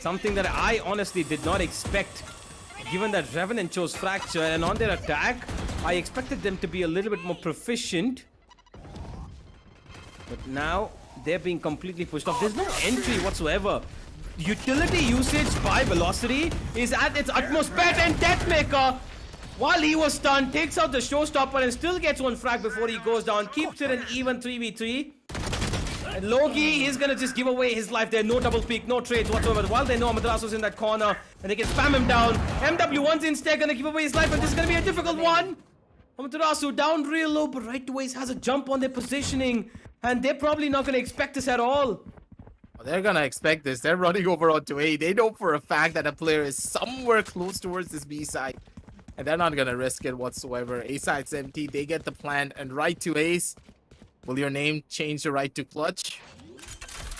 Something that I honestly did not expect, given that Revenant chose Fracture, and on their attack, I expected them to be a little bit more proficient. But now, they're being completely pushed off. There's no entry whatsoever. Utility usage by Velocity is at its utmost best, and Deathmaker, while he was stunned, takes out the showstopper and still gets one frag before he goes down. Keeps it an even 3v3. And Logi is gonna just give away his life there. No double peek, no trades whatsoever. While they know Amadrasu's in that corner and they can spam him down. MW1's instead gonna give away his life, and this is gonna be a difficult one. Amaterasu down real low, but right away has a jump on their positioning. And they're probably not gonna expect this at all. Well, they're gonna expect this. They're running over onto A. They know for a fact that a player is somewhere close towards this B side. And they're not gonna risk it whatsoever. A side's empty. They get the plant and right to Ace. Will your name change to right to clutch?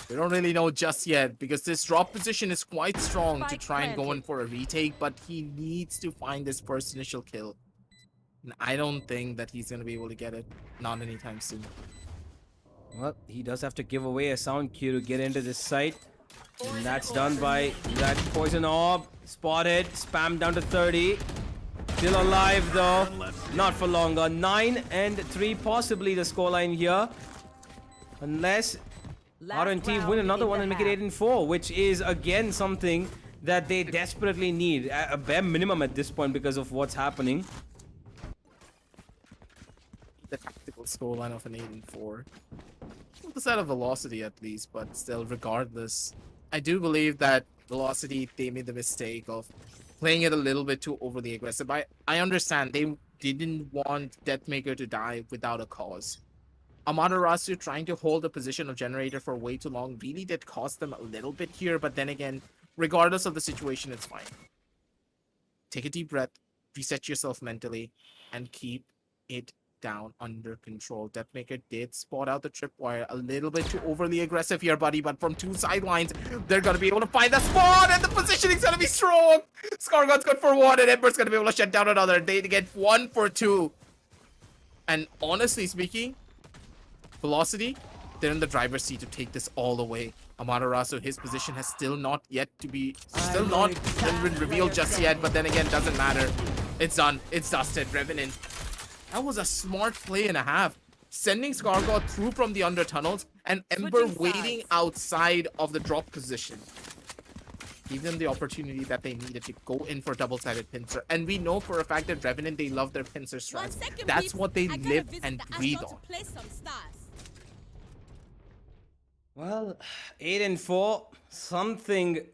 We don't really know just yet, because this drop position is quite strong to Spike try and go in planted. for a retake, but he needs to find this first initial kill. And I don't think that he's gonna be able to get it. Not anytime soon. Well, he does have to give away a sound cue to get into this site. And that's done by that poison orb. Spotted, spammed down to 30. Still alive though. Not for longer. 9 and 3, possibly the scoreline here. Unless Last RNT round win another in one the and make it half. 8 and 4, which is again something that they desperately need. A bare minimum at this point because of what's happening. The tactical scoreline of an 8 and 4. On the side of Velocity at least, but still, regardless, I do believe that Velocity, they made the mistake of playing it a little bit too overly aggressive. I understand they didn't want Deathmaker to die without a cause. Amaterasu trying to hold the position of Generator for way too long really did cost them a little bit here, but then again, regardless of the situation, it's fine. Take a deep breath, reset yourself mentally, and keep it down under control. Deathmaker did spot out the tripwire a little bit too overly aggressive here, buddy, but from two sidelines, they're gonna be able to find the spot, and the positioning's gonna be strong. Scargod's good for 1, and Ember's gonna be able to shut down another. They get 1 for 2. And honestly speaking, Velocity, they're in the driver's seat to take this all away. Amaterasu, his position has still not been revealed just yet, but then again, doesn't matter. It's done. It's dusted. Revenant. That was a smart play and a half. Sending Scargod through from the under tunnels and Ember Switching waiting sides. outside of the drop position. Give them the opportunity that they needed to go in for double-sided pincer. And we know for a fact that Revenant, they love their pincer strats. That's what they live and breathe on. Well, 8 and 4, something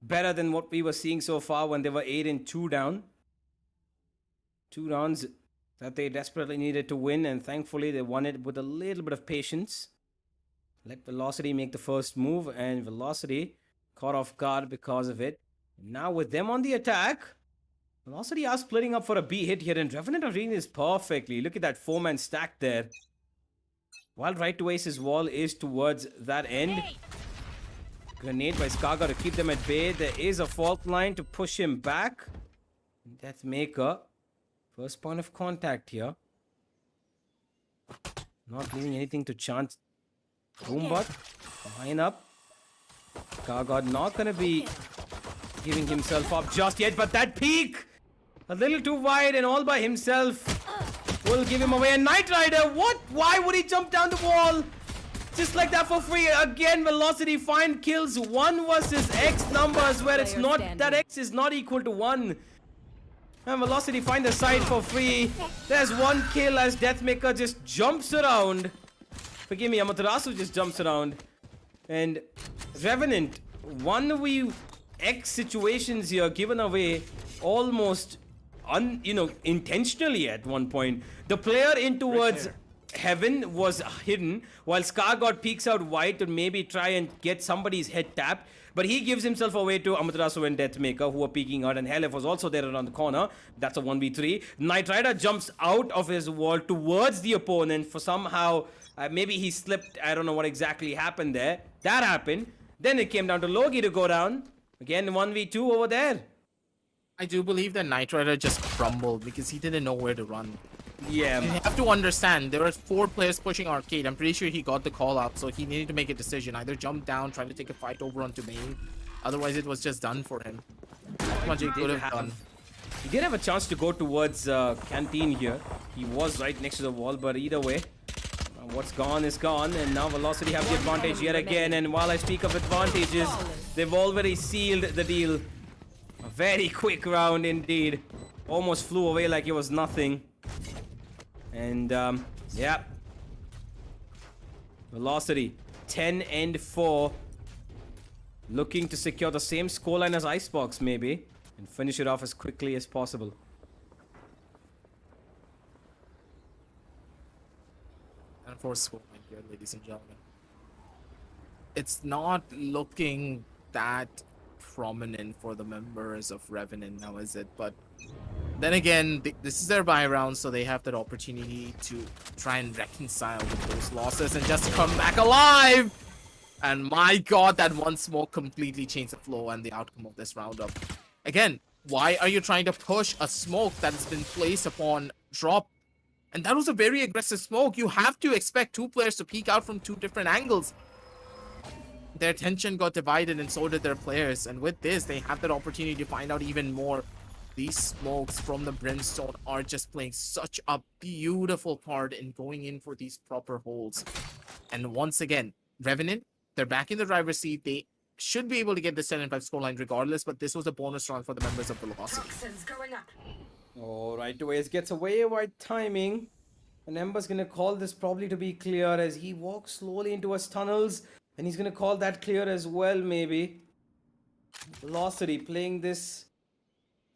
better than what we were seeing so far when they were 8 and 2 down. 2 rounds that they desperately needed to win, and thankfully they won it with a little bit of patience. Let Velocity make the first move, and Velocity caught off guard because of it. Now with them on the attack, Velocity are splitting up for a B hit here, and Revenant are reading this perfectly. Look at that 4-man stack there. While right to Ace's wall is towards that end. Grenade by Skaga to keep them at bay. There is a fault line to push him back. Deathmaker. First point of contact here. Not leaving anything to chance. Boombot. Line up. Skaga not going to be giving himself up just yet. But that peak. A little too wide and all by himself. Will give him away. And Knight Rider, what? Why would he jump down the wall? Just like that for free. Again, Velocity find kills 1 versus X numbers where it's Player not, standing. that X is not equal to 1. And Velocity find the side for free. There's one kill as Deathmaker just jumps around. Forgive me, Amaterasu just jumps around. And Revenant, 1v(X) situations here given away almost intentionally at one point. The player in towards Heaven was hidden while Scar God peeks out wide to maybe try and get somebody's head tapped. But he gives himself away to Amaterasu and Deathmaker, who are peeking out, and Helef was also there around the corner. That's a 1v3. Knight Rider jumps out of his wall towards the opponent for somehow, maybe he slipped. I don't know what exactly happened there. That happened. Then it came down to Logi to go down. Again, 1v2 over there. I do believe that Knight Rider just crumbled because he didn't know where to run. Yeah. You have to understand, there were 4 players pushing Arcade. I'm pretty sure he got the call out, so he needed to make a decision. Either jump down, try to take a fight over onto main. Otherwise, it was just done for him. Not much he could have done. He did have a chance to go towards Canteen here. He was right next to the wall, but either way, what's gone is gone. And now Velocity have the advantage yet again. And while I speak of advantages, they've already sealed the deal. A very quick round indeed. Almost flew away like it was nothing. And yeah, Velocity 10-4, looking to secure the same scoreline as Icebox maybe, and finish it off as quickly as possible. And for scoreline here, ladies and gentlemen, it's not looking that prominent for the members of Revenant now, is it? But then again, this is their bye round, so they have that opportunity to try and reconcile with those losses and just come back alive. And my god, that one smoke completely changed the flow and the outcome of this roundup. Again, why are you trying to push a smoke that has been placed upon drop? And that was a very aggressive smoke. You have to expect 2 players to peek out from 2 different angles. Their attention got divided and so did their players. And with this, they have that opportunity to find out even more. These smokes from the Brimstone are just playing such a beautiful part in going in for these proper holes. And once again, Revenant, they're back in the driver's seat. They should be able to get the 7-5 scoreline regardless, but this was a bonus round for the members of Velocity. Oh, right away, it gets away right timing. And Ember's gonna call this probably to be clear as he walks slowly into his tunnels. And he's gonna call that clear as well, maybe. Velocity playing this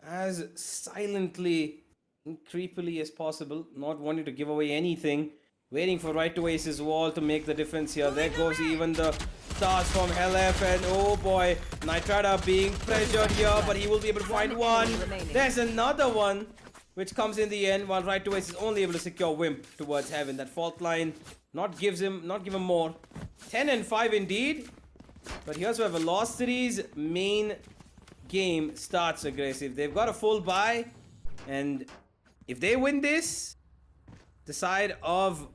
as silently and creepily as possible, not wanting to give away anything, waiting for right to ace his wall to make the difference here. There goes even the stars from Helef, and oh boy, Knight Rider being pressured here, but he will be able to find one. There's another one, which comes in the end, while right to ace is only able to secure Wimp towards Heaven. That fault line not give him more. 10-5 indeed, but here's where Velocity's main game starts aggressive. They've got a full buy, and if they win this, the side of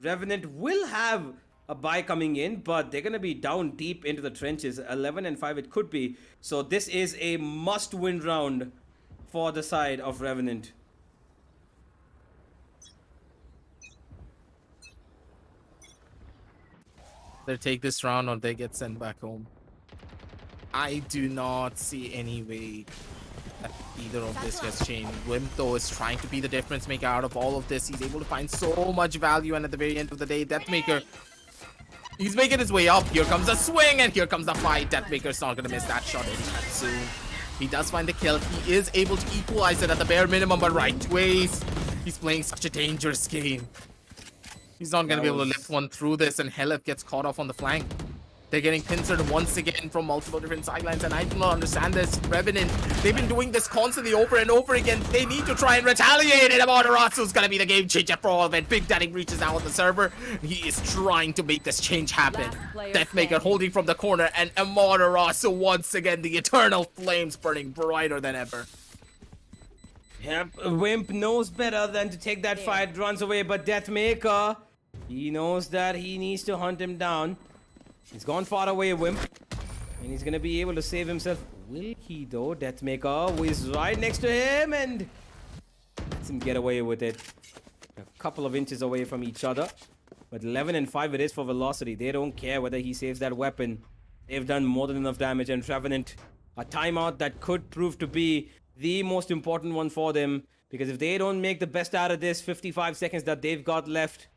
Revenant will have a buy coming in, but they're gonna be down deep into the trenches. 11-5 it could be. So this is a must-win round for the side of Revenant. They take this round or they get sent back home. I do not see any way that either of this gets changed. Wimp, though, is trying to be the difference maker out of all of this. He's able to find so much value, and at the very end of the day, Deathmaker, he's making his way up. Here comes the swing, and here comes the fight. Deathmaker's not going to miss that shot anytime soon. He does find the kill. He is able to equalize it at the bare minimum, but right ways. He's playing such a dangerous game. He's not going to be able to lift one through this, and Helef gets caught off on the flank. They're getting pincered once again from multiple different sidelines, and I do not understand this. Revenant, they've been doing this constantly over and over again. They need to try and retaliate, and Amaterasu going to be the game changer for all of it. Big Daddy reaches out on the server. He is trying to make this change happen. Deathmaker holding from the corner, and Amaterasu once again, the eternal flames burning brighter than ever. Yep, Wimp knows better than to take that fight, runs away, but Deathmaker, he knows that he needs to hunt him down. He's gone far away, Wimp, and he's gonna be able to save himself. Will he though? Deathmaker, who is right next to him, and lets him get away with it. A couple of inches away from each other, but 11-5 it is for Velocity. They don't care whether he saves that weapon. They've done more than enough damage, and Revenant, a timeout that could prove to be the most important one for them, because if they don't make the best out of this 55 seconds that they've got left,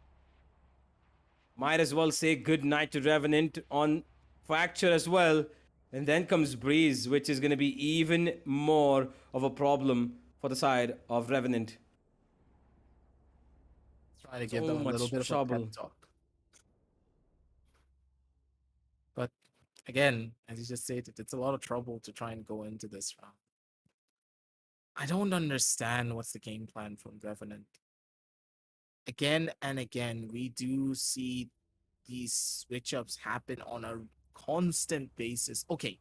might as well say good night to Revenant on Fracture as well. And then comes Breeze, which is going to be even more of a problem for the side of Revenant. Try to give So them a much little bit of a trouble. pep talk. But again, as you just stated, it's a lot of trouble to try and go into this round. I don't understand what's the game plan from Revenant. Again and again, we do see these switch ups happen on a constant basis. Okay.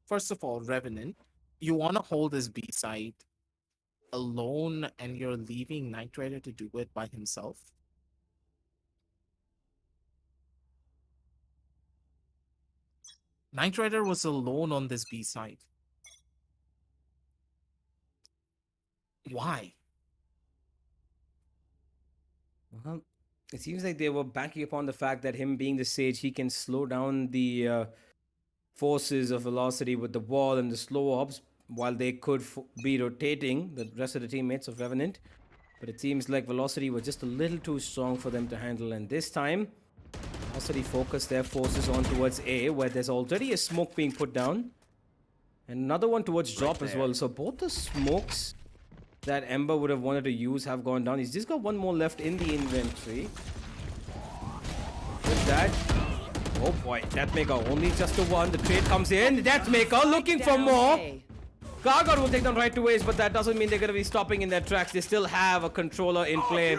First of all, Revenant, you want to hold this B side alone and you're leaving Knight Rider to do it by himself? Knight Rider was alone on this B side. Why? Well, it seems like they were banking upon the fact that him being the Sage, he can slow down the forces of velocity with the wall and the slow ops while they could be rotating the rest of the teammates of Revenant. But it seems like velocity was just a little too strong for them to handle. And this time, velocity focused their forces on towards A, where there's already a smoke being put down. And another one towards drop as well. So both the smokes that Ember would have wanted to use have gone down. He's just got one more left in the inventory. With that, oh boy, Deathmaker only just a one. The trade comes in. Deathmaker looking for more. Gargot will take them right to waste, but that doesn't mean they're going to be stopping in their tracks. They still have a controller in play.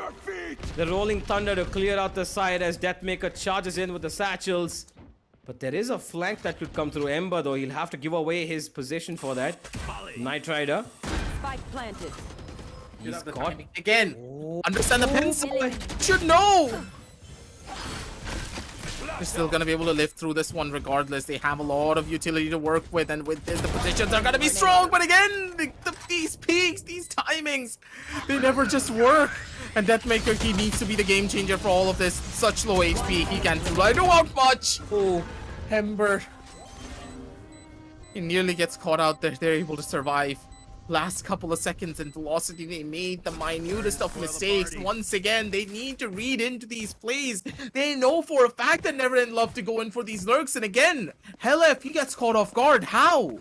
The Rolling Thunder to clear out the side as Deathmaker charges in with the satchels. But there is a flank that could come through Ember, though. He'll have to give away his position for that. Knight Rider. Spike planted. He's caught. Again, understand the pencil. Should know. They're still gonna be able to live through this one regardless. They have a lot of utility to work with, and with this, the positions are gonna be strong. But again, these peaks, these timings, they never just work. And Deathmaker, he needs to be the game changer for all of this. Such low HP, he can't do out much. Oh, Ember. He nearly gets caught out there. They're able to survive. Last couple of seconds and velocity, they made the minutest of mistakes. Once again, they need to read into these plays. They know for a fact that Neverend love to go in for these lurks. And again, hell if he gets caught off guard, how?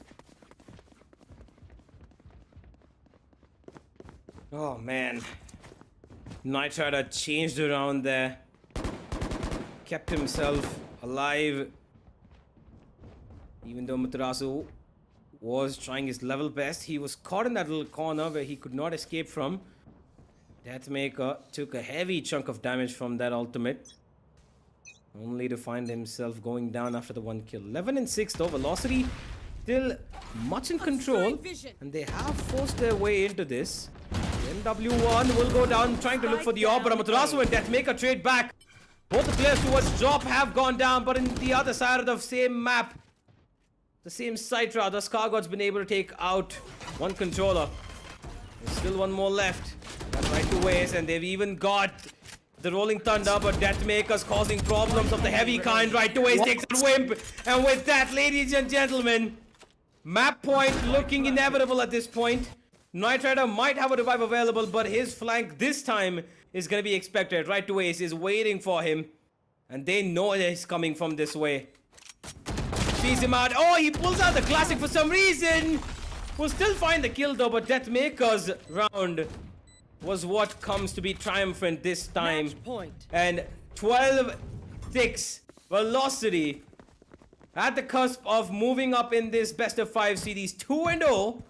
Oh man. Knight Rider changed around there. Kept himself alive. Even though Matarasu was trying his level best, he was caught in that little corner where he could not escape from. Deathmaker took a heavy chunk of damage from that ultimate, only to find himself going down after the one kill. 11 and 6 though, velocity still much in control, and they have forced their way into this. MW1 will go down trying to look for the orb, but Amaterasu and Deathmaker trade back. Both the players towards drop have gone down, but in the other side of the same map, the same site rather, Skargod's been able to take out one controller. There's still one more left. That's right to waste, and they've even got the Rolling Thunder, but Deathmaker's causing problems of the heavy kind. Right to waste takes a wimp, and with that, ladies and gentlemen, map point looking inevitable at this point. Knight Rider might have a revive available, but his flank this time is going to be expected. Right to waste is waiting for him, and they know that he's coming from this way. Sees him out. Oh, he pulls out the classic for some reason. Will still find the kill though, but Deathmaker's round was what comes to be triumphant this time. And 12-6 velocity at the cusp of moving up in this best of 5 series, 2-0.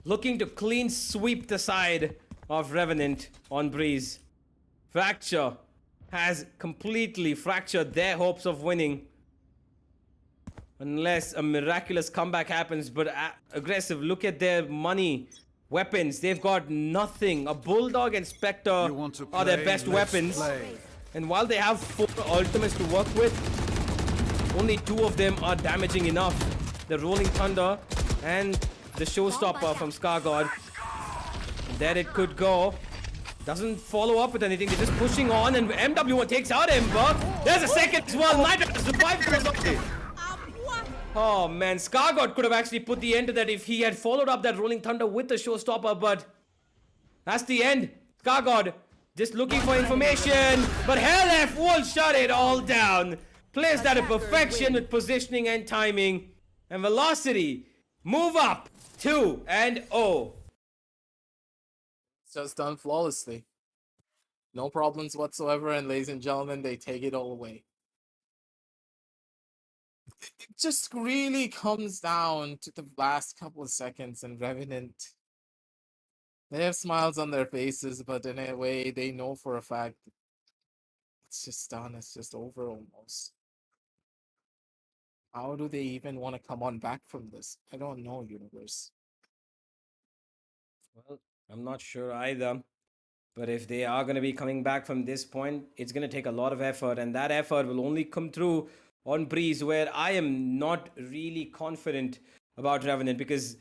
Looking to clean sweep the side of Revenant on Breeze. Fracture has completely fractured their hopes of winning. Unless a miraculous comeback happens, but aggressive. Look at their money, weapons. They've got nothing. A Bulldog and Spectre are their best weapons. And while they have 4 ultimates to work with, only 2 of them are damaging enough. The Rolling Thunder and the Showstopper from Skargod. There it could go. Doesn't follow up with anything. They're just pushing on, and MW1 takes out Ember. There's a second as well. Knight Rider survived. Oh man, Scargod could have actually put the end to that if he had followed up that Rolling Thunder with the showstopper, but that's the end. Scargod just looking for information, but HLF will shut it all down. Plays that at perfection with positioning and timing. And Velocity move up 2-0. It's just done flawlessly. No problems whatsoever, and ladies and gentlemen, they take it all away. It just really comes down to the last couple of seconds, and Revenant, they have smiles on their faces, but in a way, they know for a fact it's just done. It's just over almost. How do they even want to come on back from this? I don't know, Universe. Well, I'm not sure either. But if they are going to be coming back from this point, it's going to take a lot of effort. And that effort will only come through on Breeze, where I am not really confident about Revenant because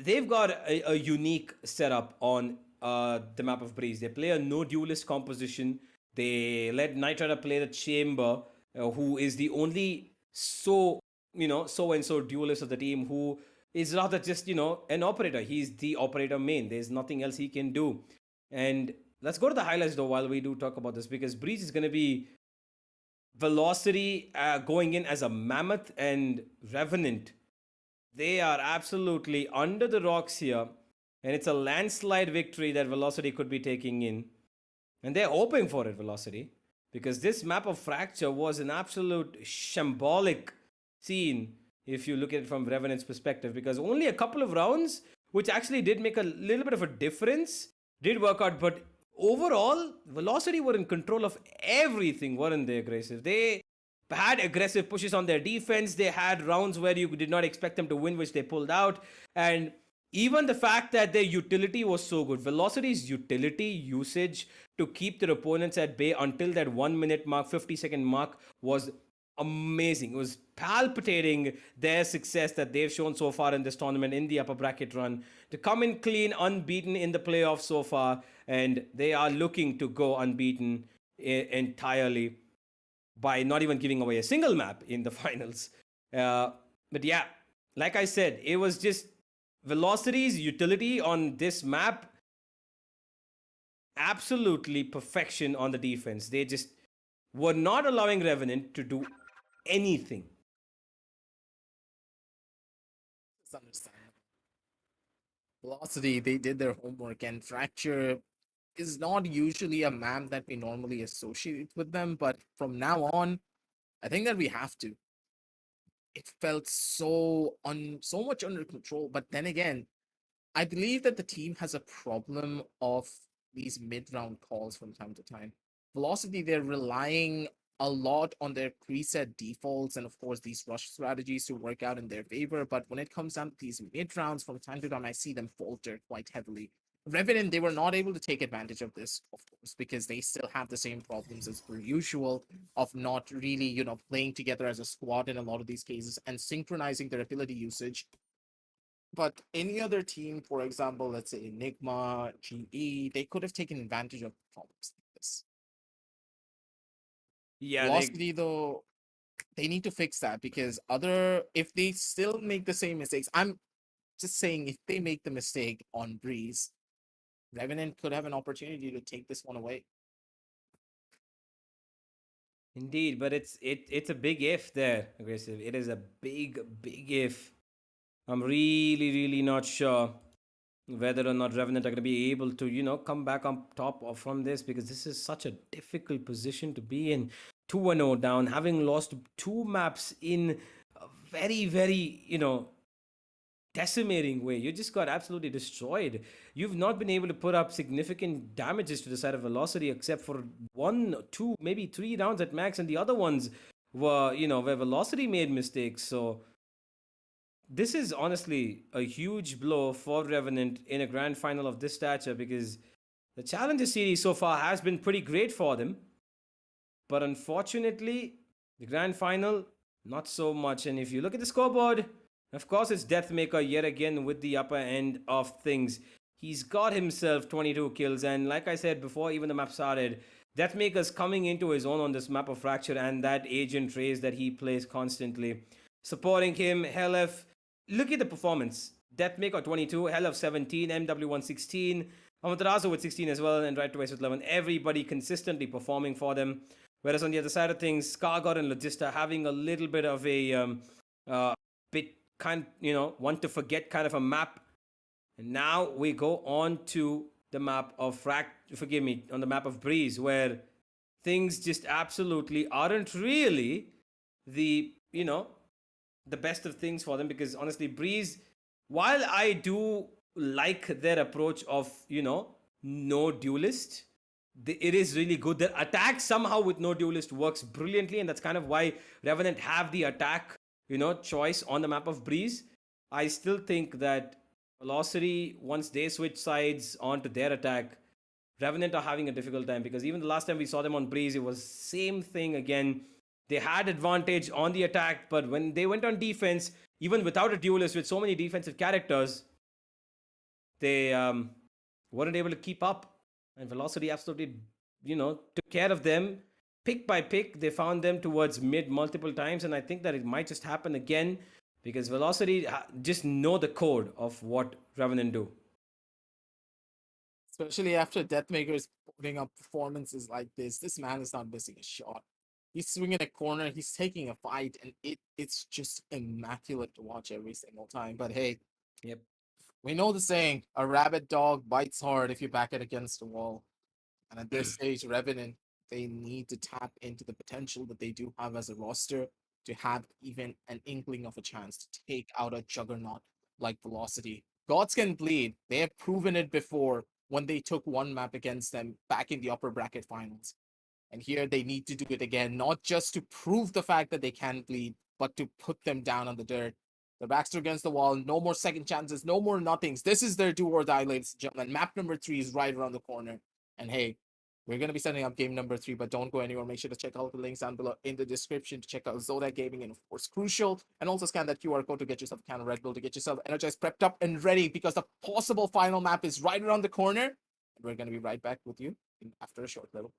they've got a unique setup on the map of Breeze. They play a no duelist composition. They let Night Rider play the Chamber, who is the only so-and-so duelist of the team who is rather just, an operator. He's the operator main. There's nothing else he can do. And let's go to the highlights though while we do talk about this, because Breeze is going to be Velocity going in as a Mammoth, and Revenant, they are absolutely under the rocks here. And it's a landslide victory that Velocity could be taking in. And they're hoping for it, Velocity, because this map of Fracture was an absolute shambolic scene if you look at it from Revenant's perspective, because only a couple of rounds, which actually did make a little bit of a difference, did work out. But overall, Velocity were in control of everything, weren't they, Aggressive? They had aggressive pushes on their defense. They had rounds where you did not expect them to win, which they pulled out. And even the fact that their utility was so good, Velocity's utility usage to keep their opponents at bay until that 1 minute mark, 50-second mark was amazing. It was palpitating their success that they've shown so far in this tournament in the upper bracket run, to come in clean, unbeaten in the playoffs so far, and they are looking to go unbeaten entirely by not even giving away a single map in the finals. But yeah, like I said, it was just Velocity's utility on this map, absolutely perfection on the defense. They just were not allowing Revenant to do anything. It's understandable. Velocity, they did their homework, and Fracture is not usually a map that we normally associate with them, but from now on, I think that we have to. It felt so much under control, but then again, I believe that the team has a problem of these mid-round calls from time to time. Velocity, they're relying a lot on their preset defaults and of course these rush strategies to work out in their favor, but when it comes down to these mid-rounds, from time to time I see them falter quite heavily. Revenant, they were not able to take advantage of this, of course, because they still have the same problems as per usual of not really, playing together as a squad in a lot of these cases and synchronizing their ability usage. But any other team, for example, let's say Enigma, GE, they could have taken advantage of problems like this. Yeah, Velocity, though, they need to fix that, because if they still make the same mistakes, I'm just saying, if they make the mistake on Breeze, Revenant could have an opportunity to take this one away. indeed, but it's a big if there, Aggressive. It is a big if. I'm really not sure whether or not Revenant are going to be able to, come back on top or from this, because this is such a difficult position to be in. 2-0 down, having lost 2 maps in a very, decimating way. You just got absolutely destroyed. You've not been able to put up significant damages to the side of Velocity, except for 1, 2, maybe 3 rounds at max, and the other ones were, where Velocity made mistakes. So this is honestly a huge blow for Revenant in a grand final of this stature, because the Challenger Series so far has been pretty great for them. But unfortunately, the grand final, not so much. And if you look at the scoreboard, of course, it's Deathmaker yet again with the upper end of things. He's got himself 22 kills. And like I said before, even the map started, Deathmaker's coming into his own on this map of Fracture, and that agent race that he plays constantly. supporting him. Helef, look at the performance. Deathmaker 22, Helef 17, MW1 16, Amaterasu with 16 as well, and Right Twice with 11. Everybody consistently performing for them. Whereas on the other side of things, Scargod and Logista having a little bit of a one to forget kind of a map. And now we go on to the map of on the map of Breeze, where things just absolutely aren't really the best of things for them, because honestly, Breeze, while I do like their approach of no duelist, it is really good. Their attack somehow with no duelist works brilliantly, and that's kind of why Revenant have the attack choice on the map of Breeze. I still think that Velocity, once they switch sides onto their attack, Revenant are having a difficult time, because even the last time we saw them on Breeze, it was same thing again. They had advantage on the attack, but when they went on defense, even without a duelist, with so many defensive characters, they weren't able to keep up. And Velocity absolutely, took care of them. Pick by pick, they found them towards mid multiple times, and I think that it might just happen again, because Velocity just know the code of what Revenant do. Especially after Deathmaker is putting up performances like this. This man is not missing a shot. He's swinging a corner, he's taking a fight, and it's just immaculate to watch every single time. But hey, Yep. we know the saying, a rabid dog bites hard if you back it against a wall. And at this stage, Revenant, they need to tap into the potential that they do have as a roster to have even an inkling of a chance to take out a juggernaut like Velocity. Gods can bleed. They have proven it before when they took one map against them back in the upper bracket finals. And here they need to do it again, not just to prove the fact that they can bleed, but to put them down on the dirt. Their backs are against the wall. No more second chances. No more nothings. This is their do or die, ladies and gentlemen. Map number 3 is right around the corner. And hey, we're going to be setting up game number 3, but don't go anywhere. Make sure to check out the links down below in the description to check out Zotac Gaming and, of course, Crucial. And also scan that QR code to get yourself a can of Red Bull, to get yourself energized, prepped up, and ready, because the possible final map is right around the corner. And we're going to be right back with you after a short little.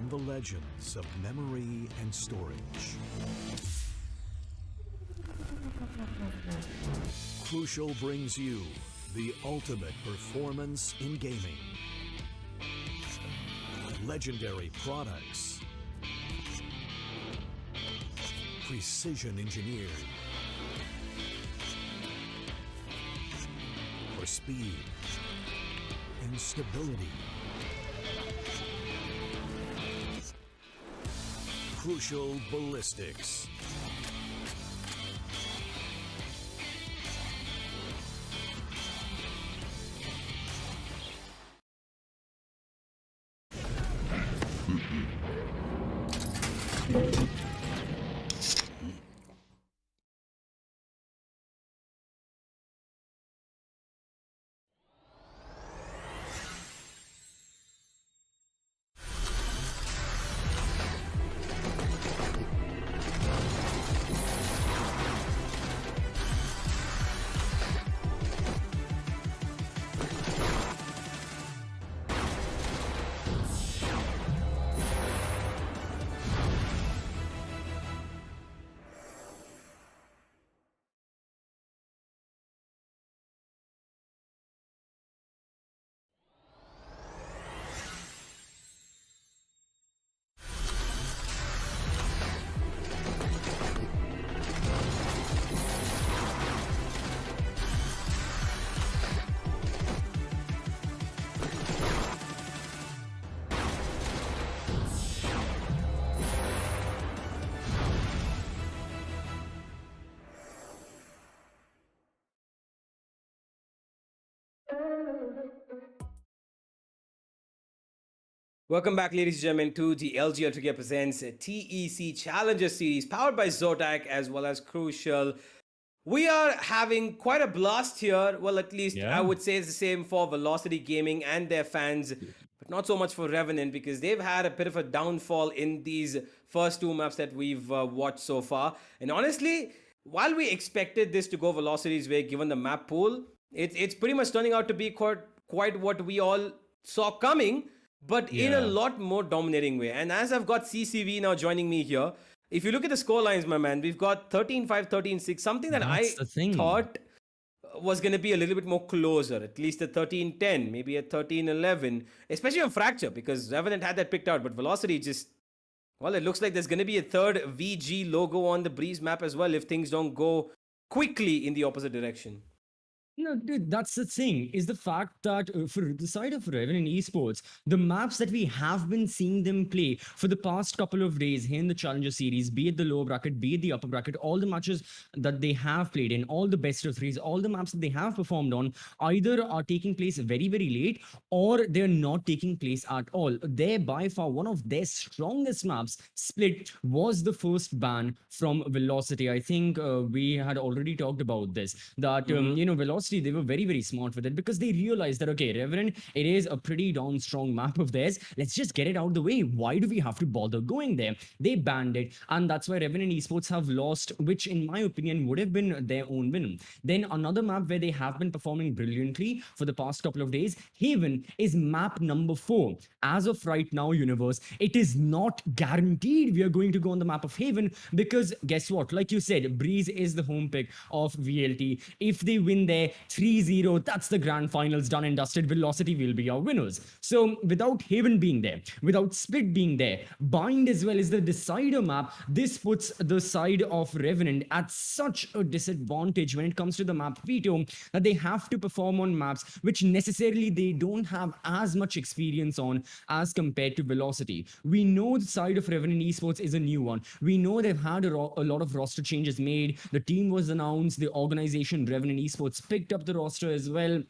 the legends of memory and storage. Crucial brings you the ultimate performance in gaming. Legendary products. Precision engineered. For speed and stability. Crucial ballistics. Welcome back, ladies and gentlemen, to the LG Ultragear presents TEC Challenger Series, powered by Zotac as well as Crucial. We are having quite a blast here. Well, at least I would say it's the same for Velocity Gaming and their fans, but not so much for Revenant because they've had a bit of a downfall in these first two maps that we've watched so far. And honestly, while we expected this to go Velocity's way given the map pool, it's pretty much turning out to be quite what we all saw coming, but in a lot more dominating way. And as I've got CCV now joining me here, if you look at the score lines, my man, we've got 13-5, 13-6, something that thought was going to be a little bit more closer, at least a 13-10, maybe a 13-11, especially on Fracture, because Revenant had that picked out, but Velocity just, well, it looks like there's going to be a third VG logo on the Breeze map as well if things don't go quickly in the opposite direction. No, dude, that's the thing, is the fact that for the side of Revenant Esports, the maps that we have been seeing them play for the past couple of days here in the Challenger Series, be it the lower bracket, be it the upper bracket, all the matches that they have played in, all the best of threes, all the maps that they have performed on, either are taking place very, very late or they're not taking place at all. They're by far one of their strongest maps, Split, was the first ban from Velocity. I think we had already talked about this, that, Velocity, they were very, very smart with it because they realized that, okay, Revenant, it is a pretty darn strong map of theirs. Let's just get it out of the way. Why do we have to bother going there? They banned it, and that's why Revenant Esports have lost, which in my opinion would have been their own win. Then another map where they have been performing brilliantly for the past couple of days, Haven, is map number 4. As of right now, universe, it is not guaranteed we are going to go on the map of Haven because guess what? Like you said, Breeze is the home pick of VLT. If they win there, 3-0, that's the grand finals done and dusted. Velocity will be our winners. So without Haven being there, without Split being there, Bind as well as the decider map, this puts the side of Revenant at such a disadvantage when it comes to the map veto that they have to perform on maps which necessarily they don't have as much experience on as compared to Velocity. We know the side of Revenant Esports is a new one. We know they've had a lot of roster changes made. The team was announced, the organization Revenant Esports picked up the roster as well,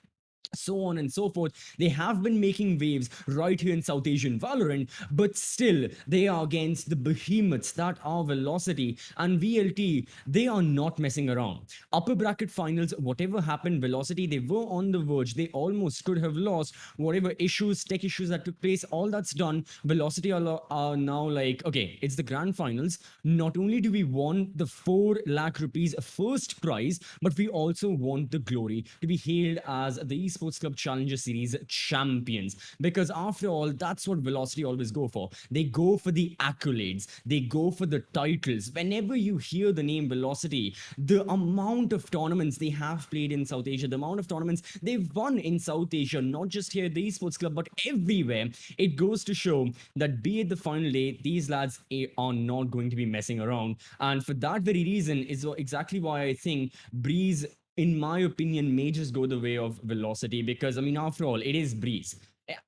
so on and so forth. They have been making waves right here in South Asian Valorant, but still they are against the behemoths that are Velocity and VLT. They are not messing around. Upper bracket finals, whatever happened, Velocity, they were on the verge. They almost could have lost. Whatever issues, tech issues that took place, all that's done. Velocity are now like, okay, it's the grand finals. Not only do we want the 4 lakh rupees first prize, but we also want the glory to be hailed as the esports Esports Club Challenger Series champions. Because after all, that's what Velocity always go for. They go for the accolades, they go for the titles. Whenever you hear the name Velocity, the amount of tournaments they have played in South Asia, the amount of tournaments they've won in South Asia, not just here at the Esports Club, but everywhere, it goes to show that be it the final day, these lads are not going to be messing around. And for that very reason is exactly why I think Breeze, in my opinion, may just go the way of Velocity, because I mean, after all, it is Breeze.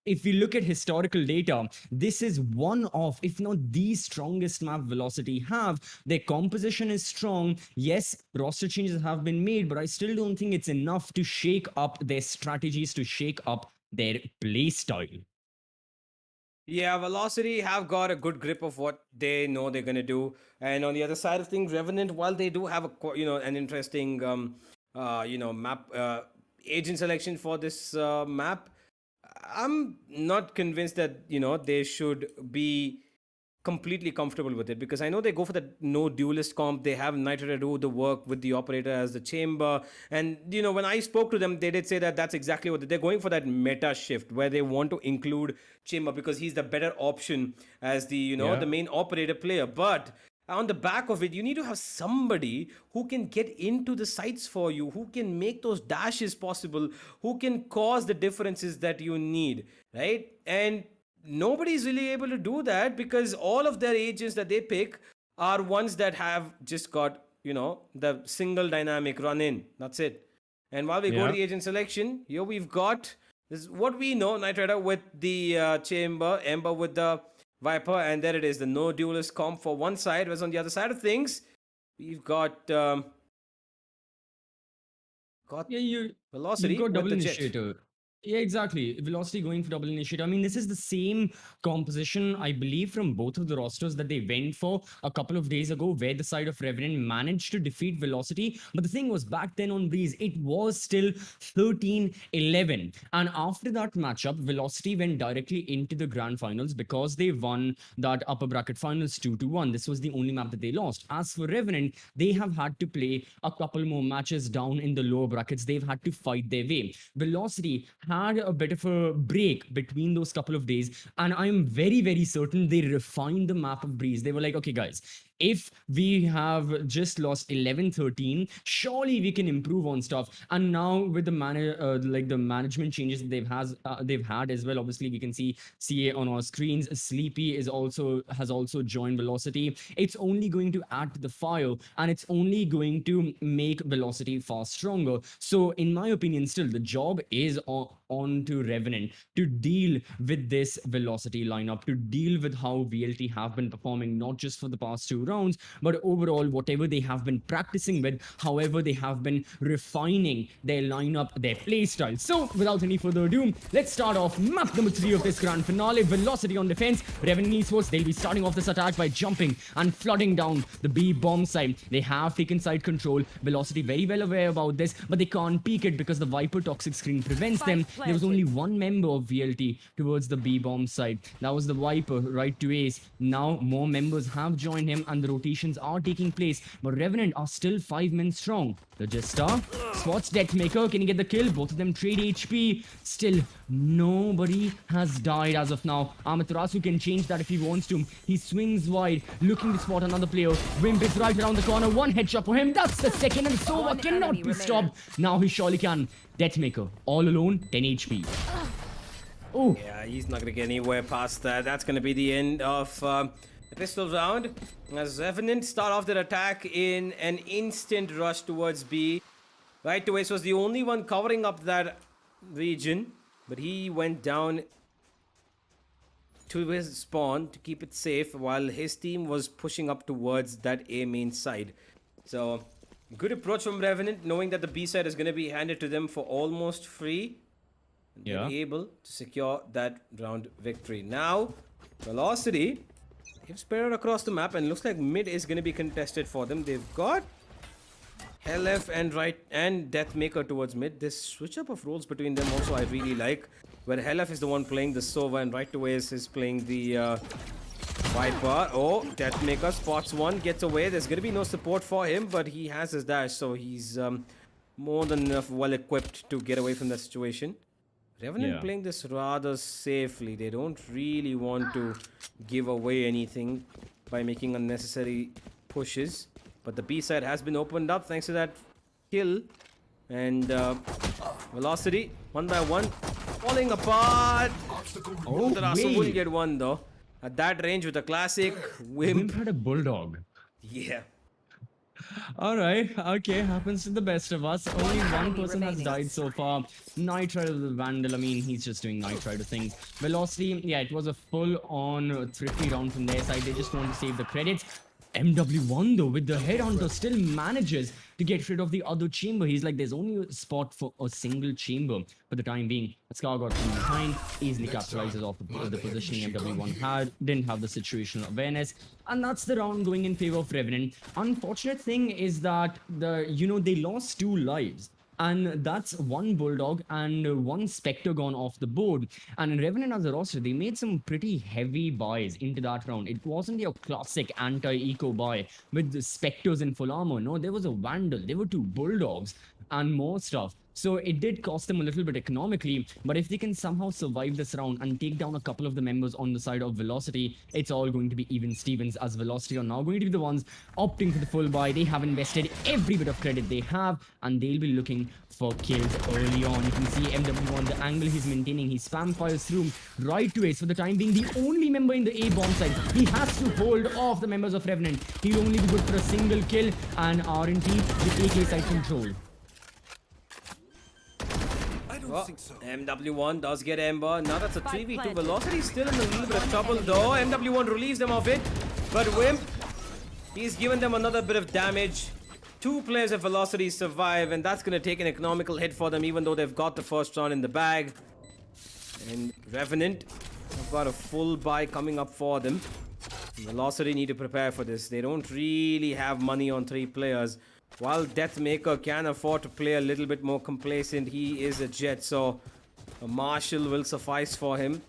If we look at historical data, this is one of, if not the strongest map Velocity have. Their composition is strong. Yes, roster changes have been made, but I still don't think it's enough to shake up their strategies, to shake up their play style. Yeah, Velocity have got a good grip of what they know they're gonna do, and on the other side of things, Revenant, while they do have an interesting map agent selection for this map, I'm not convinced that they should be completely comfortable with it, because I know they go for the no duelist comp. They have Nitro do the work with the operator as the chamber, and when I spoke to them, they did say that that's exactly what they're going for, that meta shift where they want to include chamber because he's the better option as the the main operator player. But on the back of it, you need to have somebody who can get into the sites for you, who can make those dashes possible, who can cause the differences that you need, right? And nobody's really able to do that, because all of their agents that they pick are ones that have just got the single dynamic run in. That's it. And while we go to the agent selection, here we've got this is what we know: Knight Rider with the chamber, Ember with the Viper, and there it is, the no duelist comp for one side. Whereas on the other side of things, we've got Velocity you've got with double the Jet. initiator. Yeah, exactly. Velocity going for double initiator. I mean, this is the same composition, I believe, from both of the rosters that they went for a couple of days ago, where the side of Revenant managed to defeat Velocity. But the thing was, back then on Breeze, it was still 13-11. And after that matchup, Velocity went directly into the grand finals because they won that upper bracket finals 2-1. This was the only map that they lost. As for Revenant, they have had to play a couple more matches down in the lower brackets. They've had to fight their way. Velocity had a bit of a break between those couple of days, and I'm very, very certain they refined the map of Breeze. They were like, okay, guys, if we have just lost 11-13, surely we can improve on stuff. And now with the management changes that they've had as well, obviously we can see CA on our screens. Sleepy has also joined Velocity. It's only going to add to the fire, and it's only going to make Velocity far stronger. So in my opinion, still the job is on to Revenant to deal with this Velocity lineup, to deal with how VLT have been performing, not just for the past 2 rounds, but overall whatever they have been practicing with, however they have been refining their lineup, their playstyle. So without any further ado, let's start off map number 3 of this grand finale. Velocity on defense. Revenant Esports, they'll be starting off this attack by jumping and flooding down the B bomb side. They have taken side control. Velocity very well aware about this, but they can't peek it because the Viper toxic screen prevents them. There was only one member of VLT towards the B bomb side. That was the Viper right to ace. Now more members have joined him and the rotations are taking place, but Revenant are still 5 men strong. The Jester spots Deathmaker. Can he get the kill? Both of them trade HP. Still, nobody has died as of now. Amaterasu can change that if he wants to. He swings wide, looking to spot another player. Wimp is right around the corner. One headshot for him. That's the second, and Sova cannot be stopped. Now he surely can. Deathmaker, all alone, 10 HP. Oh. Yeah, he's not going to get anywhere past that. That's going to be the end of the pistol round. As Revenant start off their attack in an instant rush towards B. Right away, was the only one covering up that region, but he went down to his spawn to keep it safe while his team was pushing up towards that A main side. So, good approach from Revenant, knowing that the B side is going to be handed to them for almost free. And they're able to secure that round victory. Now, Velocity, they've spread across the map, and looks like mid is going to be contested for them. They've got LF and Deathmaker towards mid. This switch up of roles between them also I really like, where LF is the one playing the Sova and right away is playing the Viper. Oh, Deathmaker spots one, gets away. There's going to be no support for him, but he has his dash, so he's more than enough well equipped to get away from that situation. Revenant Yeah. playing this rather safely. They don't really want to give away anything by making unnecessary pushes. But the B side has been opened up thanks to that kill. And Velocity, one by one, falling apart. Oh, Ultragear will wait. get one though. At that range with a classic Wimp Wimp. had a bulldog. Yeah. All right, okay, happens to the best of us. Only one enemy person has remaining. died so far. Nitride with the Vandal, I mean, he's just doing Nitride things. Velocity, yeah, it was a full-on thrifty round from their side. They just want to save the credits. MW1 though, with the headhunter, still manages to get rid of the other chamber. He's like, there's only a spot for a single chamber for the time being. Scar got from behind, easily capitalizes off the positioning MW1 had, didn't have the situational awareness, and that's the round going in favor of Revenant. Unfortunate thing is that they lost 2 lives. And that's one Bulldog and one Spectre gone off the board. And Revenant as a roster, they made some pretty heavy buys into that round. It wasn't your classic anti-eco buy with the Spectres in full armor. No, there was a Vandal, there were 2 Bulldogs and more stuff. So it did cost them a little bit economically, but if they can somehow survive this round and take down a couple of the members on the side of Velocity, it's all going to be even Stevens, as Velocity are now going to be the ones opting for the full buy. They have invested every bit of credit they have, and they'll be looking for kills early on. You can see MW1, the angle he's maintaining, he spam fires through right to Ace. For the time being, the only member in the A bomb side, he has to hold off the members of Revenant. He'll only be good for a single kill, and RNT with AK side control. Well, MW1 does get Ember. Now that's a 3v2. Velocity still in a little bit of trouble though. MW1 relieves them of it. But Wimp, he's given them another bit of damage. 2 players of Velocity survive, and that's going to take an economical hit for them, even though they've got the first round in the bag. And Revenant have got a full buy coming up for them. Velocity need to prepare for this. They don't really have money on 3 players. While Deathmaker can afford to play a little bit more complacent, he is a Jet, so a Marshal will suffice for him.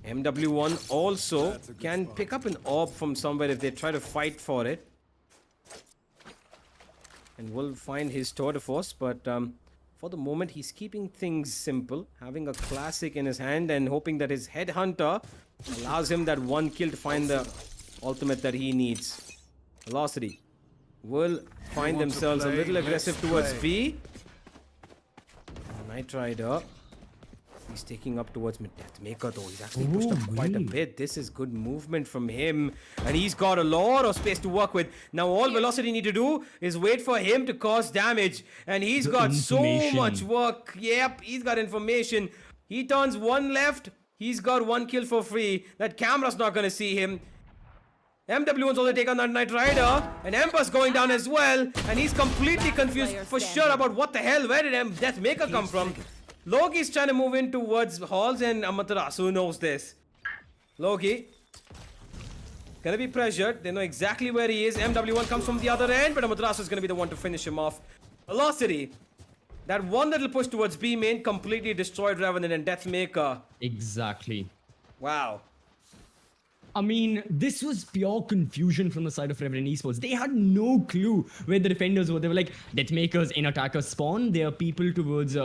MW1 also can pick up an orb from somewhere if they try to fight for it. And will find his tour de force, but for the moment he's keeping things simple, having a classic in his hand and hoping that his headhunter allows him that 1 kill to find the ultimate that he needs. Velocity will find themselves a little aggressive towards B. Knight Rider, he's taking up towards mid. Deathmaker though, he's actually pushed up quite a bit. This is good movement from him, and he's got a lot of space to work with. Now all Velocity need to do is wait for him to cause damage, and he's got so much work. Yep, he's got information. He turns 1 left, he's got 1 kill for free. That camera's not gonna see him. MW1's also taken that Knight Rider, and Ember's going down as well, and he's completely confused for sure about what the hell, where did Deathmaker come from? Logi's trying to move in towards Halls, and Amaterasu knows this. Logi gonna be pressured, they know exactly where he is. MW1 comes from the other end, but Amaterasu is gonna be the one to finish him off. Velocity, that one little push towards B main completely destroyed Revenant and Deathmaker. Exactly. Wow. I mean, this was pure confusion from the side of Revenant Esports. They had no clue where the defenders were. They were like, Deathmakers in attacker spawn. There are people towards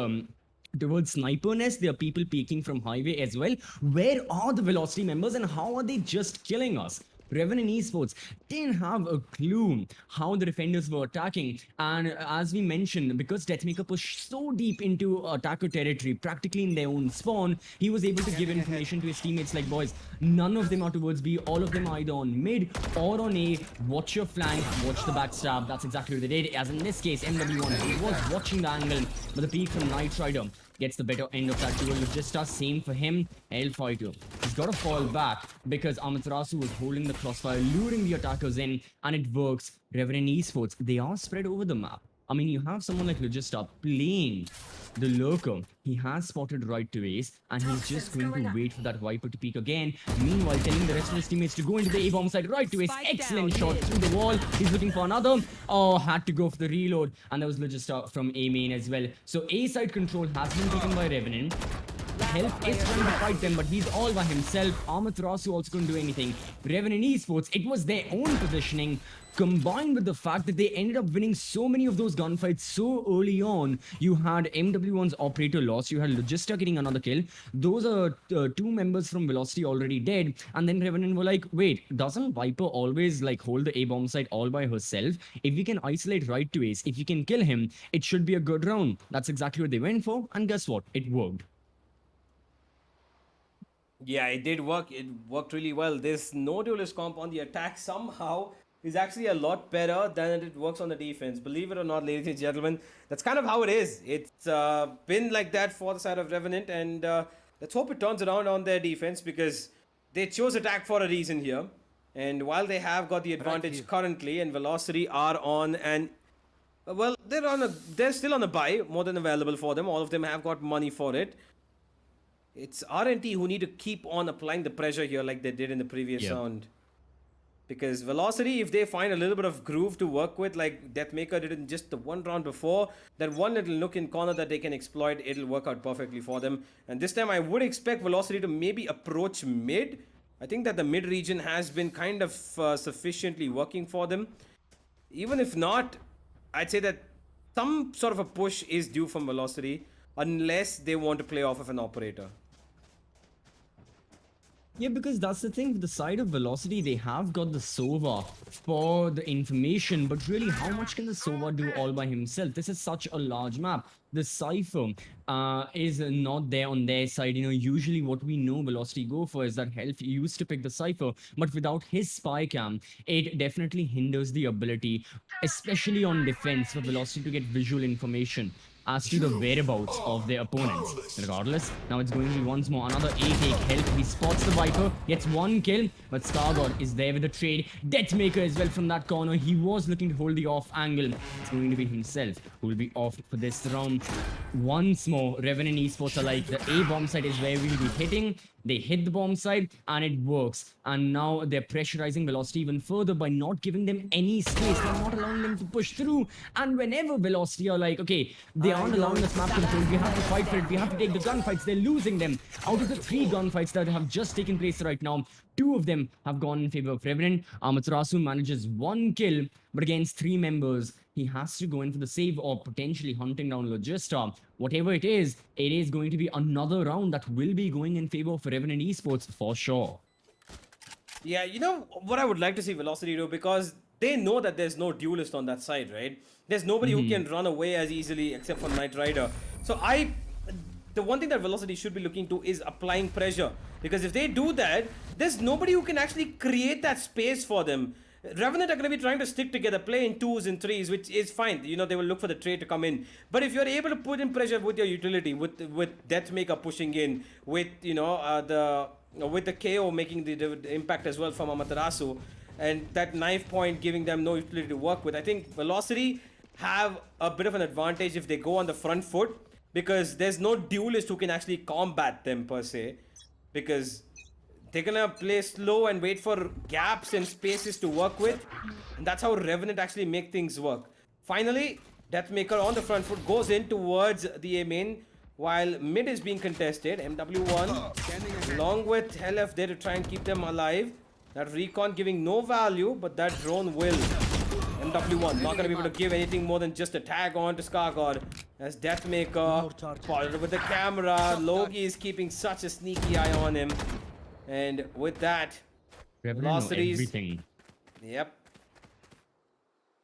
Sniper Nest. There are people peeking from highway as well. Where are the Velocity members and how are they just killing us? Revenant Esports didn't have a clue how the defenders were attacking, and as we mentioned, because Deathmaker pushed so deep into attacker territory, practically in their own spawn, he was able to give information to his teammates like, boys, none of them are towards B, all of them are either on mid or on A, watch your flank, watch the backstab. That's exactly what they did, as in this case, MW1, he was watching the angle, but the peek from Knight Rider gets the better end of that duel. Logista, same for him. Hellfighter, he's got to fall back because Amaterasu was holding the crossfire, luring the attackers in, and it works. Revenant Esports, they are spread over the map. I mean, you have someone like Logista playing the lurker. He has spotted right to Ace, and he's just going to wait for that Viper to peek again. Meanwhile, telling the rest of his teammates to go into the A-bomb side right to Ace. Excellent shot through the wall. He's looking for another. Oh, had to go for the reload. And there was Logista from A main as well. So A side control has been taken by Revenant. Health is trying to fight them, but he's all by himself. Amaterasu also couldn't do anything. Revenant Esports, it was their own positioning, combined with the fact that they ended up winning so many of those gunfights so early on. You had MW1's operator lost, you had Logista getting another kill. Those are two members from Velocity already dead. And then Revenant were like, wait, doesn't Viper always like hold the A bomb site all by herself? If we can isolate right to Ace, if you can kill him, it should be a good round. That's exactly what they went for. And guess what? It worked. Yeah, it did work. It worked really well. This no duelist comp on the attack somehow is actually a lot better than it works on the defense. Believe it or not, ladies and gentlemen, that's kind of how it is. It's been like that for the side of Revenant, and let's hope it turns around on their defense, because they chose attack for a reason here. And while they have got the advantage currently, and Velocity are on an well, they're still on a buy, more than available for them. All of them have got money for it. It's RNT who need to keep on applying the pressure here like they did in the previous round. Because Velocity, if they find a little bit of groove to work with, like Deathmaker did in just the one round before, that one little nook in corner that they can exploit, it'll work out perfectly for them. And this time I would expect Velocity to maybe approach mid. I think that the mid region has been kind of sufficiently working for them. Even if not, I'd say that some sort of a push is due from Velocity, unless they want to play off of an operator. Yeah, because that's the thing. With the side of Velocity, they have got the Sova for the information, but really, how much can the Sova do all by himself? This is such a large map. The Cypher is not there on their side. You know, usually what we know Velocity go for is that Health used to pick the Cypher, but without his spy cam, it definitely hinders the ability, especially on defense, for Velocity to get visual information as to the whereabouts of their opponents. Regardless, now it's going to be once more another A-take. Health, he spots the Viper, gets one kill, but Stargod is there with the trade. Deathmaker as well from that corner. He was looking to hold the off angle. It's going to be himself who will be off for this round. Once more, Revenant Esports are like, the A bomb site is where we'll be hitting. They hit the bomb site and it works. And now they're pressurizing Velocity even further by not giving them any space. They're not allowing them to push through. And whenever Velocity are like, okay, they aren't allowing us map control, we have to fight for it, we have to take the gunfights, they're losing them. Out of the 3 gunfights that have just taken place right now, 2 of them have gone in favor of Revenant. Amaterasu manages 1 kill, but against 3 members, he has to go in for the save or potentially hunting down Logista. Whatever it is going to be another round that will be going in favor of Revenant Esports for sure. Yeah, you know what I would like to see Velocity do, because they know that there's no duelist on that side, right? There's nobody who can run away as easily except for Knight Rider. So the one thing that Velocity should be looking to is applying pressure, because if they do that, there's nobody who can actually create that space for them. Revenant are going to be trying to stick together, play in 2s and 3s, which is fine. You know, they will look for the trade to come in. But if you're able to put in pressure with your utility, with Deathmaker pushing in, with, you know, with the KO making the impact as well from Amaterasu, and that knife point giving them no utility to work with, I think Velocity have a bit of an advantage if they go on the front foot, because there's no duelist who can actually combat them per se, because they're gonna play slow and wait for gaps and spaces to work with, and that's how Revenant actually make things work. Finally, Deathmaker on the front foot goes in towards the A main, while mid is being contested. MW1 along with LF there to try and keep them alive. That recon giving no value, but that drone will. MW1 not gonna be able to give anything more than just a tag on to Scargod, as Deathmaker followed with the camera. Logi is keeping such a sneaky eye on him. And with that, Velocity's Everything. Yep.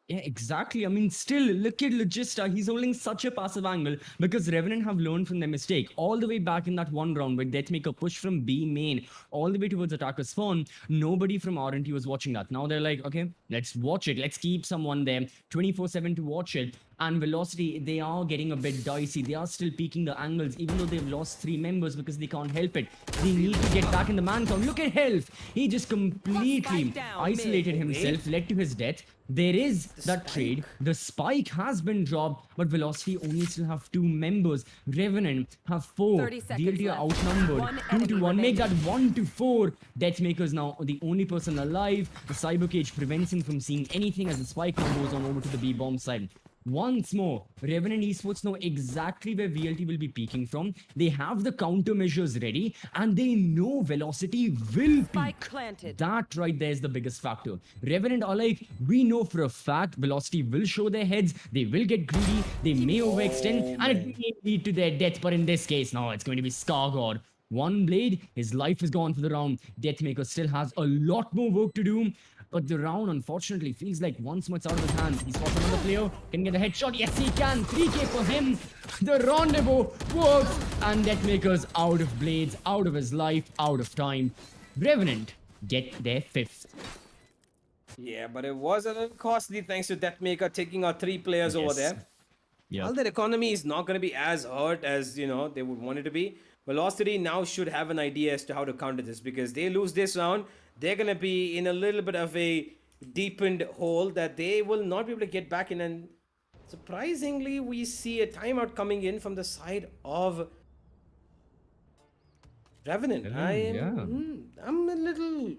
Yeah, exactly. I mean, still, look at Logista. He's holding such a passive angle because Revenant have learned from their mistake. All the way back in that one round where Deathmaker pushed from B main all the way towards attacker spawn, nobody from RNT was watching that. Now they're like, okay, let's watch it. Let's keep someone there 24/7 to watch it. And Velocity, they are getting a bit dicey. They are still peaking the angles, even though they've lost 3 members because they can't help it. They need to get back in the man count. Look at Health. He just completely isolated himself, led to his death. There is that trade. The spike has been dropped, but Velocity only still have 2 members. Revenant have 4. 30 seconds DLT are left. outnumbered. One 2 to enemy 1. Make that remaining. 1 to 4. Deathmaker is now the only person alive. The cyber cage prevents him from seeing anything as the spike now goes on over to the B bomb side. Once more, Revenant Esports know exactly where VLT will be peaking from. They have the countermeasures ready and they know Velocity will Spike peak. planted. That right there is the biggest factor. Revenant are like, we know for a fact Velocity will show their heads, they will get greedy, they may overextend, and it may lead to their death. But in this case, no, it's going to be Scargod. One blade, his life is gone for the round. Deathmaker still has a lot more work to do. But the round, unfortunately, feels like once more it's out of his hands. He spots another player. Can get a headshot. Yes, he can. 3K for him. The rendezvous works. And Deathmaker's out of blades, out of his life, out of time. Revenant get their 5th. Yeah, but it was a little costly thanks to Deathmaker taking out 3 players over Yes. there. Yeah. While their economy is not going to be as hurt as, they would want it to be, Velocity now should have an idea as to how to counter this, because they lose this round, they're going to be in a little bit of a deepened hole that they will not be able to get back in. And surprisingly, we see a timeout coming in from the side of Revenant. I'm a little...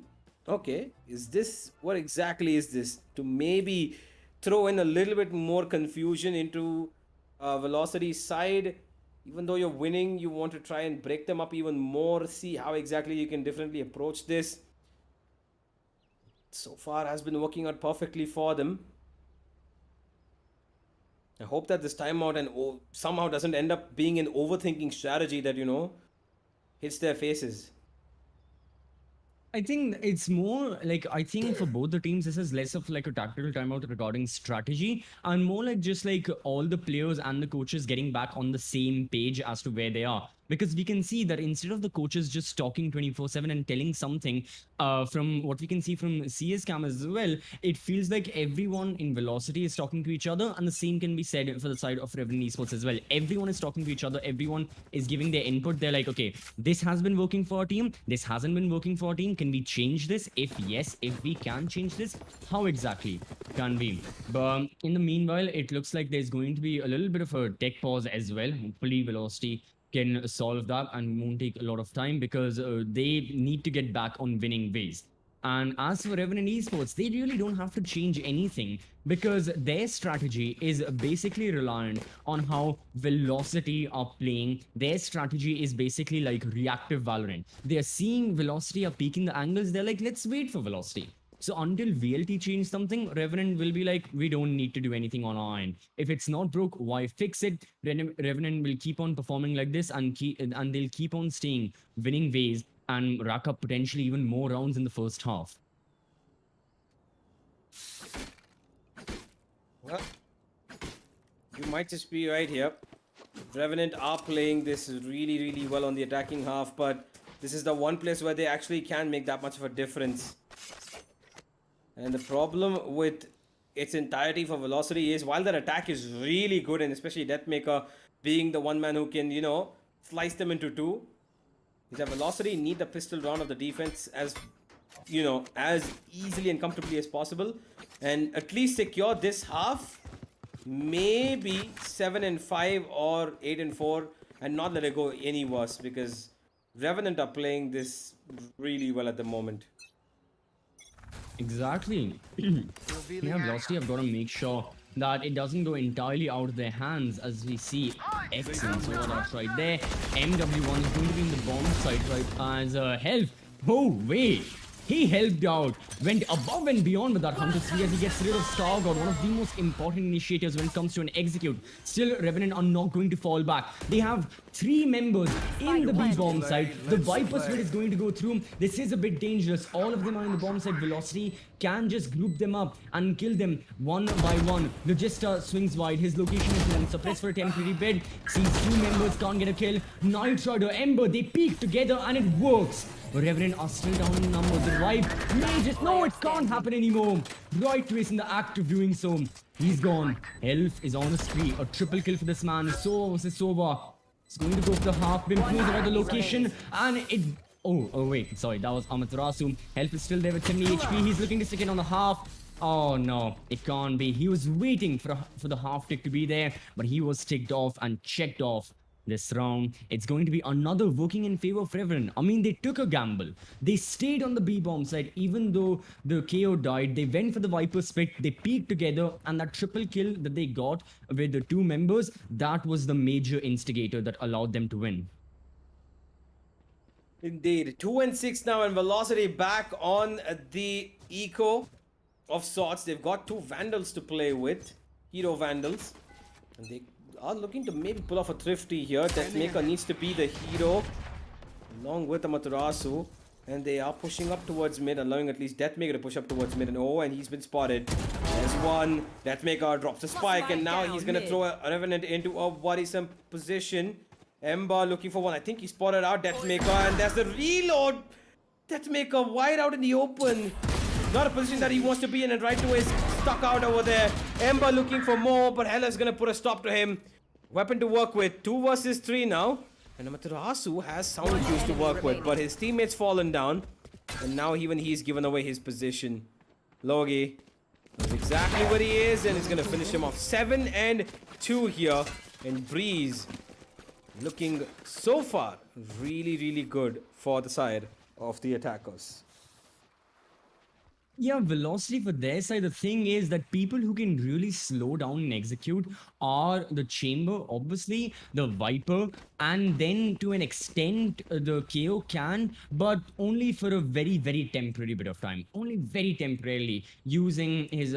Okay, what exactly is this? To maybe throw in a little bit more confusion into Velocity's side. Even though you're winning, you want to try and break them up even more, see how exactly you can differently approach this. So far has been working out perfectly for them. I hope that this timeout and somehow doesn't end up being an overthinking strategy that, hits their faces. I think it's more like, I think for both the teams, this is less of like a tactical timeout regarding strategy and more like just like all the players and the coaches getting back on the same page as to where they are. Because we can see that instead of the coaches just talking 24/7 and telling something, from what we can see from CS Cam as well, it feels like everyone in Velocity is talking to each other, and the same can be said for the side of Revenant Esports as well. Everyone is talking to each other, everyone is giving their input. They're like, okay, this has been working for our team, this hasn't been working for our team. Can we change this? If yes, if we can change this, how exactly can we? But in the meanwhile, it looks like there's going to be a little bit of a tech pause as well. Hopefully, Velocity can solve that and won't take a lot of time, because they need to get back on winning ways. And as for Revenant Esports, they really don't have to change anything, because their strategy is basically reliant on how Velocity are playing. Their strategy is basically like reactive Valorant. They're seeing Velocity are peeking the angles. They're like, let's wait for Velocity. So until VLT change something, Revenant will be like, we don't need to do anything on our end. If it's not broke, why fix it? Revenant will keep on performing like this, and they'll keep on staying winning ways and rack up potentially even more rounds in the first half. Well, you might just be right here. Revenant are playing this really, really well on the attacking half, but this is the one place where they actually can make that much of a difference. And the problem with its entirety for Velocity is, while their attack is really good, and especially Deathmaker being the one man who can, slice them into two, is that Velocity need the pistol round of the defense as easily and comfortably as possible, and at least secure this half, maybe 7-5 or 8-4, and not let it go any worse, because Revenant are playing this really well at the moment. Exactly. Yeah, Velocity have got to make sure that it doesn't go entirely out of their hands, as we see excellent Zotac right there. MW1 is going to be in the bomb site right as help. Oh, wait. He helped out, went above and beyond with that Hunter 3 as he gets rid of Stargod, one of the most important initiators when it comes to an execute. Still, Revenant are not going to fall back. They have 3 members in the B-bomb site. The Viper Split is going to go through. This is a bit dangerous. All of them are in the bomb site. Velocity can just group them up and kill them one by one. Logista swings wide. His location is then suppressed for a temporary bed. Sees 2 members, can't get a kill. Night Rider, Ember, they peek together and it works. Revenant are still down in numbers. The revive may just... No, it can't happen anymore. Right Twist in the act of doing so. He's gone. Elf is on a spree. A triple kill for this man. Sova versus Sova. He's going to go for the half. Bim knows about the location. And it... Oh, wait. Sorry, that was Amaterasu. Elf is still there with 70 HP. He's looking to stick it on the half. Oh, no. It can't be. He was waiting for the half tick to be there. But he was ticked off and checked off this round, it's going to be another working in favor of Revenant. I mean, they took a gamble. They stayed on the B bomb side, even though the KO died. They went for the Viper split. They peaked together, and that triple kill that they got with the two members, that was the major instigator that allowed them to win. Indeed. 2-6 now, and Velocity back on the eco of sorts. They've got two Vandals to play with. Hero Vandals. And they are looking to maybe pull off a thrifty here. Deathmaker needs to be the hero along with Amaterasu. And they are pushing up towards mid, allowing at least Deathmaker to push up towards mid. And oh, and he's been spotted. There's one. Deathmaker drops a spike, and now he's going to throw a Revenant into a worrisome position. Ember looking for one. I think he spotted out Deathmaker, and there's the reload. Deathmaker wide out in the open. Not a position that he wants to be in, and right away is stuck out over there. Ember looking for more, but Hella's gonna put a stop to him. Weapon to work with. 2 versus 3 now. And Amaterasu has sound cues to work with, but his teammate's fallen down. And now even he's given away his position. Logi knows exactly where he is, and he's gonna finish him off. 7 and 2 here. And Breeze looking so far really good for the side of the attackers. Yeah, Velocity for their side, the thing is that people who can really slow down and execute are the Chamber, obviously, the Viper, and then to an extent the KO can, but only for a very temporary bit of time. Only very temporarily, using his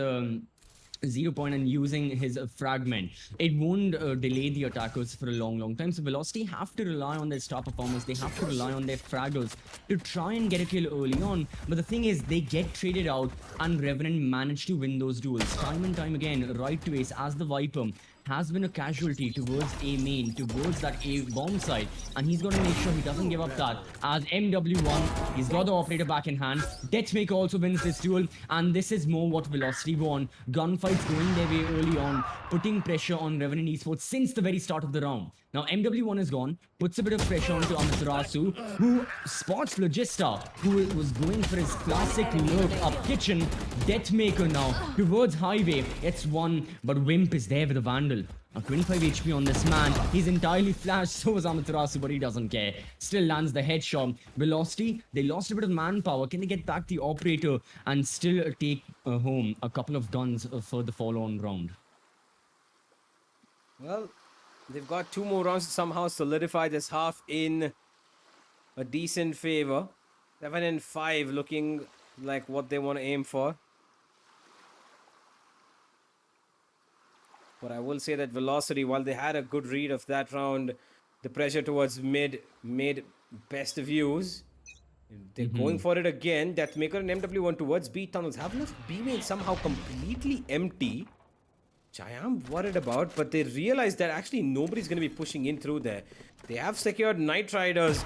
0 point and using his fragment. It won't delay the attackers for a long time. So Velocity have to rely on their star performers. They have to rely on their fraggers to try and get a kill early on. But the thing is, they get traded out, and Revenant managed to win those duels time and time again. Right to ace as the Viper has been a casualty towards A main, towards that A bomb side, and he's got to make sure he doesn't give up that. As MW1, he's got the operator back in hand. Deathmaker also wins this duel, and this is more what Velocity want. Gunfights going their way early on, putting pressure on Revenant Esports since the very start of the round. Now MW1 is gone, puts a bit of pressure onto Amaterasu, who spots Logista, who was going for his classic lurk up kitchen. Deathmaker now towards highway. It's one, but Wimp is there with a Vandal. Now 25 HP on this man. He's entirely flashed, so was Amaterasu, but he doesn't care. Still lands the headshot. Velocity, they lost a bit of manpower. Can they get back the operator and still take home a couple of guns for the follow-on round? Well, they've got 2 more rounds to somehow solidify this half in a decent favor. 7 and 5 looking like what they want to aim for. But I will say that Velocity, while they had a good read of that round, the pressure towards mid made best of use. They're going for it again. Deathmaker and MW1 towards B tunnels have left B main somehow completely empty, which I am worried about, but they realize that actually nobody's going to be pushing in through there. They have secured Knight Rider's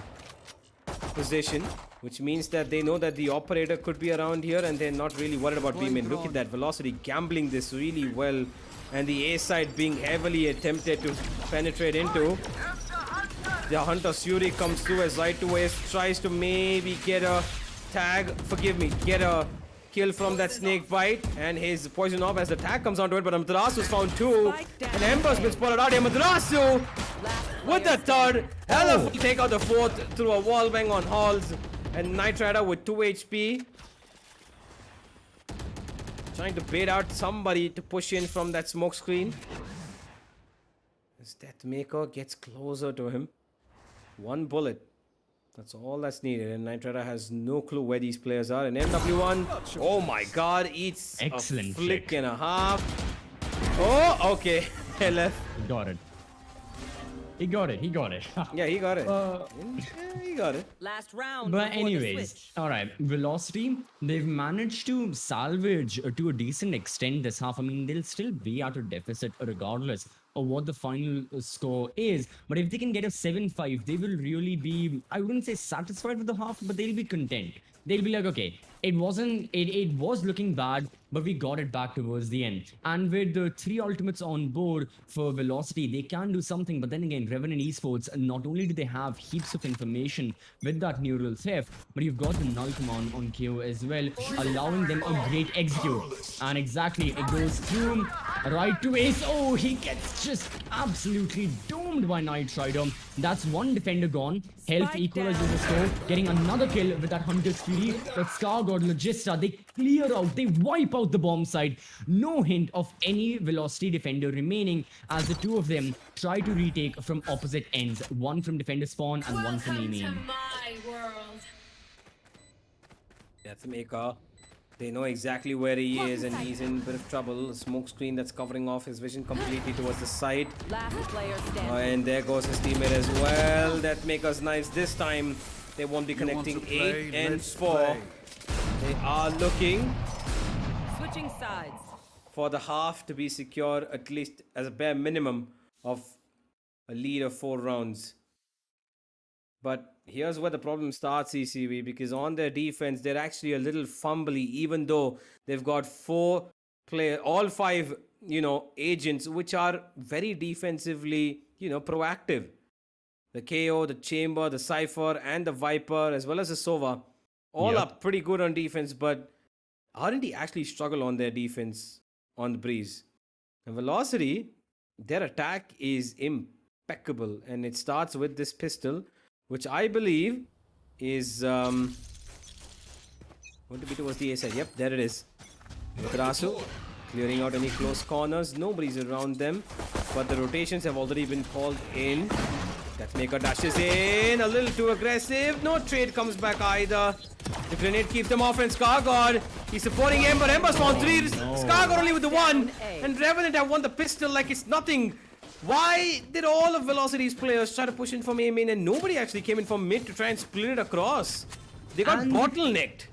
position, which means that they know that the operator could be around here, and they're not really worried about B main. Look at that Velocity gambling this really well, and the A side being heavily attempted to penetrate into. The Hunter Fury comes through as right to waste, tries to maybe get a tag, get a kill from that snake bite, and his poison orb as the tag comes onto it, but Amaterasu found 2, and Ember's been spotted out. Amaterasu with the 3rd, hell of a take out the 4th through a wall bang on Halls, and Knight Rider with 2 HP. Trying to bait out somebody to push in from that smoke screen. As Deathmaker gets closer to him. 1 bullet. That's all that's needed, and Knight Rider has no clue where these players are. And MW1, oh my god, eats excellent a flick flick. and a half. Oh, okay. LF. He got it. He got it. Yeah, he got it. Yeah, he got it. Last round. But before the anyways, switch. alright, Velocity, they've managed to salvage to a decent extent this half. I mean, they'll still be at a deficit regardless of what the final score is. But if they can get a 7-5, they will really be, I wouldn't say satisfied with the half, but they'll be content. They'll be like, okay, it wasn't. It was looking bad, but we got it back towards the end. And with the 3 ultimates on board for Velocity, they can do something. But then again, Revenant Esports, not only do they have heaps of information with that neural theft, but you've got the null command on KO as well, allowing them a great execute. And exactly, it goes through right to Ace. Oh, he gets just absolutely doomed by Knight Rider. That's one defender gone. Health Spike equalizes the down. score, getting another kill with that Hunter's Fury. But Scargod, Logista, they clear out, they wipe out the bomb site. No hint of any Velocity defender remaining as the two of them try to retake from opposite ends. One from defender spawn and one from A main. my world. Deathmaker. They know exactly where he is and he's in a bit of trouble. A smoke screen that's covering off his vision completely towards the side. Last player standing. And there goes his teammate as well. Deathmaker's nice. This time they won't be You want connecting to play? 8 and Let's 4. play. They are looking Switching sides. for the half to be secure, at least as a bare minimum of a lead of 4 rounds. But here's where the problem starts, ECV, because on their defense, they're actually a little fumbly, even though they've got 4 players, all 5, agents, which are very defensively, proactive. The KO, the Chamber, the Cypher, and the Viper, as well as the Sova, all Yep. are pretty good on defense, but R&D actually struggle on their defense on the Breeze. And Velocity, their attack is impeccable, and it starts with this pistol, which I believe is going to be towards the A side. Yep, there it is. Rasu clearing out any close corners. Nobody's around them, but the rotations have already been called in. Deathmaker dashes in, a little too aggressive. No trade comes back either. The grenade keeps them off, and Scargod, he's supporting Ember. Ember's found 3. Scargod only with the 1. And Revenant have won the pistol like it's nothing. Why did all of Velocity's players try to push in from A main and nobody actually came in from mid to try and split it across? They got And- bottlenecked.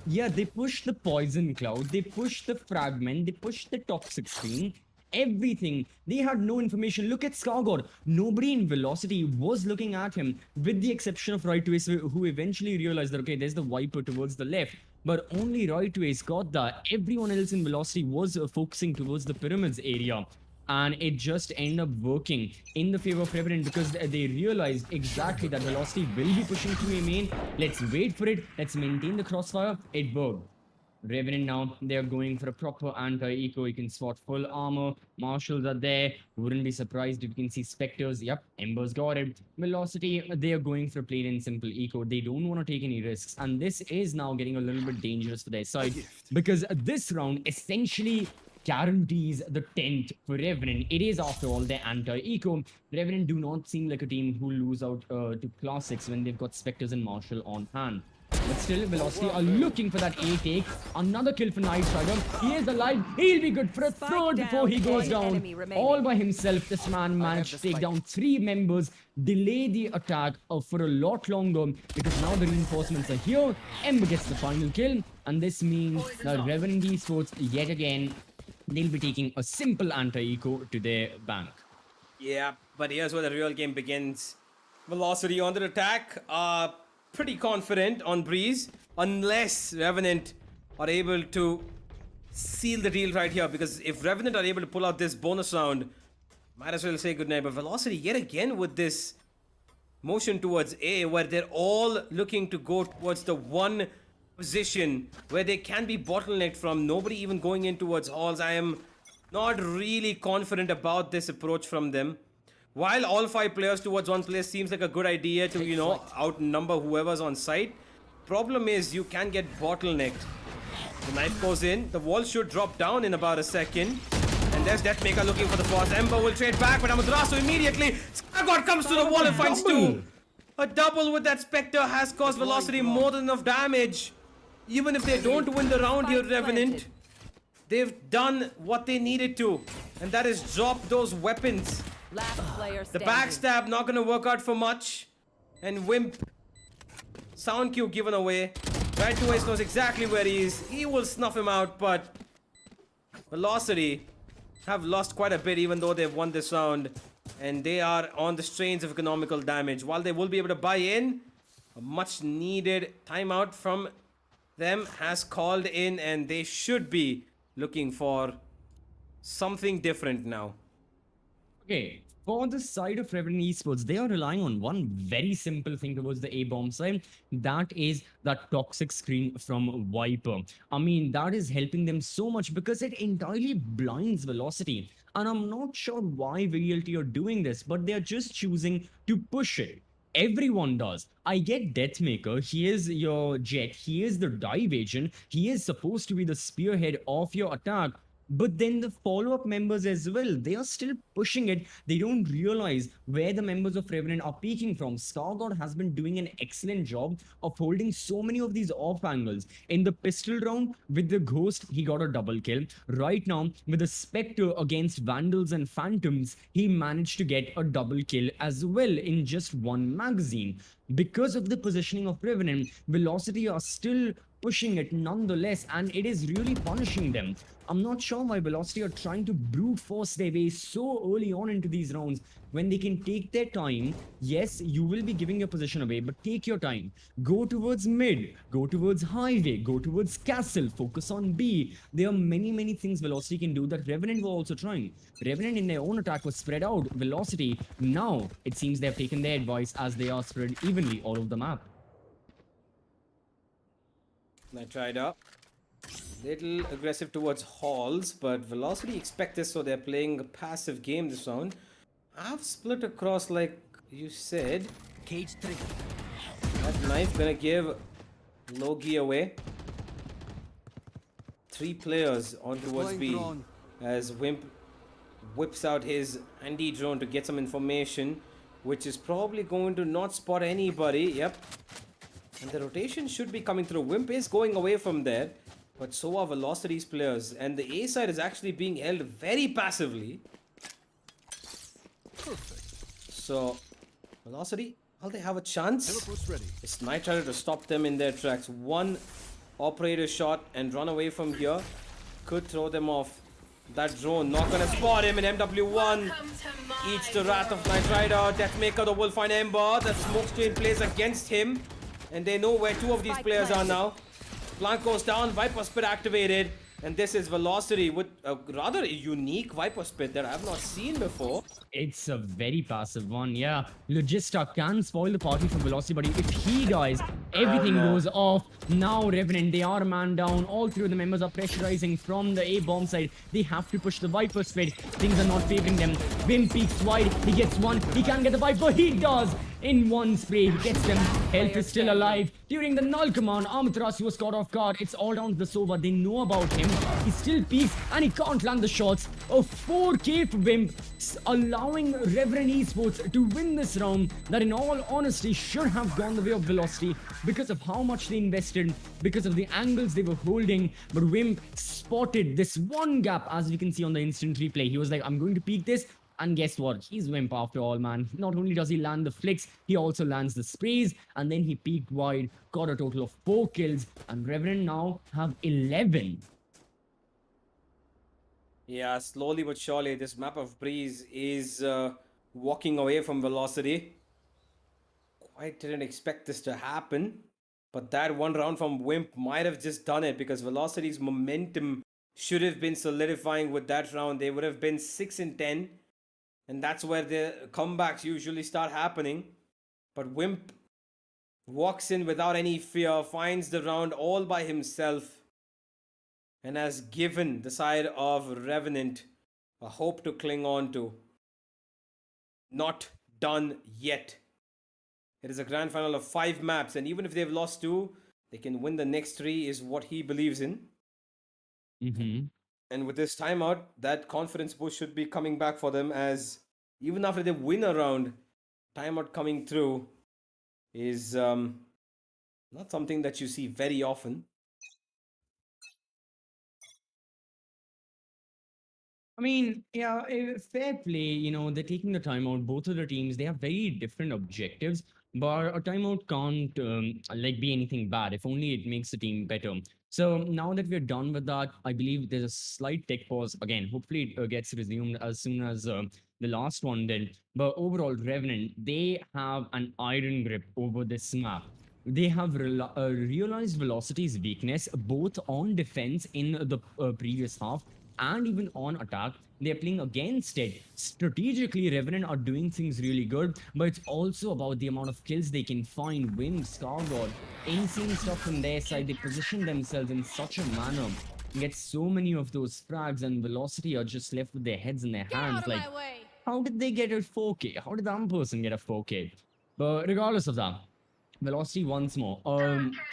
Yeah, they pushed the poison cloud, they pushed the fragment, they pushed the toxic screen, everything. They had no information. Look at Scargod. Nobody in Velocity was looking at him, with the exception of Right to Ace, who eventually realized that, okay, there's the Viper towards the left. But only Right to Ace got that. Everyone else in Velocity was focusing towards the pyramids area. And it just ended up working in the favor of Revenant because they realized exactly that Velocity will be pushing through a main. Let's wait for it. Let's maintain the crossfire. It worked. Revenant now, they're going for a proper anti-eco. You can spot full armor. Marshals are there. Wouldn't be surprised if you can see Spectres. Yep, Ember's got it. Velocity, they are going for plain and simple eco. They don't want to take any risks. And this is now getting a little bit dangerous for their side. Because this round essentially guarantees the 10th for Revenant. It is, after all, their anti-eco. Revenant do not seem like a team who lose out to Classics when they've got Spectres and Marshall on hand. But still, Velocity are looking for that A take. Another kill for Knight Rider. He is alive. He'll be good for a Spike third before he down, goes one down. enemy remaining. All by himself, this man managed the to take spike. down 3 members, delay the attack for a lot longer because now the reinforcements are here. Ember gets the final kill, and this means that Revenant Esports, yet again, they'll be taking a simple anti-eco to their bank. Yeah, but here's where the real game begins. Velocity on the attack are pretty confident on Breeze, unless Revenant are able to seal the deal right here. Because if Revenant are able to pull out this bonus round, might as well say goodnight. But Velocity yet again with this motion towards A, where they're all looking to go towards the one position where they can be bottlenecked from. Nobody even going in towards halls. I am not really confident about this approach from them. While all 5 players towards one place seems like a good idea to, outnumber whoever's on site, problem is you can get bottlenecked. The knife goes in, the wall should drop down in about a second. And there's Deathmaker looking for the force. Ember will trade back, but Amaterasu immediately. Scargod comes to the wall and finds 2. A double with that Spectre has caused Velocity more than enough damage. Even if they don't win the round here, Revenant, they've done what they needed to. And that is drop those weapons. Last player The standing. backstab not gonna work out for much. And Wimp, sound cue given away. Right to Ace knows exactly where he is. He will snuff him out, but Velocity have lost quite a bit even though they've won this round. And they are on the strains of economical damage. While they will be able to buy in, a much needed timeout from them has called in, and they should be looking for something different now. Okay, for the side of Revenant Esports, they are relying on one very simple thing towards the A bomb side. That is that toxic screen from Viper. I mean, that is helping them so much because it entirely blinds Velocity. And I'm not sure why VLT are doing this, but they're just choosing to push it. Everyone does. I get Deathmaker. He is your jet. He is the dive agent. He is supposed to be the spearhead of your attack. But then the follow-up members as well, they are still pushing it. They don't realize where the members of Revenant are peeking from. Stargod has been doing an excellent job of holding so many of these off angles. In the pistol round with the Ghost, he got a double kill. Right now, with the Spectre against Vandals and Phantoms, he managed to get a double kill as well in just one magazine. Because of the positioning of Revenant, Velocity are still pushing it nonetheless, and it is really punishing them. I'm not sure why Velocity are trying to brute force their way so early on into these rounds when they can take their time. Yes, you will be giving your position away, but take your time. Go towards mid, go towards highway, go towards castle, focus on B. There are many things Velocity can do that Revenant were also trying. Revenant in their own attack was spread out. Velocity, now it seems they have taken their advice as they are spread evenly all over the map. I tried up. Little aggressive towards halls, but Velocity expect this, so they're playing a passive game this round. I've split across like you said. Cage 3. That knife gonna give Logi away. 3 players on towards B as Wimp whips out his Andy drone to get some information, which is probably going to not spot anybody. Yep. And the rotation should be coming through. Wimp is going away from there, but so are Velocity's players. And the A side is actually being held very passively. Perfect. So, Velocity, will they have a chance? Teleport's ready. It's Night to stop them in their tracks. One operator shot and run away from here could throw them off. That drone not gonna spot him, and MW1 eats the wrath of Knight Rider. Deathmaker, the Wolfine Ember. The smoke screen plays against him. And they know where 2 of these players are now. Blanco's down, Viper Spit activated. And this is Velocity with a rather unique Viper Spit that I have not seen before. It's a very passive one, yeah. Logista can spoil the party for Velocity, but if he dies, everything goes off. Now Revenant, they are man down. All 3 of the members are pressurizing from the A bomb side. They have to push the Viper Spit. Things are not favoring them. Vim peeks wide. He gets one. He can get the Viper. He does. In one spray, he gets them. Health is still alive. During the null command, Amaterasu was caught off guard. It's all down to the Sova. They know about him. He still peeks and he can't land the shots. A 4K for Wimp, allowing Revenant Esports to win this round that in all honesty should have gone the way of Velocity because of how much they invested, because of the angles they were holding. But Wimp spotted this one gap, as we can see on the instant replay. He was like, I'm going to peek this. And guess what? He's Wimp after all, man. Not only does he land the flicks, he also lands the sprays. And then he peeked wide, got a total of 4 kills. And Revenant now have 11. Yeah, slowly but surely, this map of Breeze is walking away from Velocity. Quite didn't expect this to happen. But that one round from Wimp might have just done it, because Velocity's momentum should have been solidifying with that round. They would have been 6-10. And that's where the comebacks usually start happening. But Wimp walks in without any fear, finds the round all by himself, and has given the side of Revenant a hope to cling on to. Not done yet. It is a grand final of 5 maps, and even if they've lost 2, they can win the next 3, is what he believes in. And with this timeout, that confidence boost should be coming back for them, as even after they win a round, timeout coming through is not something that you see very often. I mean, yeah, fair play. You know, they're taking the timeout. Both of the teams, they have very different objectives, but a timeout can't like be anything bad. If only it makes the team better. So now that we're done with that, I believe there's a slight tech pause again. Hopefully, it gets resumed as soon as the last one did. But overall, Revenant, they have an iron grip over this map. they have realized Velocity's weakness both on defense in the previous half and even on attack. They're playing against it. Strategically, Revenant are doing things really good, but it's also about the amount of kills they can find. Win, Stargod, insane stuff from their side. They position themselves in such a manner. Get so many of those frags, and Velocity are just left with their heads in their Get hands. out of Like, my way. how did they get a 4K? How did that person get a 4K? But regardless of that, Velocity once more.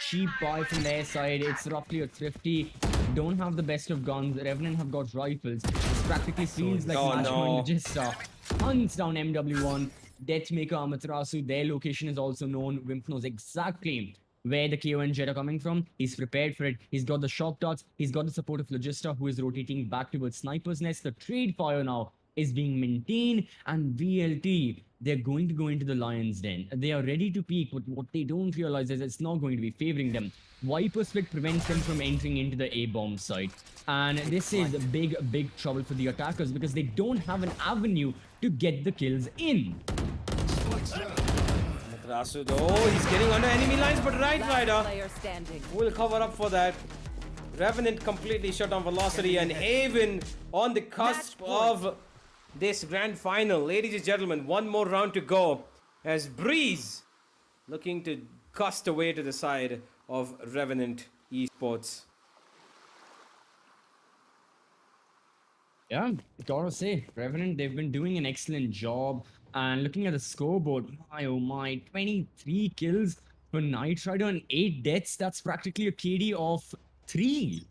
Cheap buy from their side. It's roughly a thrifty. Don't have the best of guns. Revenant have got rifles. This practically feels like Oh, match no. point Regista. Hunts down MW1. Deathmaker Amaterasu. Their location is also known. Wimp knows exactly where the KON jet are coming from. He's prepared for it. He's got the shock darts. He's got the support of Logista, who is rotating back towards Sniper's Nest. The trade fire now is being maintained, and VLT, they're going to go into the Lion's Den. They are ready to peek, but what they don't realize is it's not going to be favoring them. Viper Split prevents them from entering into the A-bomb site. And this is big, big trouble for the attackers because they don't have an avenue to get the kills in. Rasu, oh, he's getting under enemy lines, but Right Last Rider player standing. will cover up for that. Revenant completely shut down Velocity, and Haven on the cusp of this grand final. Ladies and gentlemen, one more round to go as Breeze looking to gust away to the side of Revenant Esports. Yeah, gotta say, Revenant, they've been doing an excellent job. And looking at the scoreboard, my oh my, 23 kills for Knight Rider and 8 deaths. That's practically a KD of 3.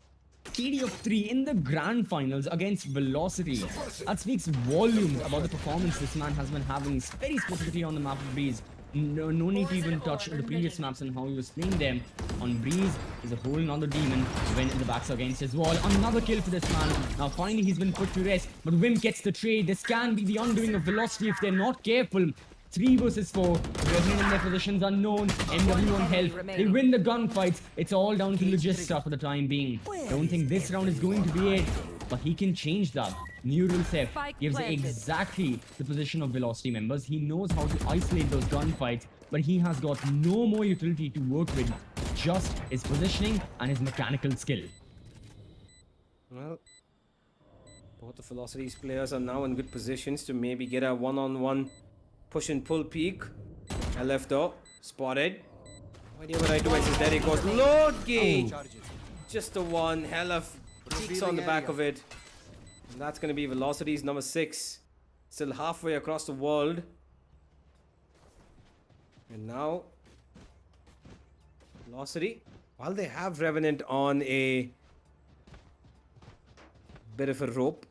KD of 3 in the grand finals against Velocity. That speaks volumes about the performance this man has been having, very specifically on the map of Breeze. No need to even touch the previous maps and how he was playing them. On Breeze is a whole nother demon when the backs are against his wall. Another kill for this man. Now finally he's been put to rest, but Wimp gets the trade. This can be the undoing of Velocity if they're not careful. 3 versus 4. Revenant in their positions unknown. MW on health. They win the gunfights. It's all down to Logista for the time being. Don't think this round is going to be it, but he can change that. Neural Theft Spike gives planted. exactly the position of Velocity members. He knows how to isolate those gunfights, but he has got no more utility to work with, just his positioning and his mechanical skill. Well, both the Velocity's players are now in good positions to maybe get a one-on-one push and pull peak. LF though, spotted. What do I do? There he goes. Load gauge. Just a one. LF peaks on the back of it. And that's going to be Velocity's number 6. Still halfway across the world. And now, Velocity, while they have Revenant on a bit of a rope,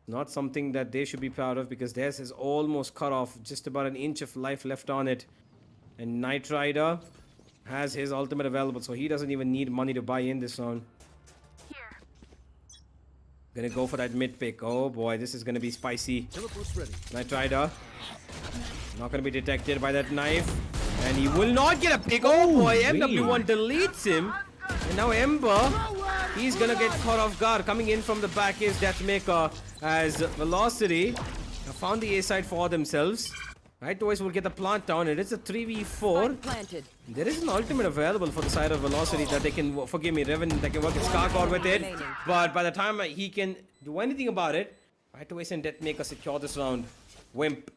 not something that they should be proud of because theirs is almost cut off, just about an inch of life left on it. And Knight Rider has his ultimate available, so he doesn't even need money to buy in this round. Gonna go for that mid pick. Oh boy, this is gonna be spicy. Knight Rider not gonna be detected by that knife, and he will not get a pick. Oh boy, MW1 deletes him, and now Ember, he's gonna get caught off guard. Coming in from the back is Deathmaker as Velocity have found the A side for themselves. Right, Toys will get the plant down. It is a 3v4. Spike planted. There is an ultimate available for the side of Velocity that they can, forgive me, Revenant, they can work a Scarcord with it. But by the time he can do anything about it, Right Toys and Deathmaker secure this round. Wimp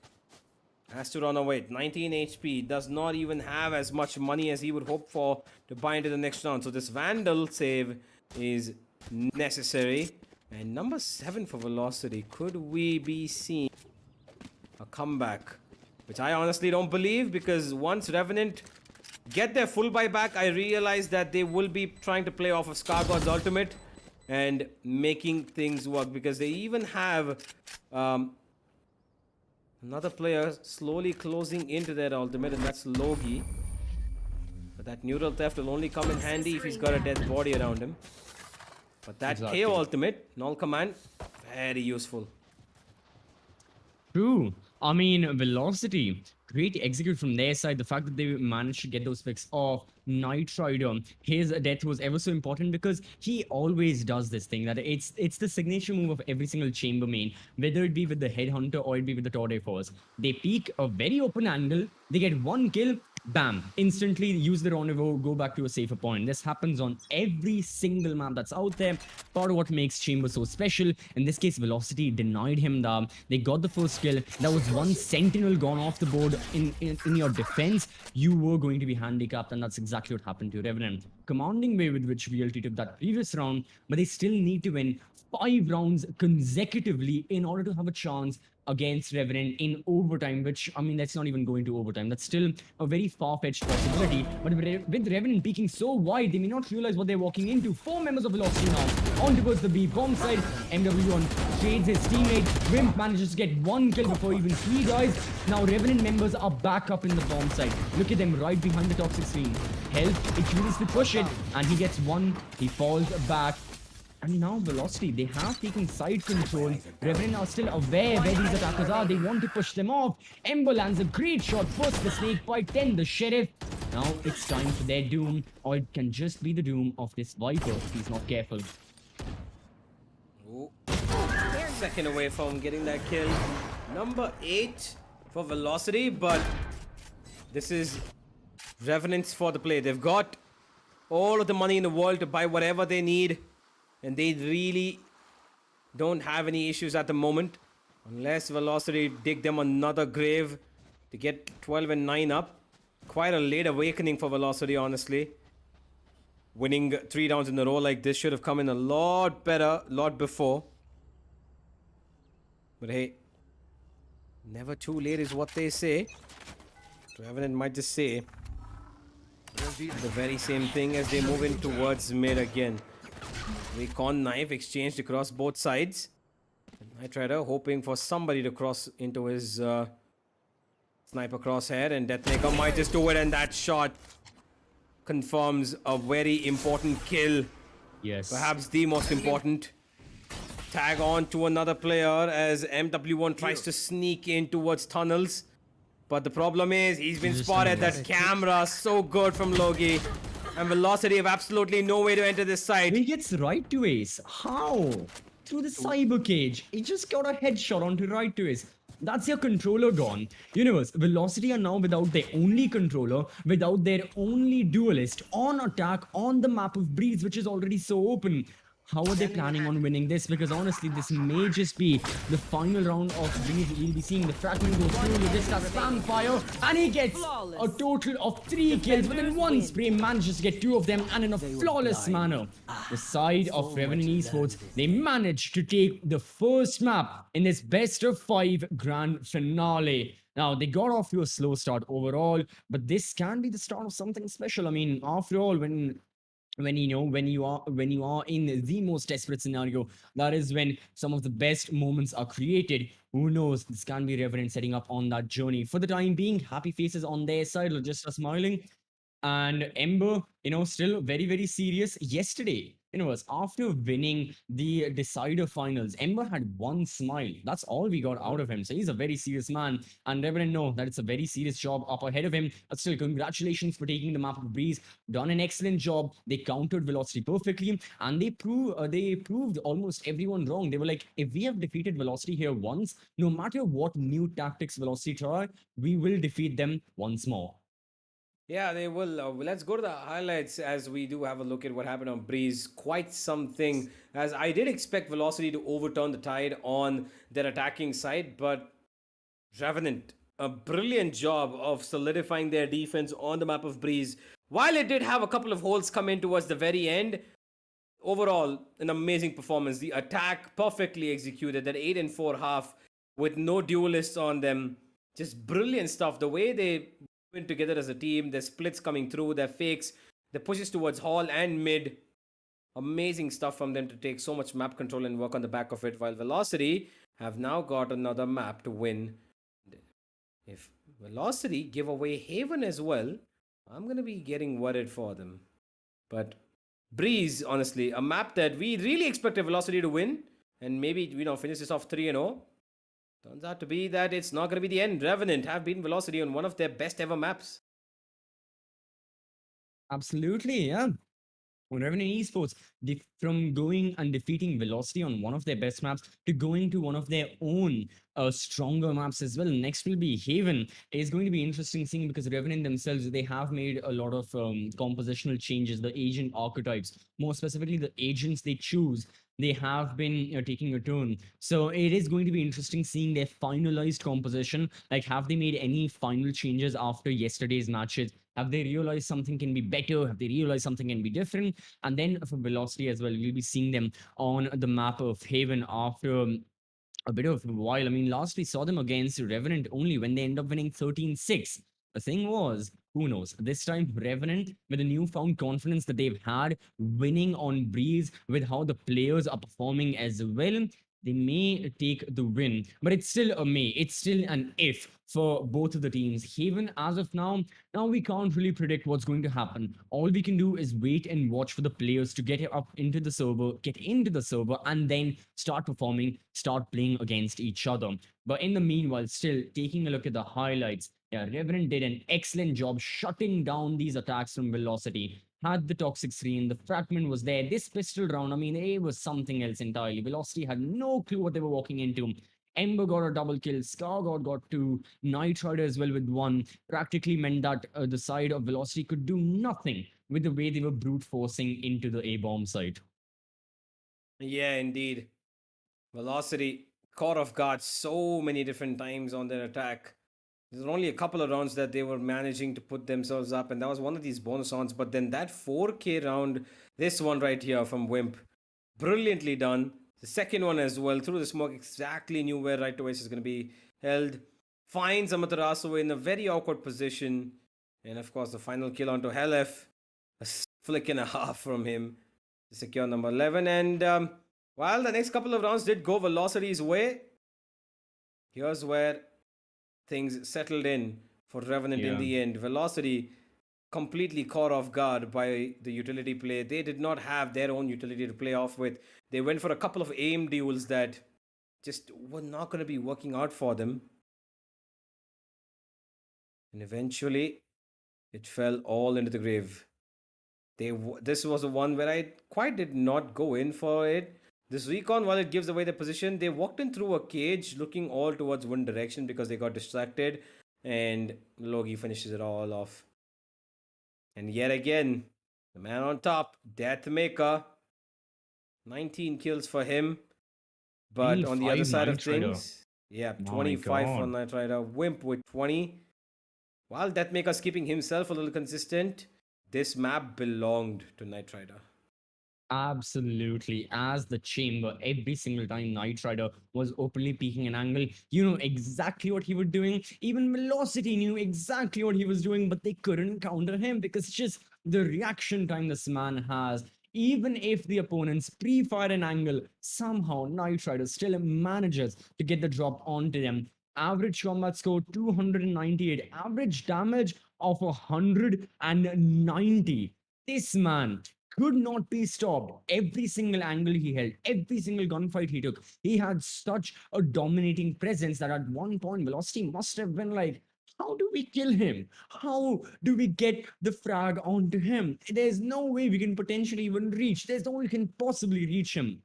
has to run away. 19 HP, does not even have as much money as he would hope for to buy into the next round. So this Vandal save is necessary. And number 7 for Velocity. Could we be seeing a comeback? Which I honestly don't believe, because once Revenant get their full buy back, I realize that they will be trying to play off of Scargod's ultimate and making things work, because they even have another player slowly closing into their ultimate, and that's Logi. But that neural theft will only come in handy if he's got a dead body around him. But that KO ultimate, null command, very useful. True. I mean, Velocity, great to execute from their side. The fact that they managed to get those picks off. Knight Rider, his death was ever so important because he always does this thing that it's the signature move of every single chamber main, whether it be with the Headhunter or it be with the Tour de Force. They peek a very open angle, they get one kill, bam, instantly use the rendezvous, go back to a safer point. This happens on every single map that's out there. Part of what makes Chamber so special. In this case, Velocity denied him they got the first kill. There was one sentinel gone off the board in your defense. You were going to be handicapped, and that's exactly what happened to Revenant. Commanding way with which VLT took that previous round, but they still need to win 5 rounds consecutively in order to have a chance against Revenant in overtime, which, I mean, that's not even going to overtime. That's still a very far-fetched possibility. But with Revenant peeking so wide, they may not realize what they're walking into. 4 members of Velocity now on towards the B bomb side. MW1 trades his teammate. Wimp manages to get 1 kill before even 3 guys. Now Revenant members are back up in the bomb side. Look at them right behind the toxic screen. Health, it chooses to push it, and he gets 1. He falls back. And now Velocity, they have taken side control. Revenant are still aware where these attackers are. They want to push them off. Ember lands a great shot. First the snake bite, then the sheriff. Now it's time for their doom, or it can just be the doom of this Viper if he's not careful. Ooh. Second away from getting that kill. Number 8 for Velocity, but this is Revenants for the play. They've got all of the money in the world to buy whatever they need. And they really don't have any issues at the moment. Unless Velocity dig them another grave to get 12 and 9 up. Quite a late awakening for Velocity, honestly. Winning 3 rounds in a row like this should have come in a lot better, lot before. But hey, never too late is what they say. Revenant might just say the very same thing as they move in towards mid again. Recon knife exchanged across both sides. Knight Rider hoping for somebody to cross into his sniper crosshair, and Deathmaker might just do it, and that shot confirms a very important kill. Yes. Perhaps the most important. Tag on to another player as MW1 tries to sneak in towards tunnels. But the problem is he's been spotted. That camera so good from Logi. And Velocity have absolutely no way to enter this site. He gets right to ace. How? Through the cyber cage. He just got a headshot onto right to ace. That's your controller gone. Universe, Velocity are now without their only controller, without their only duelist on attack on the map of Breeze, which is already so open. How are they planning on winning this? Because honestly, this may just be the final round of Breeze. We'll be seeing the fragment go through. He just has spam fire, and he gets a total of 3 kills within 1 spray. Manages to get 2 of them, and in a flawless manner. The side of Revenant Esports, they managed to take the first map in this best of 5 grand finale. Now, they got off to a slow start overall, but this can be the start of something special. I mean, after all, when you are in the most desperate scenario, that is when some of the best moments are created. Who knows, this can be Revenant setting up on that journey. For the time being, happy faces on their side, just are smiling. And Ember, still very, very serious. Yesterday, after winning the decider finals, Ember had 1 smile. That's all we got out of him. So he's a very serious man. And Revenant know that it's a very serious job up ahead of him. But still, congratulations for taking the map of Breeze. Done an excellent job. They countered Velocity perfectly. And they proved almost everyone wrong. They were like, if we have defeated Velocity here once, no matter what new tactics Velocity try, we will defeat them once more. Yeah, they will. Let's go to the highlights as we do have a look at what happened on Breeze. Quite something, as I did expect Velocity to overturn the tide on their attacking side, but Revenant, a brilliant job of solidifying their defense on the map of Breeze. While it did have a couple of holes come in towards the very end, overall, an amazing performance. The attack perfectly executed, that 8 and 4 half with no duelists on them. Just brilliant stuff. The way they went together as a team, their splits coming through, their fakes, the pushes towards Hall and mid. Amazing stuff from them to take so much map control and work on the back of it, while Velocity have now got another map to win. If Velocity give away Haven as well, I'm going to be getting worried for them. But Breeze, honestly, a map that we really expected Velocity to win and maybe, finish this off 3-0. Turns out to be that it's not going to be the end. Revenant have beaten Velocity on one of their best ever maps. Absolutely, yeah. on Revenant Esports, from going and defeating Velocity on one of their best maps to going to one of their own stronger maps as well. Next will be Haven. It's going to be interesting seeing because Revenant themselves, they have made a lot of compositional changes, the agent archetypes, more specifically the agents they choose. They have been taking a turn. So it is going to be interesting seeing their finalized composition. Like, have they made any final changes after yesterday's matches? Have they realized something can be better? Have they realized something can be different? And then for Velocity as well, we'll be seeing them on the map of Haven after a bit of a while. I mean, last we saw them against Revenant only when they end up winning 13-6. The thing was, who knows? This time, Revenant, with the newfound confidence that they've had, winning on Breeze, with how the players are performing as well, they may take the win. But it's still a may. It's still an if for both of the teams. Haven, as of now we can't really predict what's going to happen. All we can do is wait and watch for the players to get up into the server, get into the server, and then start performing, start playing against each other. But in the meanwhile, still taking a look at the highlights, yeah, Revenant did an excellent job shutting down these attacks from Velocity. Had the toxic screen, the fragment was there. This pistol round, I mean, it was something else entirely. Velocity had no clue what they were walking into. Ember got a double kill, Scargod got two, Knight Rider as well with one. Practically meant that the side of Velocity could do nothing with the way they were brute forcing into the A-bomb site. Yeah, indeed. Velocity caught off guard so many different times on their attack. There's only a couple of rounds that they were managing to put themselves up, and that was one of these bonus rounds. But then that 4K round, this one right here from Wimp, brilliantly done. The second one as well, through the smoke, exactly knew where right away is going to be held. Finds Amaterasu in a very awkward position. And of course, the final kill onto Helef. A flick and a half from him to secure number 11. And while the next couple of rounds did go Velocity's way, here's where things settled in for Revenant in the end. Velocity completely caught off guard by the utility play. They did not have their own utility to play off with. They went for a couple of aim duels that just were not going to be working out for them. And eventually, it fell all into the grave. This was the one where I quite did not go in for it. This recon, while it gives away the position, they walked in through a cage looking all towards one direction because they got distracted. And Logi finishes it all off. And yet again, the man on top, Deathmaker. 19 kills for him. But on the other side of things, yeah, 25 for Knight Rider. Wimp with 20. While Deathmaker's keeping himself a little consistent, this map belonged to Knight Rider. Absolutely. As the chamber, every single time Knight Rider was openly peeking an angle, you know exactly what he was doing. Even Velocity knew exactly what he was doing, but they couldn't counter him because it's just the reaction time this man has. Even if the opponents pre-fire an angle, somehow Knight Rider still manages to get the drop onto them. Average combat score 298, average damage of 190. This man could not be stopped. Every single angle he held, every single gunfight he took, he had such a dominating presence that at one point Velocity must have been like, how do we kill him? How do we get the frag onto him? There's no way we can potentially even reach. There's no way we can possibly reach him.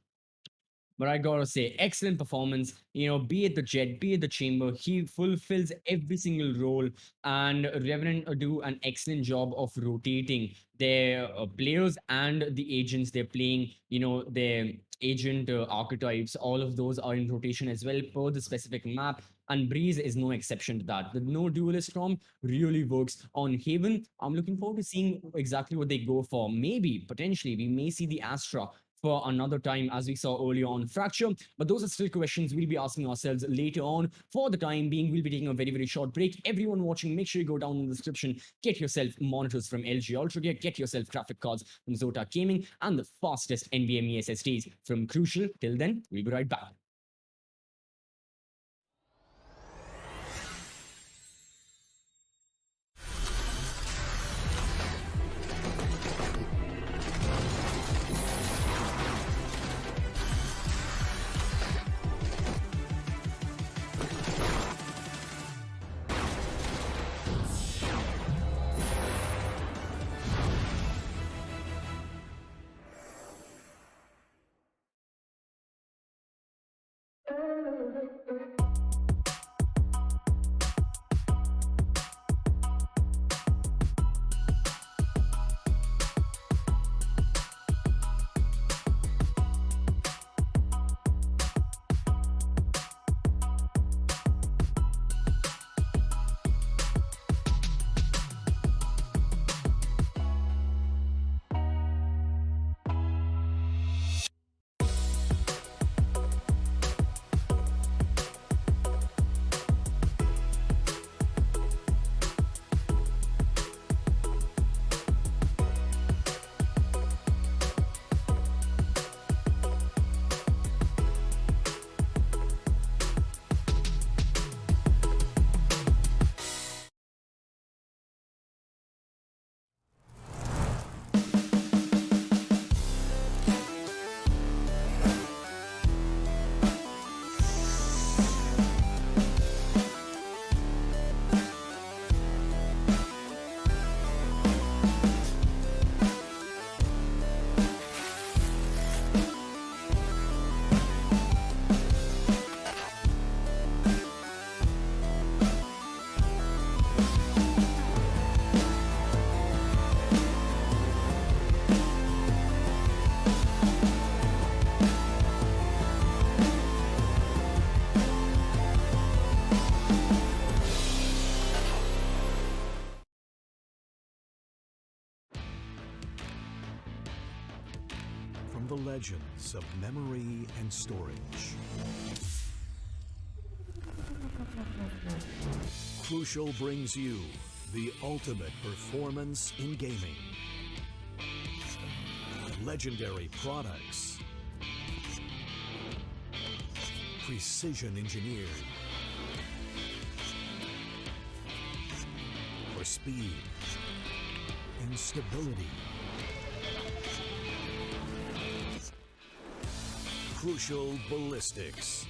But I gotta say, excellent performance. You know, be it the Jet, be it the Chamber, he fulfills every single role. And Revenant do an excellent job of rotating their players and the agents they're playing. You know, their agent archetypes, all of those are in rotation as well per the specific map. And Breeze is no exception to that. The no duelist from really works on Haven. I'm looking forward to seeing exactly what they go for. Maybe, potentially, we may see the Astra for another time, as we saw earlier on Fracture. But those are still questions we'll be asking ourselves later on. For the time being, we'll be taking a very, very short break. Everyone watching, make sure you go down in the description, get yourself monitors from LG Ultragear, get yourself graphic cards from ZOTAC Gaming, and the fastest NVMe SSDs from Crucial. Till then, we'll be right back. From the legends of memory and storage. Crucial brings you the ultimate performance in gaming. Legendary products. Precision engineered. For speed and stability. Crucial ballistics.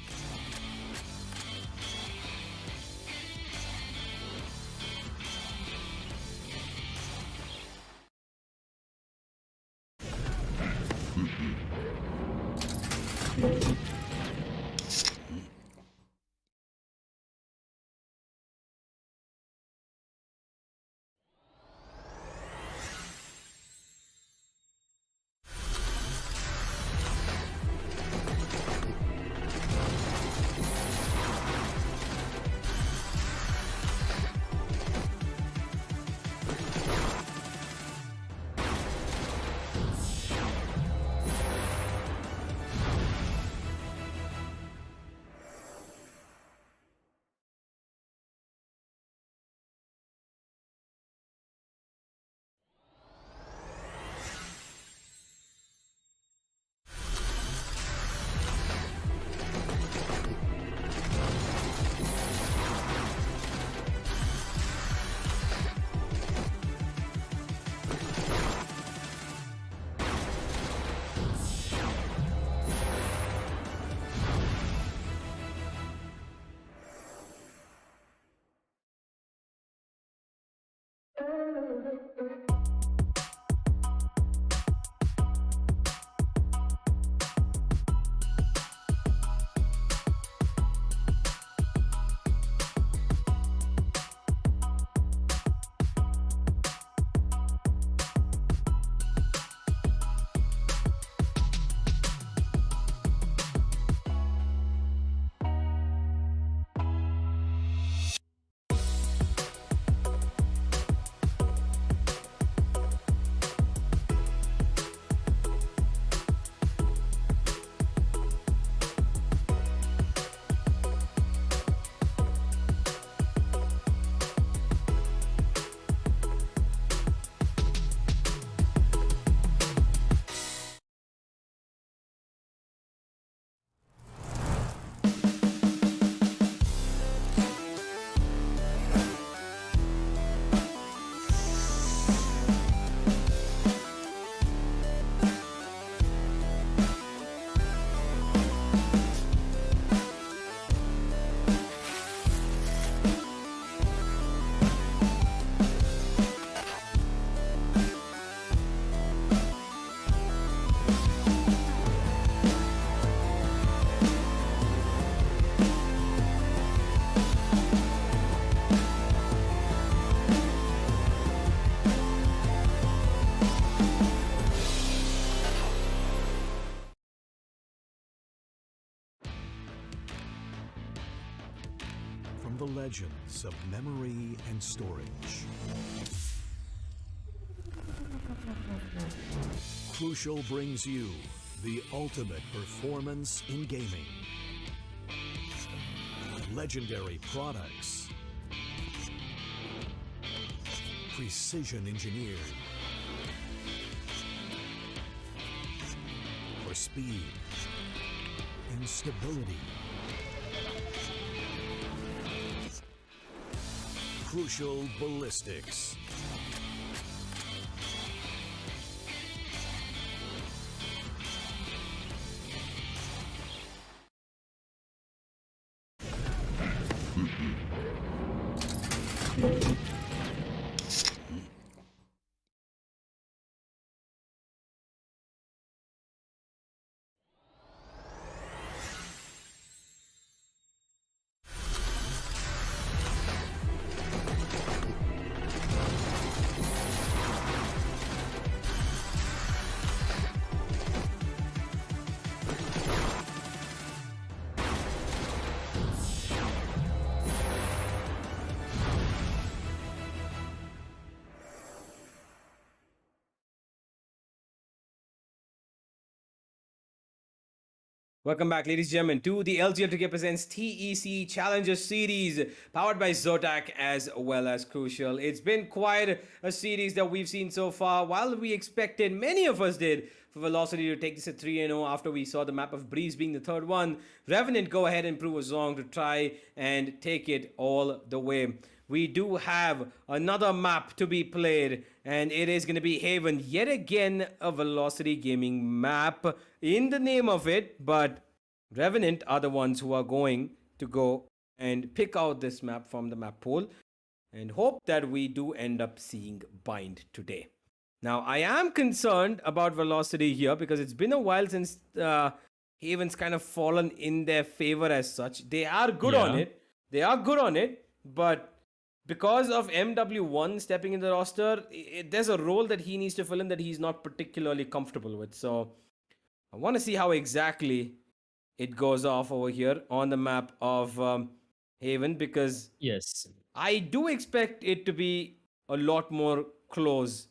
From the legends of memory and storage. Crucial brings you the ultimate performance in gaming. Legendary products. Precision engineered. For speed and stability. Crucial ballistics. Welcome back, ladies and gentlemen, to the LG Ultragear presents TEC Challenger Series, powered by Zotac as well as Crucial. It's been quite a series that we've seen so far. While we expected, many of us did, for Velocity to take this at 3-0 after we saw the map of Breeze being the third one, Revenant go ahead and prove us wrong to try and take it all the way. We do have another map to be played, and it is going to be Haven. Yet again, a Velocity Gaming map in the name of it, but Revenant are the ones who are going to go and pick out this map from the map pool and hope that we do end up seeing Bind today. Now, I am concerned about Velocity here because it's been a while since Haven's kind of fallen in their favor as such. They are good on it. They are good on it, but because of MW1 stepping in the roster, there's a role that he needs to fill in that he's not particularly comfortable with. So I want to see how exactly it goes off over here on the map of Haven, because Yes. I do expect it to be a lot more close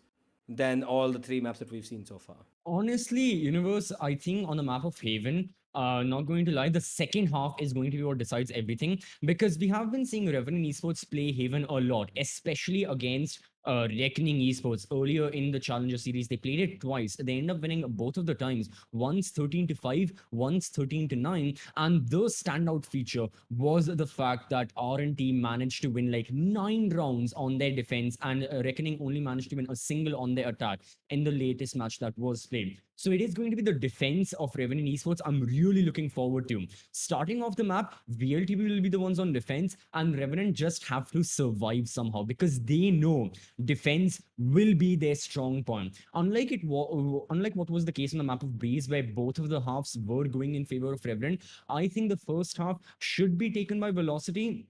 than all the three maps that we've seen so far. Honestly, Universe, I think on the map of Haven, not going to lie, the second half is going to be what decides everything, because we have been seeing Revenant Esports play Haven a lot, especially against Reckoning Esports. Earlier in the Challenger series, they played it twice. They end up winning both of the times, once 13-5, once 13-9. And the standout feature was the fact that R&T managed to win like 9 rounds on their defense, and Reckoning only managed to win a single on their attack in the latest match that was played. So it is going to be the defense of Revenant Esports I'm really looking forward to. Starting off the map, VLTB will be the ones on defense, and Revenant just have to survive somehow because they know defense will be their strong point. Unlike what was the case on the map of Breeze, where both of the halves were going in favor of Revenant, I think the first half should be taken by Velocity,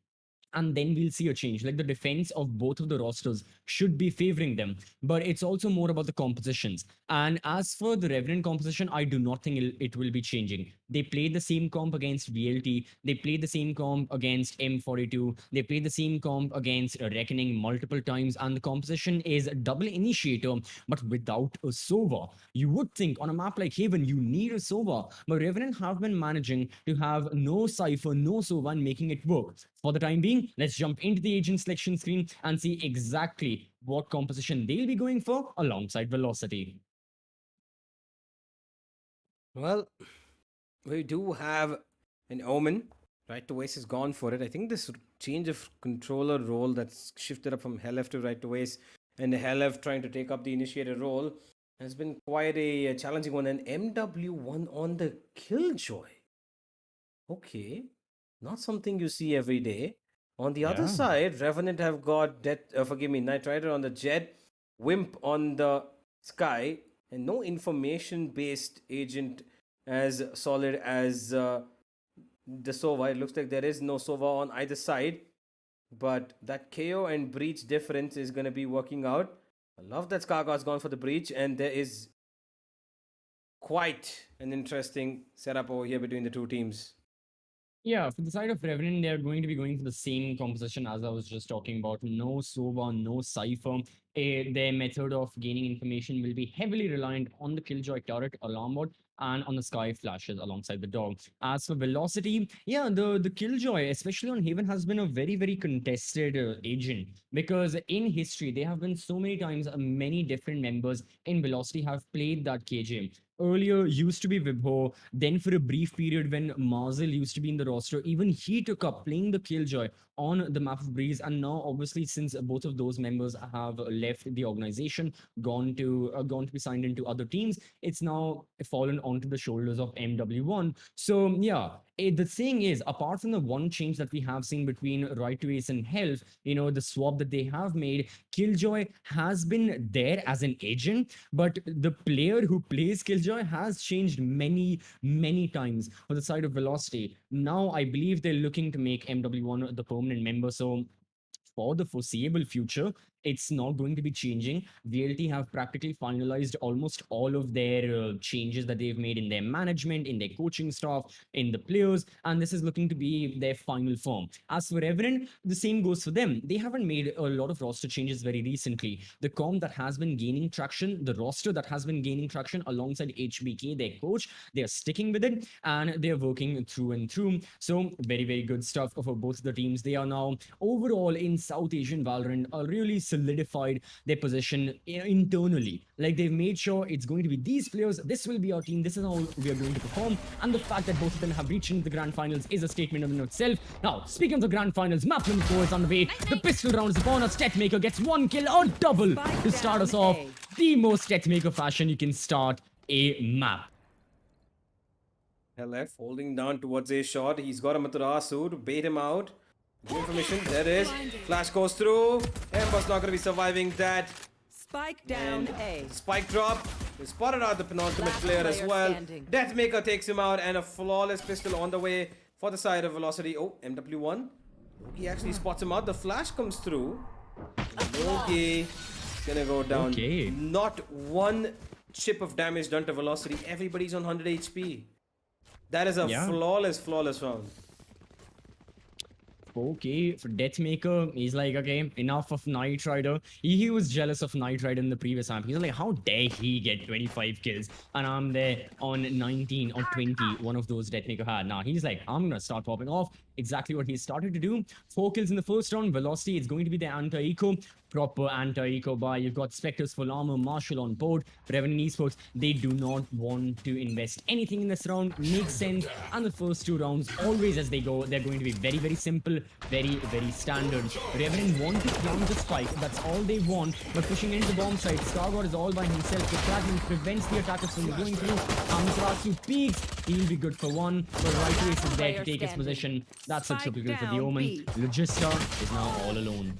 and then we'll see a change. Like the defense of both of the rosters should be favoring them, but it's also more about the compositions. And as for the Revenant composition, I do not think it will be changing. They played the same comp against VLT, they played the same comp against M42, they played the same comp against Reckoning multiple times, and the composition is double initiator, but without a Sova. You would think on a map like Haven, you need a Sova, but Revenant have been managing to have no Cypher, no Sova, and making it work. For the time being, let's jump into the agent selection screen and see exactly what composition they'll be going for alongside Velocity. Well, we do have an Omen. Right to Waste has gone for it. I think this change of controller role that's shifted up from Helef to Right to Waste, and Helef trying to take up the initiator role, has been quite a challenging one. And MW1 on the Killjoy. Okay, not something you see every day. On the other Yeah. side, Revenant have got Knight Rider on the Jet, Wimp on the Sky, and no information-based agent as solid as the Sova. It looks like there is no Sova on either side, but that KO and Breach difference is going to be working out. I love that Skargar's gone for the Breach, and there is quite an interesting setup over here between the two teams. Yeah, for the side of Revenant, they're going to be going for the same composition as I was just talking about. No Sova, no Cypher. Their method of gaining information will be heavily reliant on the Killjoy turret, alarm bot, and on the Sky flashes alongside the dog. As for Velocity, yeah, the Killjoy, especially on Haven, has been a very, very contested agent, because in history, there have been so many times many different members in Velocity have played that KJ. Earlier used to be Vibho, then for a brief period when Marzel used to be in the roster, even he took up playing the Killjoy on the map of Breeze, and now obviously since both of those members have left the organization, gone to be signed into other teams, it's now fallen onto the shoulders of MW1. So yeah, the thing is, apart from the one change that we have seen between Right to Ace and Health, the swap that they have made, Killjoy has been there as an agent, but the player who plays Killjoy has changed many, many times on the side of Velocity. Now I believe they're looking to make MW1 the permanent member. So for the foreseeable future, it's not going to be changing. VLT have practically finalized almost all of their changes that they've made in their management, in their coaching staff, in the players, and this is looking to be their final form. As for Revenant, the same goes for them. They haven't made a lot of roster changes very recently. The comp that has been gaining traction, the roster that has been gaining traction alongside HBK, their coach, they are sticking with it and they're working through and through. So very, very good stuff for both the teams. They are now overall in South Asian Valorant really solidified their position internally. Like they've made sure it's going to be these players, this will be our team, this is how we are going to perform. And the fact that both of them have reached into the grand finals is a statement in itself. Now, speaking of the grand finals, map number 4 is on the way. The pistol round is upon us. Tetmaker gets 1 kill or double to start us off. The most Tetmaker fashion you can start a map. LF holding down towards a shot. He's got a Matarasu to bait him out. Good information. There it is. Flash goes through. Ember's not going to be surviving that. Spike down A. Spike drop. They spotted out the penultimate Last player as player well. standing. Deathmaker takes him out and a flawless pistol on the way for the side of Velocity. Oh, MW1. Loki actually spots him out. The flash comes through. Loki gonna go down. Okay. Not one chip of damage done to Velocity. Everybody's on 100 HP. That is a flawless round. Okay, for Deathmaker, he's like, okay, enough of Knight Rider. He was jealous of Knight Rider in the previous AMP. He's like, how dare he get 25 kills and I'm there on 19 or 20, one of those Deathmaker had. Now he's like, I'm gonna start popping off. Exactly what he started to do. 4 kills in the first round. Velocity, it's going to be the anti-eco. Proper anti-eco buy. You've got Spectres, full armor, Marshall on board. Revenant Esports, they do not want to invest anything in this round. Makes sense. And the first 2 rounds, always as they go, they're going to be very, very simple, very, very standard. Revenant want to plant the spike. That's all they want. But pushing into the bomb site, Stargod is all by himself. The fragment prevents the attackers from going through. Amaterasu peaks. He'll be good for 1. But Right Race is there to take his position. That's a triple kill for the Omen. Logista is now all alone.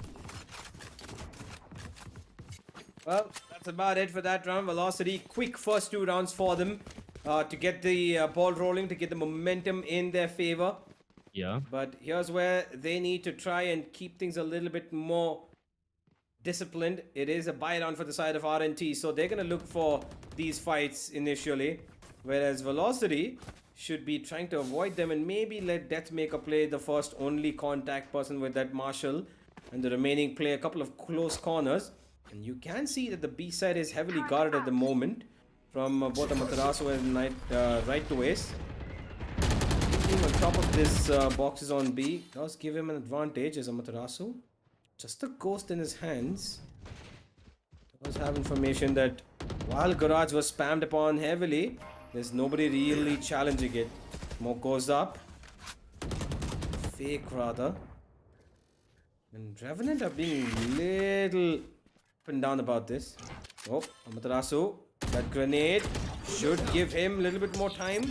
Well, that's about it for that round. Velocity, quick first 2 rounds for them to get the ball rolling, to get the momentum in their favor. Yeah. But here's where they need to try and keep things a little bit more disciplined. It is a buy round for the side of RNT, so they're going to look for these fights initially. Whereas Velocity should be trying to avoid them and maybe let Deathmaker play the first only contact person with that Marshall. And the remaining play a couple of close corners. And you can see that the B side is heavily guarded at the moment from both Amaterasu and Right to Ace. On top of this boxes on B does give him an advantage as Amaterasu. Just a ghost in his hands. Does have information that while Garage was spammed upon heavily, there's nobody really challenging it. Smoke goes up. Fake rather. And Revenant are being little up and down about this. Oh, Amaterasu. That grenade should give him a little bit more time.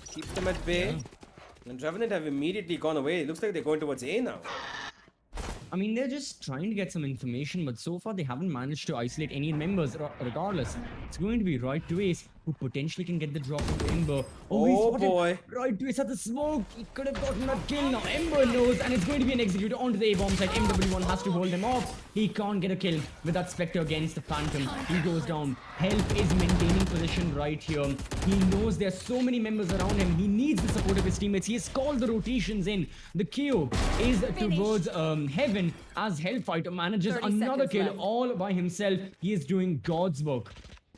Keep them at bay. And Revenant have immediately gone away. It looks like they're going towards A now. I mean, they're just trying to get some information, but so far they haven't managed to isolate any members regardless. It's going to be Right to Ace who potentially can get the drop of Ember. Oh boy. Right to Ace at the smoke. He could have gotten that kill. Now Ember knows, and it's going to be an executor onto the A-bomb side. MW1 has to hold them off. He can't get a kill with that Spectre against the Phantom. He goes down. Help is maintaining position right here. He knows there's so many members around him. He needs the support of his teammates. He has called the rotations in. The KO is towards Heaven as Hellfighter manages another kill left. all by himself. He is doing God's work.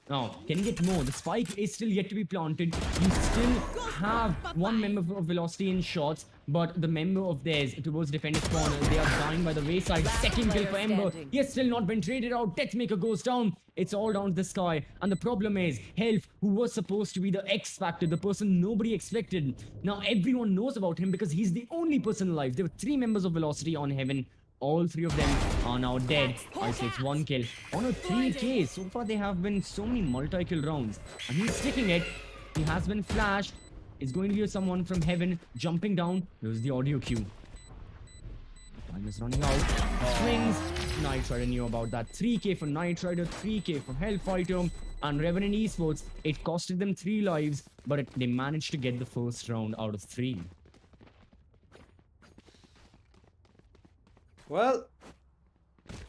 Now, can you get more? The spike is still yet to be planted. You still have one member of Velocity in shots, but the member of theirs towards defender's corner, they are dying by the wayside. Second kill for Ember. He has still not been traded out. Deathmaker goes down. It's all down to the sky. And the problem is, Health, who was supposed to be the X Factor, the person nobody expected. Now, everyone knows about him because he's the only person alive. There were 3 members of Velocity on Heaven. All 3 of them are now dead. Isolates 1 kill on a 3K. So far, there have been so many multi-kill rounds. And he's sticking it. He has been flashed. It's going to be someone from Heaven jumping down. There's the audio cue. Time is running out. Swings. Knight Rider knew about that. 3K for Knight Rider, 3K for Hellfighter. And Revenant Esports, it costed them 3 lives, but they managed to get the first round out of 3. Well,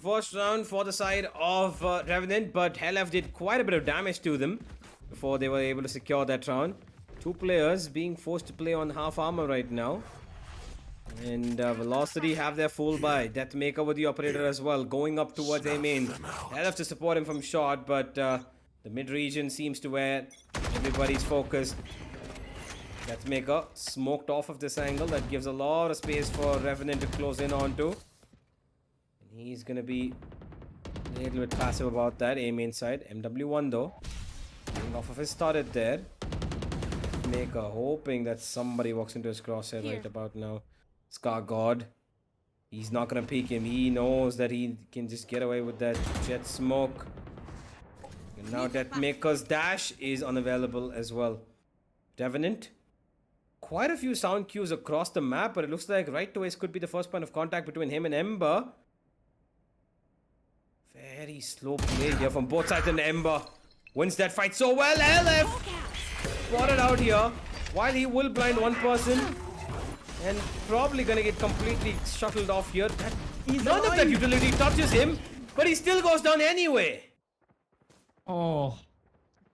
first round for the side of Revenant, but Helef did quite a bit of damage to them before they were able to secure that round. Two players being forced to play on half armor right now. And Velocity have their full buy. Deathmaker with the operator as well, going up towards A main. Helef to support him from short, but the mid region seems to where everybody's focused. Deathmaker smoked off of this angle. That gives a lot of space for Revenant to close in onto. And he's going to be a little bit passive about that. A main side. MW1 though. Getting off of his turret there. Deathmaker hoping that somebody walks into his crosshair right about now. Scar God. He's not going to peek him. He knows that he can just get away with that jet smoke. And now Deathmaker's dash is unavailable as well. Revenant. Quite a few sound cues across the map, but it looks like right to waist could be the first point of contact between him and Ember. Very slow play here from both sides, and Ember wins that fight so well. LF spotted out here while he will blind one person and probably gonna get completely shuttled off here. None of that utility touches him, but he still goes down anyway. Oh,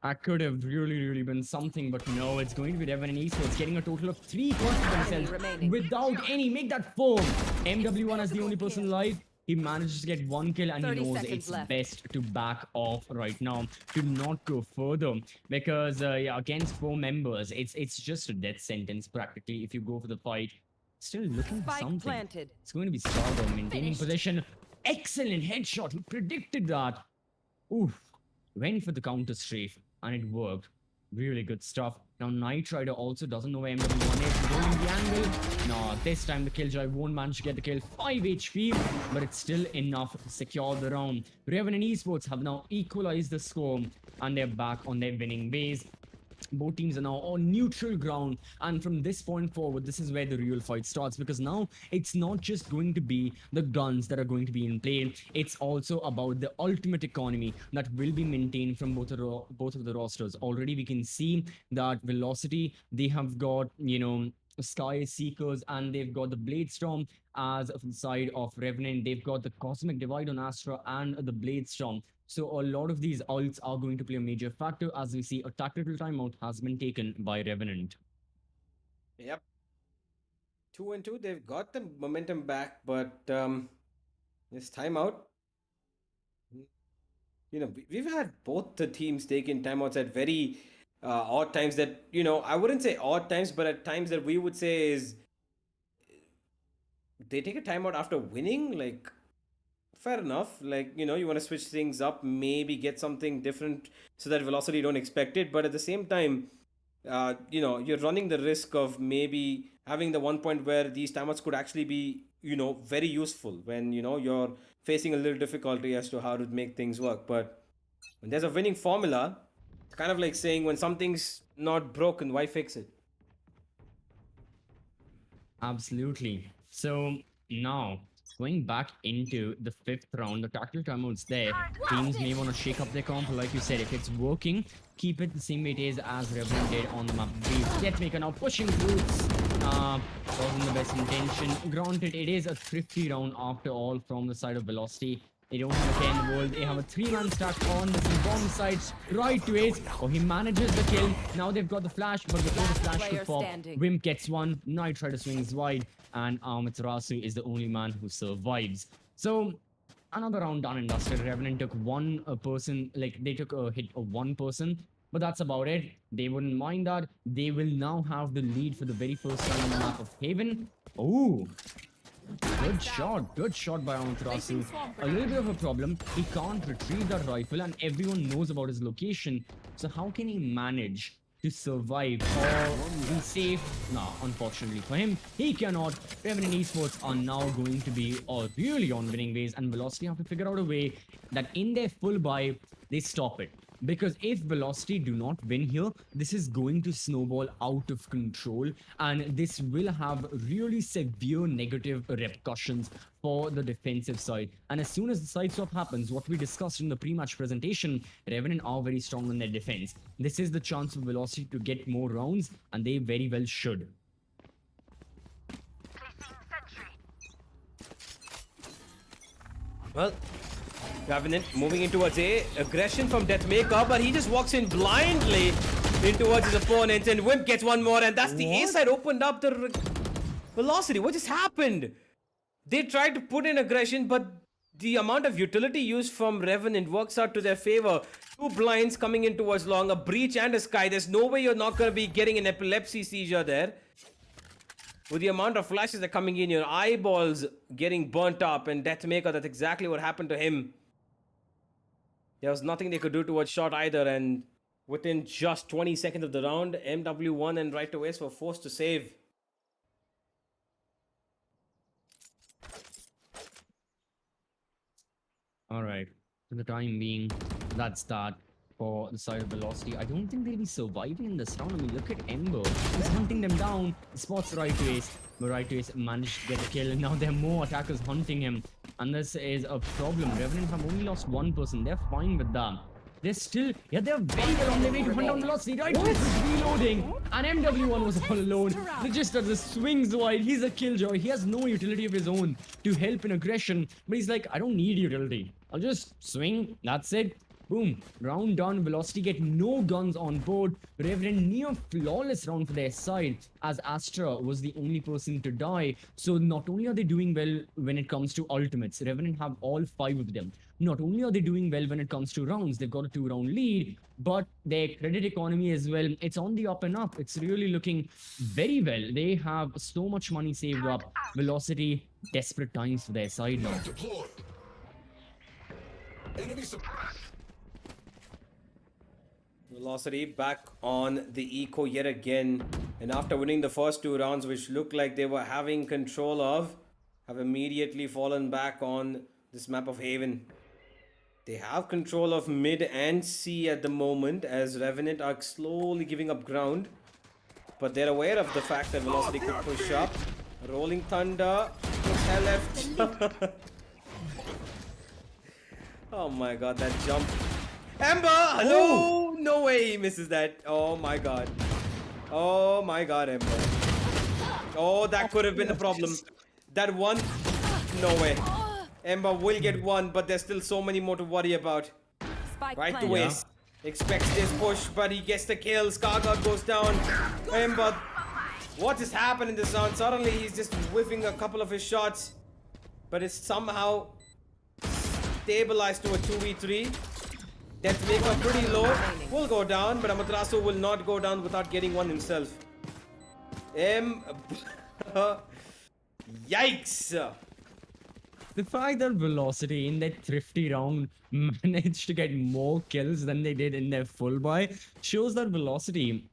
that could have really been something, but no, it's going to be Revenant Esports getting a total of 3 points for themselves remaining. without any. Make that foam. MW1 as the only person alive. He manages to get 1 kill, and he 30 knows seconds it's left. best to back off right now, to not go further, because yeah, against 4 members, it's just a death sentence practically if you go for the fight. Still looking for Spike something. planted. It's going to be Stargo maintaining possession. Excellent headshot. He predicted that. Oof. Went for the counter strafe, and it worked. Really good stuff. Now Knight Rider also doesn't know where MW1 is. Holding the angle. No, this time the Killjoy won't manage to get the kill. 5 HP, but it's still enough to secure the round. Revenant Esports have now equalized the score, and they're back on their winning ways. Both teams are now on neutral ground, and from this point forward, this is where the real fight starts, because now it's not just going to be the guns that are going to be in play. It's also about the ultimate economy that will be maintained from both of the rosters. Already we can see that Velocity, they have got, you know, Sky Seekers, and they've got the Blade Storm. As of the side of Revenant, they've got the Cosmic Divide on Astra and the Blade Storm. So a lot of these ults are going to play a major factor, as we see a tactical timeout has been taken by Revenant. Yep. 2 and 2. They've got the momentum back, but this timeout. You know, we've had both the teams taking timeouts at very odd times. That, you know, I wouldn't say odd times, but at times that we would say is they take a timeout after winning. Like, fair enough. Like, you know, you want to switch things up, maybe get something different so that Velocity don't expect it. But at the same time, you know, you're running the risk of maybe having the one point where these timeouts could actually be, you know, very useful when, you know, you're facing a little difficulty as to how to make things work. But when there's a winning formula, it's kind of like saying when something's not broken, why fix it? Absolutely. So now, going back into the 5th round, the tactical timeouts there. Teams may want to shake up their comp, like you said. If it's working, keep it the same way it is as Revenant did on the map. Deathmaker now pushing through. Wasn't the best intention. Granted, it is a thrifty round after all from the side of Velocity. They don't have a care in the world. They have a 3-man stack on the bomb side, right to it. Oh, he manages the kill. Now they've got the flash, but before the flash Player could pop, standing. Wimp gets one. Knight Rider swings wide, and Amaterasu is the only man who survives. So another round done and dusted. Revenant took one person, like they took a hit of one person, but that's about it. They wouldn't mind that. They will now have the lead for the very first time on the map of Haven. Oh, good shot by Amaterasu. A little bit of a problem. He can't retrieve that rifle, and everyone knows about his location. So how can he manage to survive or be safe? No, unfortunately for him, he cannot. Revenant Esports are now going to be really on winning ways, and Velocity have to figure out a way that in their full buy, they stop it. Because if Velocity do not win here, this is going to snowball out of control, and this will have really severe negative repercussions for the defensive side. And as soon as the side swap happens, what we discussed in the pre-match presentation, Revenant are very strong on their defense. This is the chance for Velocity to get more rounds, and they very well should. Well, Revenant moving in towards A. Aggression from Deathmaker, but he just walks in blindly in towards his opponent, and Wimp gets one more, and that's the A side opened up the velocity. What just happened? They tried to put in aggression, but the amount of utility used from Revenant works out to their favor. 2 blinds coming in towards long, a breach and a sky. There's no way you're not going to be getting an epilepsy seizure there. With the amount of flashes that are coming in, your eyeballs getting burnt up, and Deathmaker, that's exactly what happened to him. There was nothing they could do towards shot either, and within just 20 seconds of the round, MW1 and Right to Waste were forced to save. All right. For the time being, that's that for the side of Velocity. I don't think they'll be surviving in this round. I mean, look at Ember. He's hunting them down. Spots Right to Waste. But Right to Waste managed to get a kill. And now there are more attackers hunting him. And this is a problem. Revenant have only lost 1 person. They're fine with that. They're still, yeah, they're very well on their way to hunt down Velocity. Right to Waste is reloading. And MW1 was all alone. Register just swings wide. He's a killjoy. He has no utility of his own to help in aggression. But he's like, I don't need utility. I'll just swing. That's it. Boom. Round done. Velocity get no guns on board. Revenant near flawless round for their side, as Astra was the only person to die. So not only are they doing well when it comes to ultimates, Revenant have all 5 of them. Not only are they doing well when it comes to rounds, they've got a 2-round lead, but their credit economy as well, it's on the up and up. It's really looking very well. They have so much money saved up. Velocity, desperate times for their side now. Velocity back on the eco yet again, and after winning the first 2 rounds, which looked like they were having control of, have immediately fallen back on this map of Haven. They have control of mid and C at the moment, as Revenant are slowly giving up ground, but they're aware of the fact that Velocity could push up. Rolling Thunder looks hell left. Oh my god, that jump. Ember! Hello! No way he misses that. Oh my god. Oh my god, Ember. Oh, that could have been the problem. That one? No way. Ember will get one, but there's still so many more to worry about. Right to Waste. Expects this push, but he gets the kill. Scarguard goes down. Ember. What has happened in this round? Suddenly he's just whiffing a couple of his shots, but it's somehow stabilized to a 2v3. Deathmaker pretty low, will go down, but Amaterasu will not go down without getting one himself. Yikes! The fact that Velocity in that thrifty round managed to get more kills than they did in their full buy shows that Velocity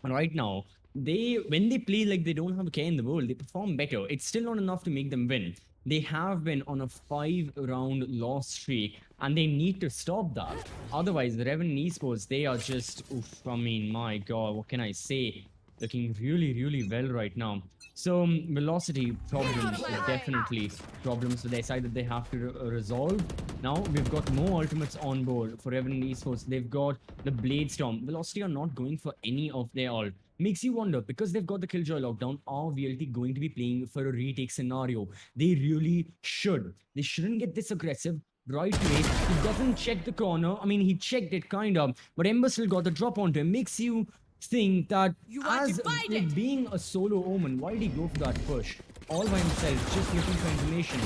right now, when they play like they don't have a care in the world, they perform better. It's still not enough to make them win. They have been on a 5-round loss streak, and they need to stop that. Otherwise, the Revenant Esports, they are just, oof, I mean, my god, what can I say? Looking really, really well right now. So, Velocity problems, definitely problems for their side that they have to resolve. Now, we've got more ultimates on board for Revenant Esports. They've got the Blade Storm. Velocity are not going for any of their ult. Makes you wonder, because they've got the Killjoy lockdown, are VLT going to be playing for a retake scenario? They really should. They shouldn't get this aggressive. Right to it. He doesn't check the corner. I mean, he checked it kind of, but Ember still got the drop onto him. Makes you think that as like, being a solo Omen, why did he go for that push? All by himself, just looking for information.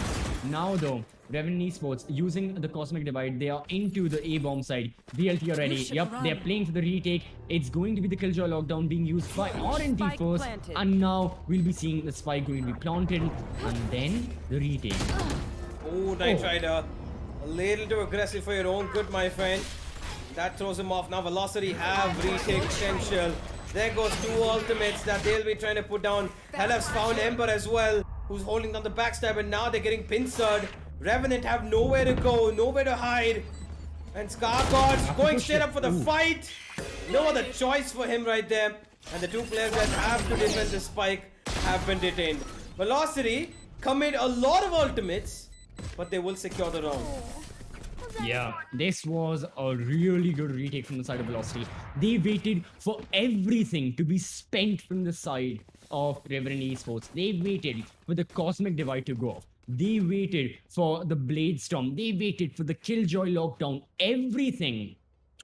Now though, Revenant Esports using the Cosmic Divide, they are into the A-bomb side. VLT already. Yep, they're playing for the retake. It's going to be the Killjoy lockdown being used by RNT first. And now we'll be seeing the spike going to be planted. And then the retake. Oh, Night Rider. A little too aggressive for your own good, my friend. That throws him off. Now Velocity have retake potential. There goes 2 ultimates that they'll be trying to put down. Helaf's found Ember as well, who's holding down the backstab, and now they're getting pincered. Revenant have nowhere to go, nowhere to hide. And Scargod's going straight up for the fight. No other choice for him right there. And the 2 players that have to defend the spike have been detained. Velocity commit a lot of ultimates, but they will secure the round. Yeah, this was a really good retake from the side of Velocity. They waited for everything to be spent from the side of Revenant Esports. They waited for the Cosmic Divide to go off. They waited for the Blade Storm. They waited for the Killjoy lockdown. Everything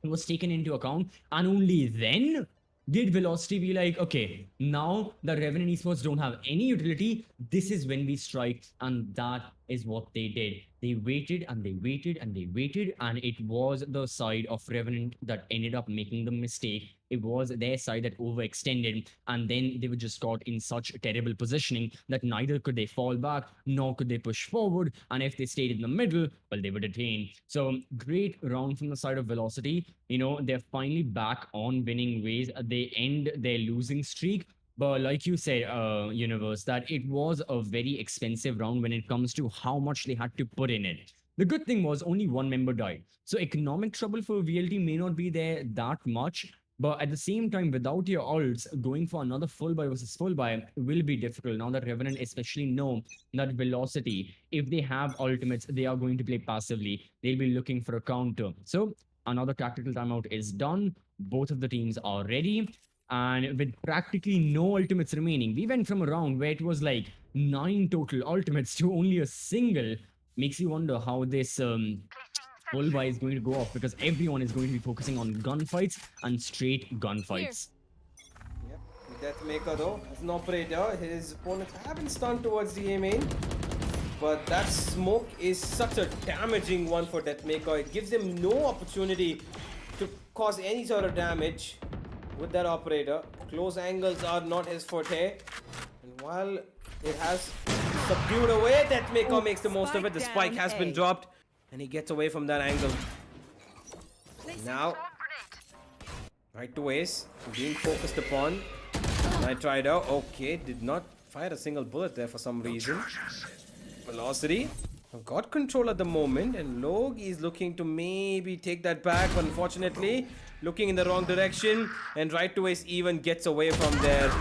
was taken into account, and only then did Velocity be like, okay, now the Revenant Esports don't have any utility. This is when we strike, and that is what they did. They waited and they waited and they waited, and it was the side of Revenant that ended up making the mistake. It was their side that overextended, and then they were just caught in such terrible positioning that neither could they fall back nor could they push forward. And if they stayed in the middle, well, they were detained. So great round from the side of Velocity. You know, they're finally back on winning ways. They end their losing streak. But like you said, Universe, that it was a very expensive round when it comes to how much they had to put in it. The good thing was only one member died. So economic trouble for VLT may not be there that much. But at the same time, without your ults, going for another full buy versus full buy will be difficult. Now that Revenant especially know that Velocity, if they have ultimates, they are going to play passively. They'll be looking for a counter. So another tactical timeout is done. Both of the teams are ready. And with practically no ultimates remaining, we went from a round where it was like 9 total ultimates to only a single. Makes you wonder how this full buy is going to go off, because everyone is going to be focusing on gunfights and straight gunfights. Yep. Deathmaker though, as an operator, his opponents have been stunned towards the A main. But that smoke is such a damaging one for Deathmaker. It gives him no opportunity to cause any sort of damage with that operator. Close angles are not his forte. And while it has subdued away, Deathmaker makes the most of it. The spike has been dropped, and he gets away from that angle. Now, right to Ace, being focused upon. Knight Rider, okay, did not fire a single bullet there for some reason. Velocity got control at the moment, and Log is looking to maybe take that back, but unfortunately looking in the wrong direction, and Right to Ace even gets away from there.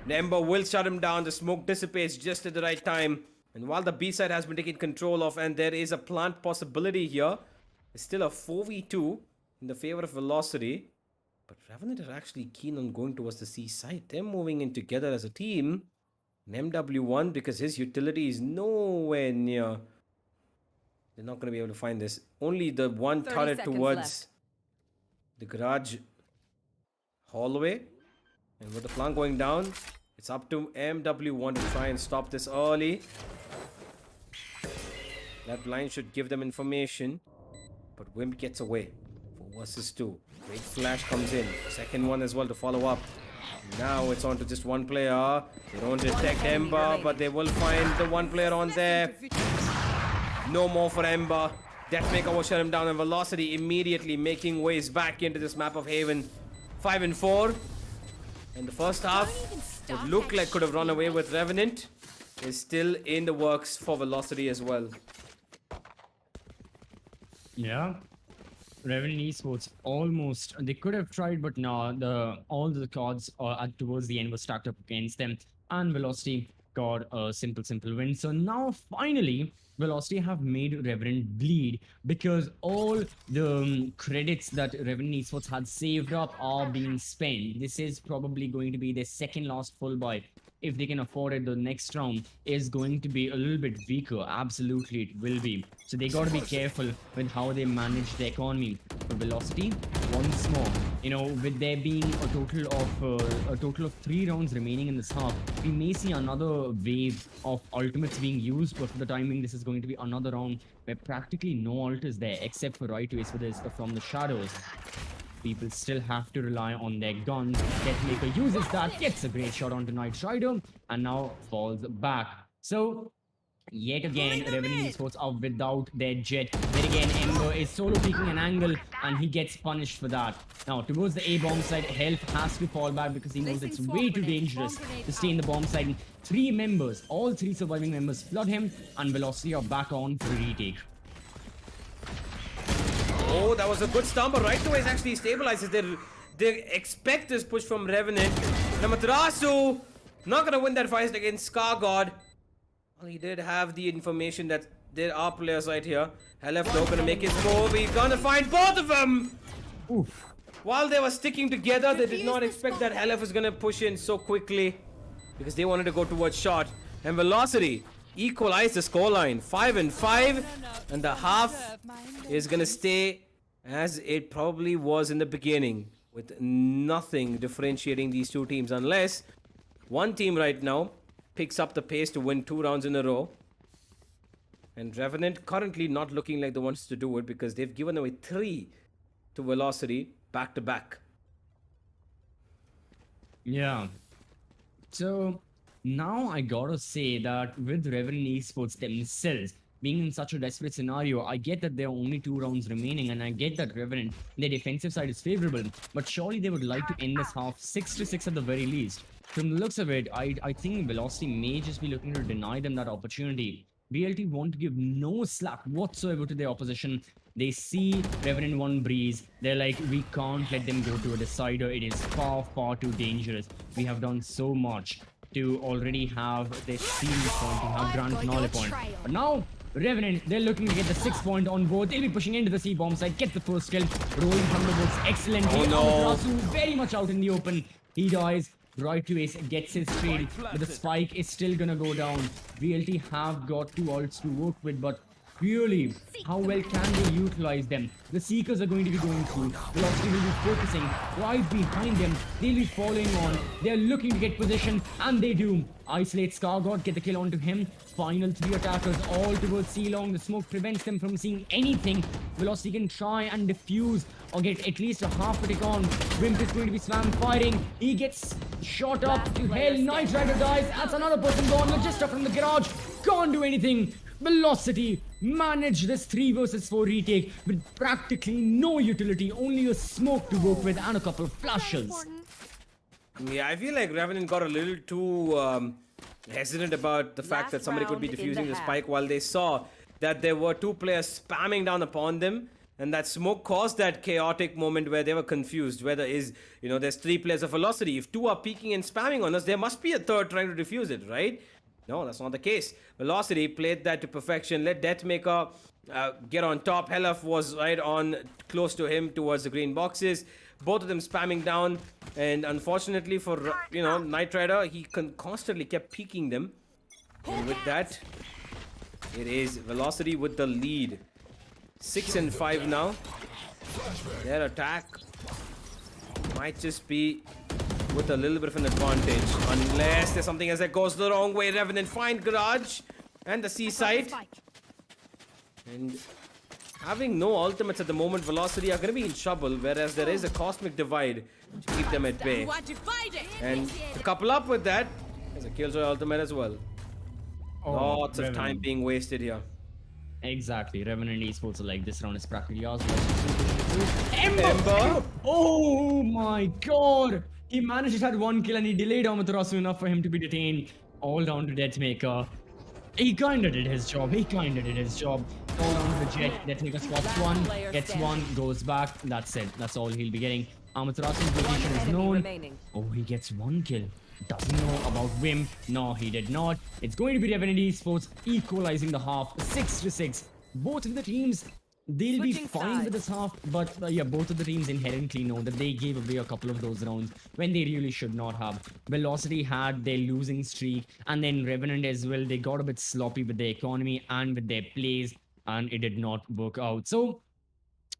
The Ember will shut him down. The smoke dissipates just at the right time, and while the B side has been taken control of and there is a plant possibility here, it's still a 4v2 in the favor of Velocity. But Revenant are actually keen on going towards the C side. They're moving in together as a team. And MW1, because his utility is nowhere near, they're not going to be able to find this. Only the one turret towards the garage hallway. And with the flank going down, it's up to MW1 to try and stop this early. That blind should give them information. But Wimp gets away for versus 2. Great flash comes in. Second one as well to follow up. Now it's on to just one player. They don't detect Ember, but they will find the one player on there. No more for Ember. Deathmaker will shut him down, and Velocity immediately making ways back into this map of Haven. 5 and 4. And the first half, what looked like could have run away with Revenant, is still in the works for Velocity as well. Yeah. Revenant Esports almost, they could have tried, but no, all the cards towards the end were stacked up against them, and Velocity got a simple win. So now finally Velocity have made Revenant bleed, because all the credits that Revenant Esports had saved up are being spent. This is probably going to be their second last full buy. If they can afford it, the next round is going to be a little bit weaker. Absolutely, it will be. So they got to be careful with how they manage the economy. For Velocity, once more, you know, with there being a total of 3 rounds remaining in this half, we may see another wave of ultimates being used. But for the timing, this is going to be another round where practically no ult is there, except for Right to Ace from the shadows. People still have to rely on their guns. Deathmaker uses that, gets a great shot onto Knight Rider, and now falls back. So, yet again, Revenant Esports are without their jet. Then again, Ember is solo peeking an angle, and he gets punished for that. Now, towards the A-bomb side, Health has to fall back because he knows it's way too dangerous to stay in the bomb side. 3 members, all 3 surviving members flood him, and Velocity are back on for a retake. Oh, that was a good stomp, but Right to Ace actually stabilizes. They expect this push from Revenant. Namatrasu not gonna win that fight against Scar God. Well, he did have the information that there are players right here. Halef though gonna make his move. He's gonna find both of them. Oof. While they were sticking together, they did not expect that Halef was gonna push in so quickly, because they wanted to go towards shot. And Velocity equalize the scoreline. 5-5, and the half is gonna stay as it probably was in the beginning, with nothing differentiating these two teams, unless one team right now picks up the pace to win 2 rounds in a row. And Revenant currently not looking like the ones to do it, because they've given away 3 to Velocity back to back. Yeah. So now I gotta say that with Revenant Esports themselves being in such a desperate scenario, I get that there are only 2 rounds remaining, and I get that Revenant, their defensive side is favorable, but surely they would like to end this half 6-6 at the very least. From the looks of it, I think Velocity may just be looking to deny them that opportunity. BLT want to give no slack whatsoever to their opposition. They see Revenant 1 breeze. They're like, we can't let them go to a decider. It is far, far too dangerous. We have done so much to already have this series point, to have Grand Finale point. But now, Revenant, they're looking to get the 6 point on board. They'll be pushing into the C-bomb side, get the first kill. Rolling Thunderbolts, excellent. Oh no. Amaterasu very much out in the open. He dies. Right to Ace gets his trade, but the spike is still gonna go down. VLT have got 2 ults to work with, but really, how well can they utilize them? The Seekers are going to be going through. Velocity will be focusing right behind them. They'll be following on. They're looking to get position, and they do. Isolate Scargod, get the kill onto him. Final 3 attackers all towards C-Long. The smoke prevents them from seeing anything. Velocity can try and defuse or get at least a half a tick on. Wimp is going to be spam firing. He gets shot up to hell. Knight Rider dies. That's another person gone. Logista from the garage. Can't do anything. Velocity manage this 3 versus 4 retake with practically no utility. Only a smoke to work with and a couple of flashes. Yeah, I feel like Revenant got a little too hesitant about the fact Last that somebody could be round in defusing the the half. spike, while they saw that there were 2 players spamming down upon them, and that smoke caused that chaotic moment where they were confused whether there's 3 players of Velocity. If 2 are peeking and spamming on us, there must be a third trying to defuse it, right? No, that's not the case. Velocity played that to perfection. Let Deathmaker get on top. Helaf was right on close to him towards the green boxes. Both of them spamming down, and unfortunately for Knight Rider, he constantly kept peeking them. And with that, it is Velocity with the lead. 6-5 now. Their attack might just be with a little bit of an advantage, unless there's something else that goes the wrong way. Revenant find Garage and the seaside. And having no ultimates at the moment, Velocity are going to be in trouble, whereas there is a cosmic divide to keep them at bay. And to couple up with that, there's a Killjoy ultimate as well. Lots of time being wasted here. Exactly. Revenant Esports are like, this round is practically ours. Ember. Oh my god! He managed to have 1 kill and he delayed Amaterasu enough for him to be detained. All down to Deathmaker. He kinda did his job. All down to the Jet. Deathmaker spots 1, gets 1, goes back. That's it. That's all he'll be getting. Amaterasu's position is known. Oh, he gets 1 kill. Doesn't know about Wimp. No, he did not. It's going to be Revenant Esports equalizing the half 6-6. Both of the teams, they'll be fine with this half, but yeah, both of the teams inherently know that they gave away a couple of those rounds when they really should not have. Velocity had their losing streak, and then Revenant as well. They got a bit sloppy with their economy and with their plays, and it did not work out. So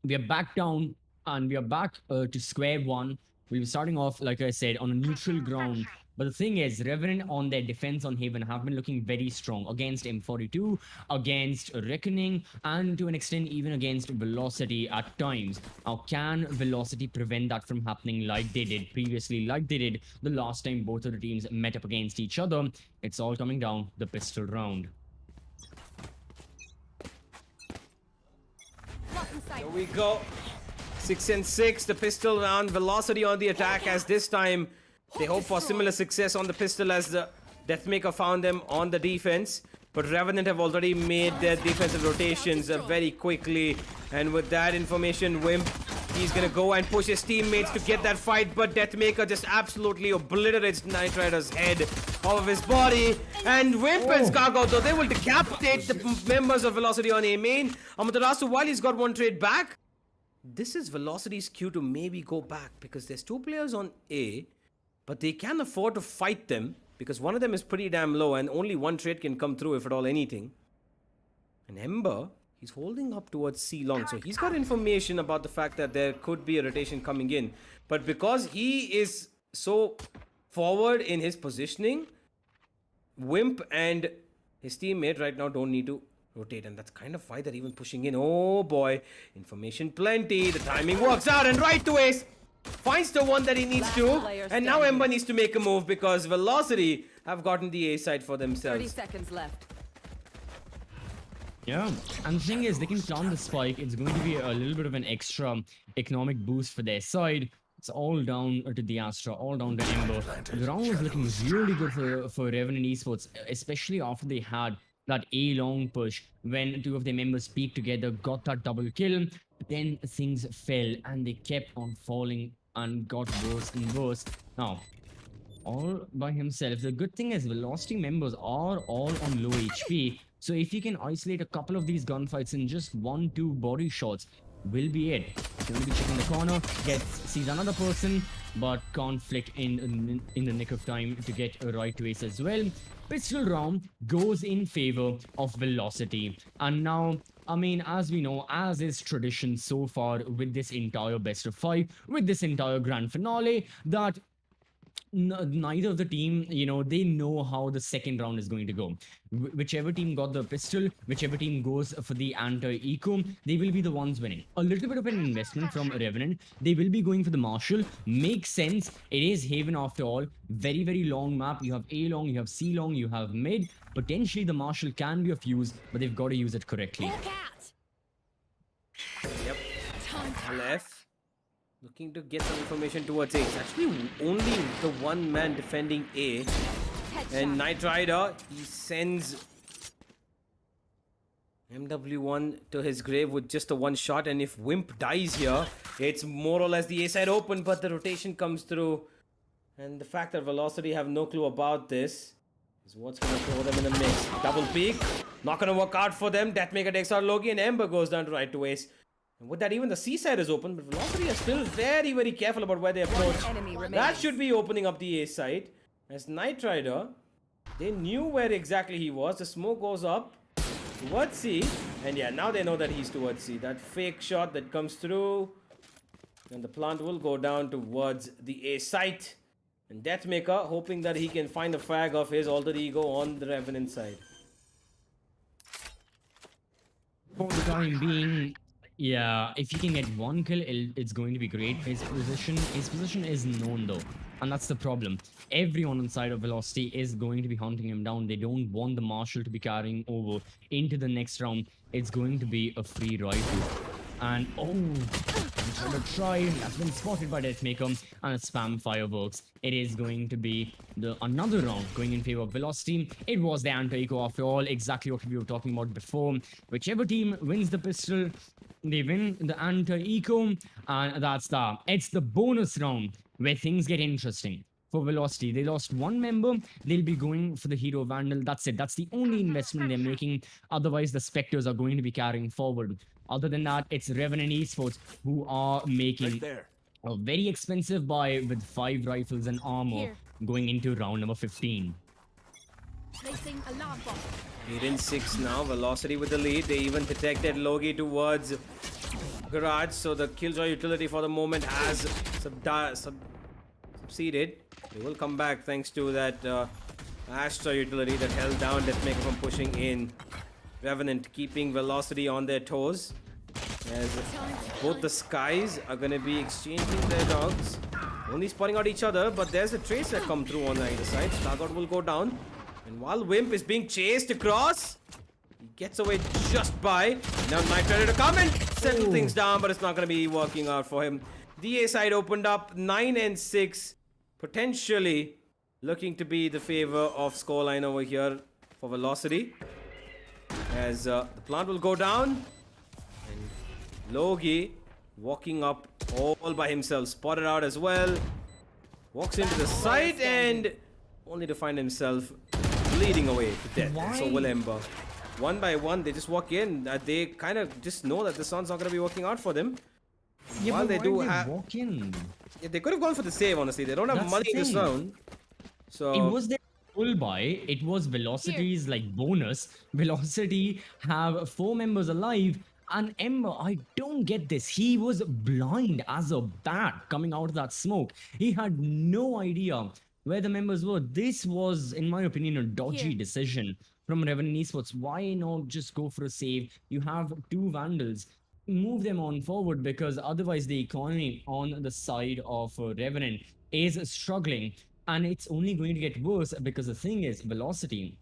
we are back down, and we are back to square one. We were starting off, like I said, on a neutral ground. But the thing is, Revenant on their defense on Haven have been looking very strong against M42, against Reckoning, and to an extent even against Velocity at times. How can Velocity prevent that from happening like they did previously, like they did the last time both of the teams met up against each other? It's all coming down the pistol round. Here we go. 6-6, the pistol round. Velocity on the attack, as this time they hope for similar success on the pistol as the Deathmaker found them on the defense. But Revenant have already made their defensive rotations very quickly. And with that information, Wimp, he's gonna go and push his teammates to get that fight. But Deathmaker just absolutely obliterates Knight Rider's head off of his body. And Wimp and Scargo, though, they will decapitate the members of Velocity on A main. Amaterasu, while he's got 1 trade back, this is Velocity's cue to maybe go back, because there's 2 players on A, but they can afford to fight them because one of them is pretty damn low and only one trade can come through if at all anything. And Ember, he's holding up towards C long, so he's got information about the fact that there could be a rotation coming in. But because he is so forward in his positioning, Wimp and his teammate right now don't need to rotate, and that's kind of why they're even pushing in. Oh boy, information plenty, the timing works out, and right to ace finds the one that he needs to, and now Ember needs to make a move because Velocity have gotten the A side for 30 themselves. seconds left. Yeah, and the thing is, they can plant the spike. It's going to be a little bit of an extra economic boost for their side. It's all down to the Astra, all down to Ember. The round was looking really good for Revenant Esports, especially after they had that A-long push when two of their members peaked together, got that double kill. Then things fell and they kept on falling and got worse and worse. Now, all by himself. The good thing is Velocity members are all on low HP. So if you can isolate a couple of these gunfights in just 1-2 body shots, will be it. He's going to be checking the corner, sees another person, but can't flick in the nick of time to get a right to ace as well. Pistol round goes in favor of Velocity. And now, I mean, as we know, as is tradition so far with this entire best of 5, with this entire grand finale, that neither of the team, they know how the second round is going to go. Whichever team got the pistol, whichever team goes for the anti-eco, they will be the ones winning. A little bit of an investment from Revenant. They will be going for the Marshal. Makes sense. It is Haven after all. Very, very long map. You have A long, you have C long, you have mid. Potentially the Marshal can be of use, but they've got to use it correctly. Look out! Yep. Left. Looking to get some information towards A. It's actually only the one man defending A. And Knight Rider, he sends MW1 to his grave with just a one shot. And if Wimp dies here, it's more or less the A side open, but the rotation comes through. And the fact that Velocity have no clue about this is what's going to throw them in the mix. Double peek, not going to work out for them. Deathmaker takes out Loki and Ember goes down to right to ace. And with that, even the C side is open, but Velocity are still very, very careful about where they approach. That should be opening up the A side. As Knight Rider, they knew where exactly he was. The smoke goes up towards C. And yeah, now they know that he's towards C. That fake shot that comes through. And the plant will go down towards the A site. And Deathmaker hoping that he can find the frag of his alter ego on the Revenant side. For the time being, yeah, if he can get one kill, it's going to be great. His position is known though, and that's the problem. Everyone inside of Velocity is going to be hunting him down. They don't want the Marshal to be carrying over into the next round. It's going to be a free rifle. And another try has been spotted by Deathmaker, and a spam fireworks. It is going to be another round going in favor of Velocity. It was the anti-eco after all, exactly what we were talking about before. Whichever team wins the pistol, they win the anti-eco, and it's the bonus round where things get interesting. For Velocity, they lost one member. They'll be going for the Hero Vandal. That's it. That's the only investment they're making. Otherwise, the Spectres are going to be carrying forward. Other than that, it's Revenant Esports who are making a very expensive buy with 5 rifles and armor going into round number 15. Placing alarm bomb. 8 and 6 now. Velocity with the lead. They even detected Logi towards Garage. So the Killjoy utility for the moment has succeeded. They will come back thanks to that Astra utility that held down Deathmaker from pushing in. Revenant keeping Velocity on their toes. As both the Skies are going to be exchanging their dogs. Only spotting out each other, but there's a trace that come through on the either side. Stargout will go down. And while Wimp is being chased across, he gets away just by. Now Knight ready to come and settle things down, but it's not going to be working out for him. The A side opened up 9 and 6. Potentially looking to be the favor of scoreline over here for Velocity. As the plant will go down. And Logi walking up all by himself. Spotted out as well. Walks into the site and only to find himself bleeding away to death. So will Ember. One by one, they just walk in. They kind of just know that this one's not going to be working out for them. Yeah, While but they why do did they have... walk in? Yeah, they could have gone for the save, honestly. They don't have That's money the this thing. round. So... It was their pull by, it was Velocity's like bonus. Velocity have 4 members alive. And Ember, I don't get this. He was blind as a bat coming out of that smoke. He had no idea where the members were. This was, in my opinion, a dodgy Here. decision from Revenant Esports. Why not just go for a save? You have 2 Vandals. Move them on forward, because otherwise the economy on the side of Revenant is struggling, and it's only going to get worse, because the thing is, Velocity,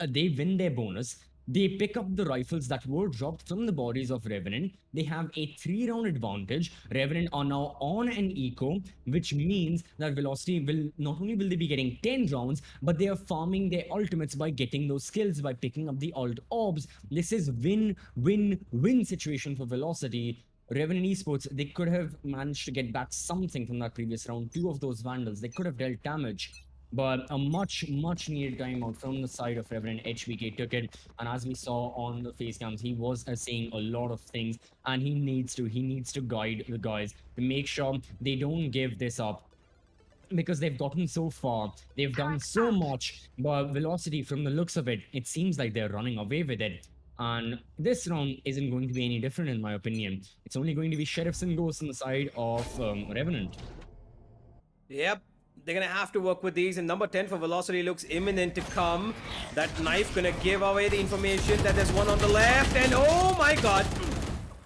they win their bonus. They pick up the rifles that were dropped from the bodies of Revenant. They have a 3-round advantage. Revenant are now on an eco, which means that Velocity will not only will they be getting 10 rounds, but they are farming their ultimates by getting those skills, by picking up the alt orbs. This is win-win-win situation for Velocity. Revenant Esports, they could have managed to get back something from that previous round. 2 of those Vandals, they could have dealt damage. But a much needed timeout from the side of Revenant. HBK took it, and as we saw on the face cams, he was saying a lot of things, and he needs to guide the guys to make sure they don't give this up, because they've gotten so far, they've done so much. But Velocity, from the looks of it, it seems like they're running away with it. And this round isn't going to be any different, in my opinion. It's only going to be Sheriffs and Ghosts on the side of Revenant. Yep. They're gonna have to work with these, and number 10 for Velocity looks imminent to come. That knife gonna give away the information that there's one on the left, and oh my god!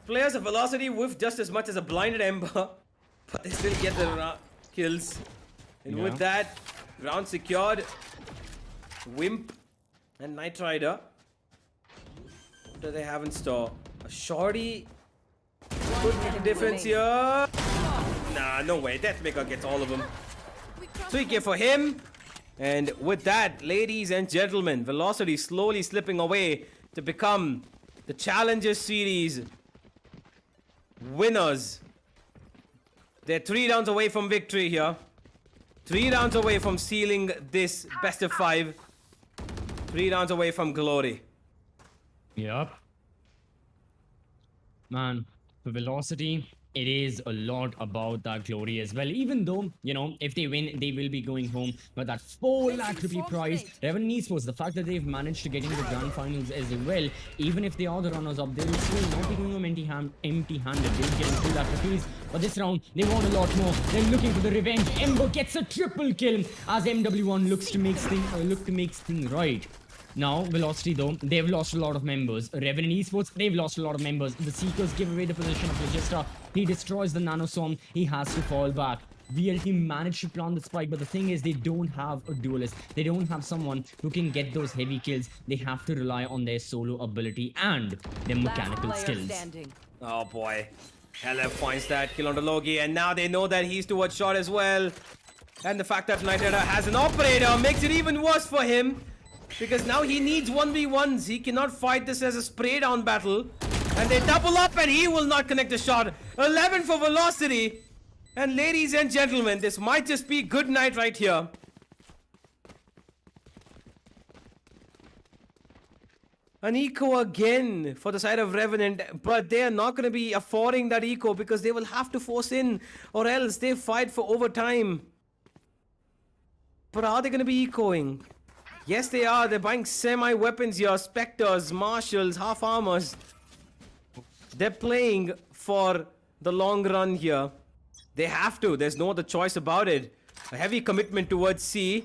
Players of Velocity whiff just as much as a blinded Ember, but they still get the kills. And with that, round secured. Wimp and Knight Rider. What do they have in store? A Shorty could make a difference here. Nah, no way. Deathmaker gets all of them. 3K for him. And with that, ladies and gentlemen, Velocity slowly slipping away to become the Challenger Series winners. They're 3 rounds away from victory here. 3 rounds away from sealing this best of 5. 3 rounds away from glory. Yep. Man, for Velocity, it is a lot about that glory as well. Even though, you know, if they win, they will be going home. But that 4 lakh rupee prize, Revenant Esports, the fact that they've managed to get into the grand finals as well, even if they are the runners up, they will still not be going home empty-handed. They'll get 2 lakh rupees. But this round, they want a lot more. They're looking for the revenge. Ember gets a triple kill as MW1 looks to make things right. Now, Velocity though, they've lost a lot of members. Revenant Esports, they've lost a lot of members. The Seekers give away the position to Registra. He destroys the Nanoswarm. He has to fall back. VLT managed to plant the spike, but the thing is, they don't have a duelist. They don't have someone who can get those heavy kills. They have to rely on their solo ability and their mechanical skills. Oh boy. LF finds that kill on the Logi, and now they know that he's towards shot as well. And the fact that Knight Rider has an operator makes it even worse for him. Because now he needs 1v1s. He cannot fight this as a spray down battle. And they double up and he will not connect a shot. 11 for Velocity. And ladies and gentlemen, this might just be good night right here. An eco again for the side of Revenant. But they are not going to be affording that eco because they will have to force in. Or else they fight for overtime. But are they going to be ecoing? Yes, they are. They're buying semi-weapons here. Spectres, Marshals, half armors. They're playing for the long run here. They have to. There's no other choice about it. A heavy commitment towards C.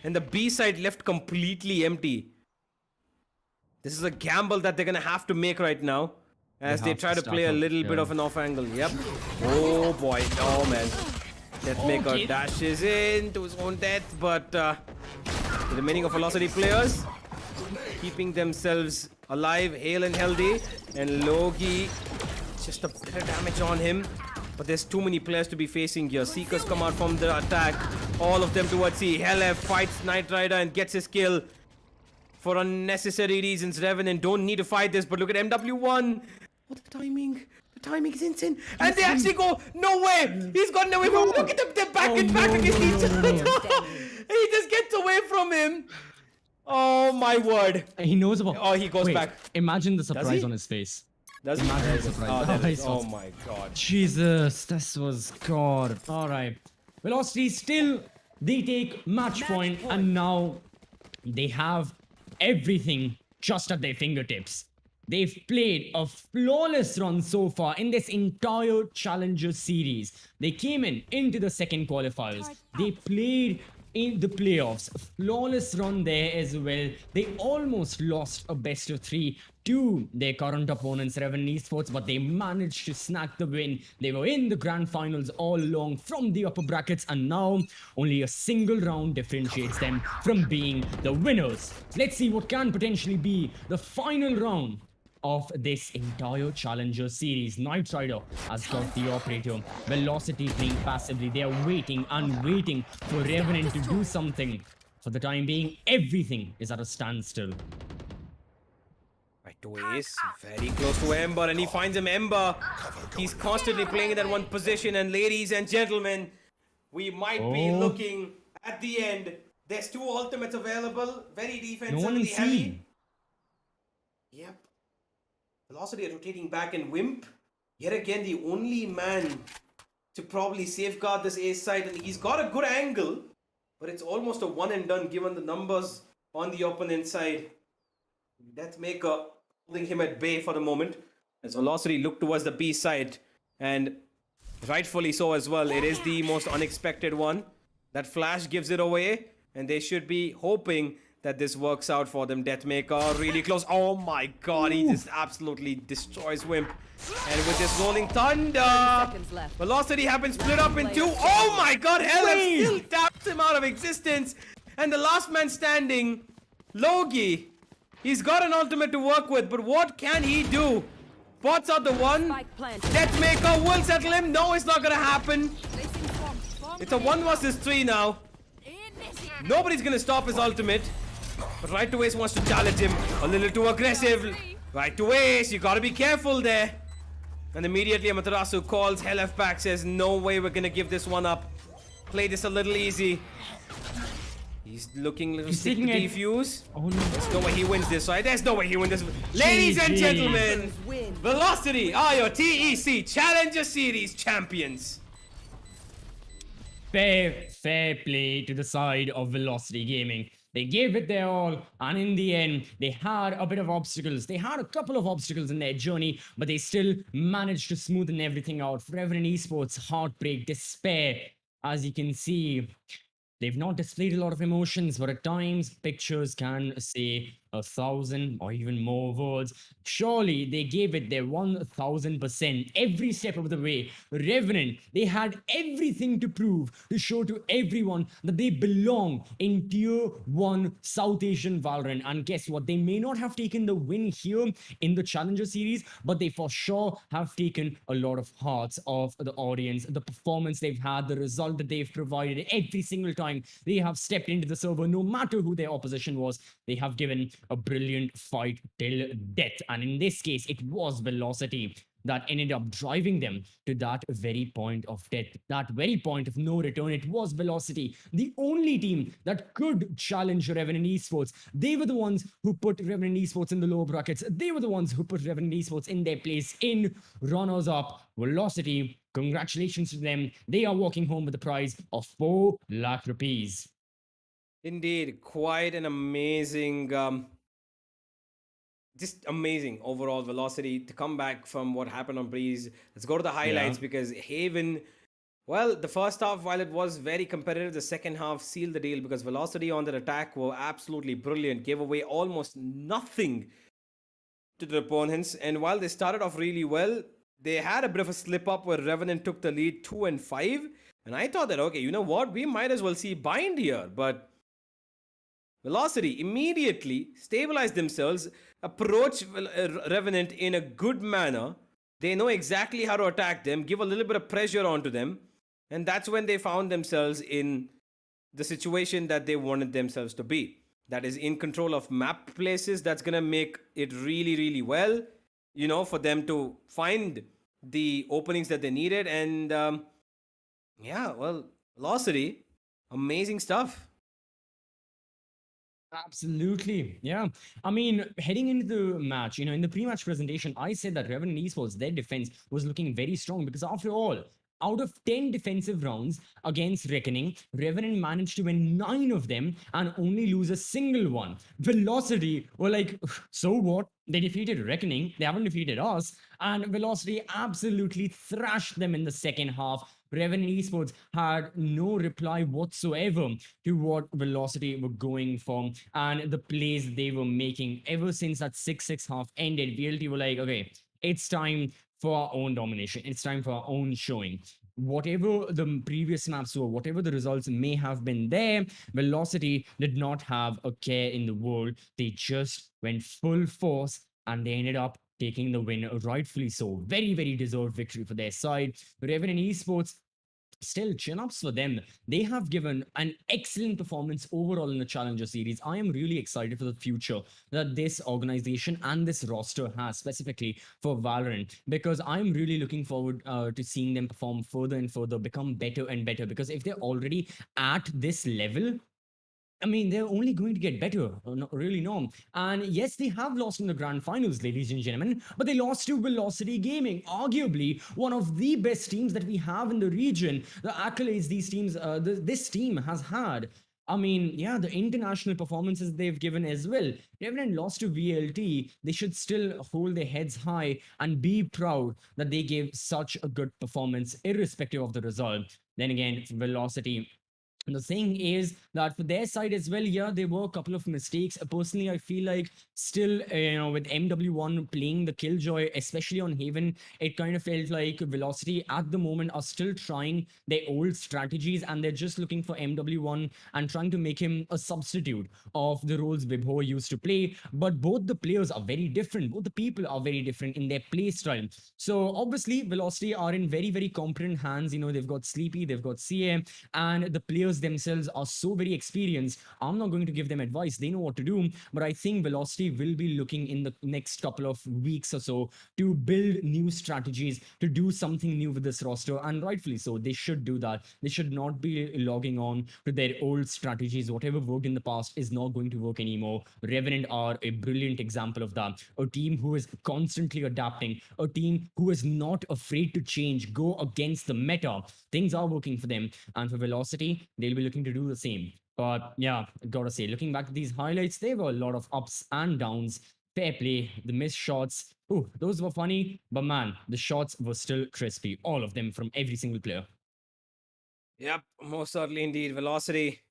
And the B side left completely empty. This is a gamble that they're going to have to make right now. As they try to play a little bit of an off angle. Yep. Oh boy. Oh man. Deathmaker dashes in to his own death. But the remaining of Velocity players keeping themselves alive, hale and healthy. And Logi, just a bit of damage on him. But there's too many players to be facing here. Seekers come out from the attack. All of them towards C. Helef fights Knight Rider and gets his kill. For unnecessary reasons, Revenant don't need to fight this. But look at MW1. Oh, the timing. The timing is insane. And they actually go, no way. He's gotten away from him. Look at them. They're back and back against each other. He just gets away from him. Oh, my word. He knows about... Oh, he goes back. Imagine the surprise on his face. Does Imagine he? the surprise. Oh my god. Jesus, this was God. Alright. Velocity still They take match point, and now they have everything just at their fingertips. They've played a flawless run so far in this entire Challenger series. They came into the second qualifiers. They played in the playoffs. Flawless run there as well. They almost lost a best of 3 to their current opponents, Revenant Esports, but they managed to snag the win. They were in the grand finals all along from the upper brackets, and now only a single round differentiates them from being the winners. Let's see what can potentially be the final round of this entire Challenger series. Knight Rider has got the operator. Velocity playing passively. They are waiting and waiting for Revenant to do something. For the time being, everything is at a standstill. Right to Ace, very close to Ember, and he finds him Ember. He's constantly playing in that one position, and ladies and gentlemen, we might be looking at the end. There's 2 ultimates available, very defensively heavy. Yep. Velocity are rotating back, and Wimp, yet again, the only man to probably safeguard this ace side, and he's got a good angle, but it's almost a one and done given the numbers on the opponent side. Deathmaker holding him at bay for the moment, as Velocity look towards the B side, and rightfully so as well. It is the most unexpected one. That flash gives it away, and they should be hoping that this works out for them. Deathmaker really close. Oh my god, he just absolutely destroys Wimp. And with this rolling thunder, Velocity have been split up in 2. Oh my god, Hellef still taps him out of existence. And the last man standing, Logi, he's got an ultimate to work with, but what can he do? Spots out the one. Deathmaker will settle him. No, it's not gonna happen. It's a 1 versus 3 now. Nobody's gonna stop his ultimate. But Right to Ace wants to challenge him. A little too aggressive. Right to Ace, you gotta be careful there. And immediately Amaterasu calls Hellef back, says no way we're gonna give this one up. Play this a little easy. He's looking a little sick to defuse. Oh no. There's no way he wins this, right? There's no way he wins this. Ladies and gentlemen, Velocity are your TEC Challenger Series champions. Fair play to the side of Velocity Gaming. They gave it their all, and in the end, they had a bit of obstacles. They had a couple of obstacles in their journey, but they still managed to smoothen everything out. For Revenant Esports, heartbreak, despair, as you can see, they've not displayed a lot of emotions, but at times, pictures can say 1,000 or even more words. Surely they gave it their 1,000% every step of the way. Revenant, they had everything to prove, to show to everyone that they belong in Tier 1 South Asian Valorant. And guess what? They may not have taken the win here in the Challenger series, but they for sure have taken a lot of hearts of the audience. The performance they've had, the result that they've provided every single time they have stepped into the server, no matter who their opposition was, they have given a brilliant fight till death. And in this case, it was Velocity that ended up driving them to that very point of death, that very point of no return. It was Velocity, the only team that could challenge Revenant Esports. They were the ones who put Revenant Esports in the lower brackets. They were the ones who put Revenant Esports in their place in runners-up. Velocity, congratulations to them. They are walking home with the prize of 4 lakh rupees. Indeed, quite an amazing, just amazing overall Velocity to come back from what happened on Breeze. Let's go to the highlights because Haven, well, the first half, while it was very competitive, the second half sealed the deal because Velocity on their attack were absolutely brilliant, gave away almost nothing to the opponents. And while they started off really well, they had a bit of a slip up where Revenant took the lead 2-5. And I thought that, okay, you know what? We might as well see bind here. But Velocity immediately stabilized themselves, approach Revenant in a good manner. They know exactly how to attack them, give a little bit of pressure onto them. And that's when they found themselves in the situation that they wanted themselves to be. That is in control of map places. That's going to make it really, really well, you know, for them to find the openings that they needed. And yeah, well, Velocity, amazing stuff. Absolutely. Yeah. I mean, heading into the match, in the pre-match presentation, I said that Revenant Esports, their defense was looking very strong because after all, Out of 10 defensive rounds against Reckoning, Revenant managed to win 9 of them and only lose a single one. Velocity were like, so what? They defeated Reckoning, they haven't defeated us, and Velocity absolutely thrashed them in the second half. Revenant Esports had no reply whatsoever to what Velocity were going for and the plays they were making. Ever since that 6-6 half ended, VLT were like, okay, it's time for our own domination. It's time for our own showing. Whatever the previous maps were, whatever the results may have been there, Velocity did not have a care in the world. They just went full force and they ended up taking the win, rightfully so. Very, very deserved victory for their side. Revenant Esports, still chin ups for them. They have given an excellent performance overall in the Challenger series. I am really excited for the future that this organization and this roster has, specifically for Valorant, because I'm really looking forward to seeing them perform further and further, become better and better. Because if they're already at this level, I mean, they're only going to get better, really, no. And yes, they have lost in the grand finals, ladies and gentlemen, but they lost to Velocity Gaming, arguably one of the best teams that we have in the region. The accolades these teams, this team has had. I mean, yeah, the international performances they've given as well. Revenant lost to VLT. They should still hold their heads high and be proud that they gave such a good performance, irrespective of the result. Then again, Velocity, the thing is that for their side as well, yeah, there were a couple of mistakes. Personally, I feel like still, with MW1 playing the Killjoy, especially on Haven, it kind of felt like Velocity at the moment are still trying their old strategies and they're just looking for MW1 and trying to make him a substitute of the roles Vibho used to play. But both the players are very different. Both the people are very different in their play style. So obviously, Velocity are in very, very competent hands. They've got Sleepy, they've got CA, and the players themselves are so very experienced. I'm not going to give them advice. They know what to do. But I think Velocity will be looking in the next couple of weeks or so to build new strategies, to do something new with this roster. And rightfully so, they should do that. They should not be logging on to their old strategies. Whatever worked in the past is not going to work anymore. Revenant are a brilliant example of that. A team who is constantly adapting, a team who is not afraid to change, go against the meta. Things are working for them. And for Velocity, they'll be looking to do the same. But yeah, gotta say, looking back at these highlights, there were a lot of ups and downs. Fair play, the missed shots. Oh, those were funny, but man, the shots were still crispy. All of them from every single player. Yep, most certainly indeed. Velocity,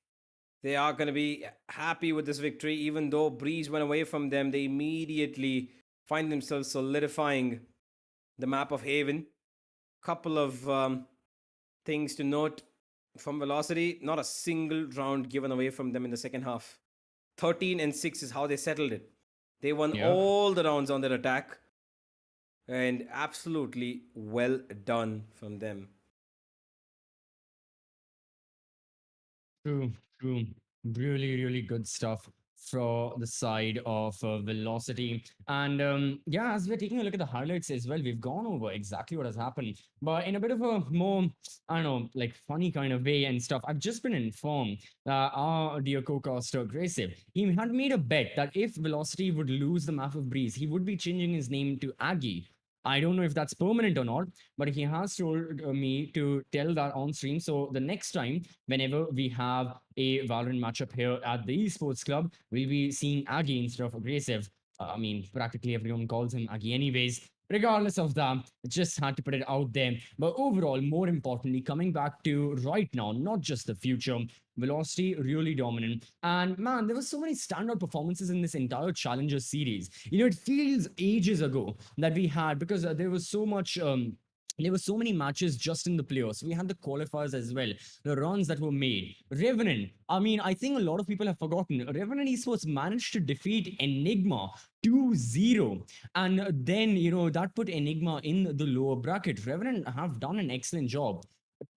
they are going to be happy with this victory. Even though Breeze went away from them, they immediately find themselves solidifying the map of Haven. Couple of things to note from Velocity. Not a single round given away from them in the second half. 13-6 is how they settled it. They won all the rounds on their attack. And absolutely well done from them. True, true. Really, really good stuff for the side of Velocity. And yeah, as we're taking a look at the highlights as well, we've gone over exactly what has happened, but in a bit of a more, I don't know, like funny kind of way and stuff. I've just been informed that our dear co-caster Aggressive, he had made a bet that if Velocity would lose the map of Breeze, he would be changing his name to Aggie. I don't know if that's permanent or not, but he has told me to tell that on stream. So the next time, whenever we have a Valorant matchup here at the Esports Club, we'll be seeing Aggie instead of Aggressive. I mean, practically everyone calls him Aggie anyways. Regardless of that, just had to put it out there. But overall, more importantly, coming back to right now, not just the future, Velocity really dominant. And man, there were so many standout performances in this entire Challenger series. It feels ages ago that we had, because there was so much. There were so many matches just in the playoffs. We had the qualifiers as well, the runs that were made. Revenant, I mean, I think a lot of people have forgotten. Revenant Esports managed to defeat Enigma 2-0. And then, that put Enigma in the lower bracket. Revenant have done an excellent job.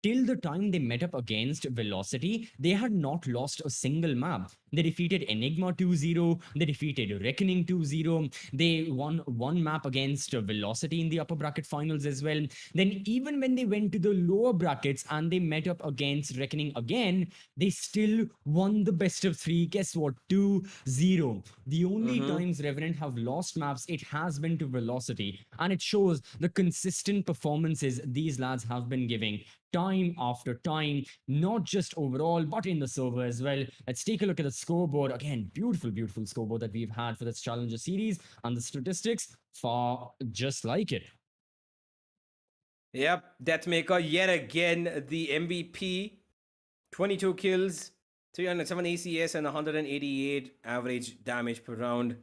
Till the time they met up against Velocity, they had not lost a single map. They defeated Enigma 2-0. They defeated Reckoning 2-0. They won one map against Velocity in the upper bracket finals as well. Then even when they went to the lower brackets and they met up against Reckoning again, they still won the best of three. Guess what? 2-0. The only times Revenant have lost maps, it has been to Velocity. And it shows the consistent performances these lads have been giving time after time, not just overall, but in the server as well. Let's take a look at the scoreboard. Again, beautiful, beautiful scoreboard that we've had for this Challenger series, and the statistics far just like it. Yep, Deathmaker yet again the MVP. 22 kills, 307 ACS, and 188 average damage per round.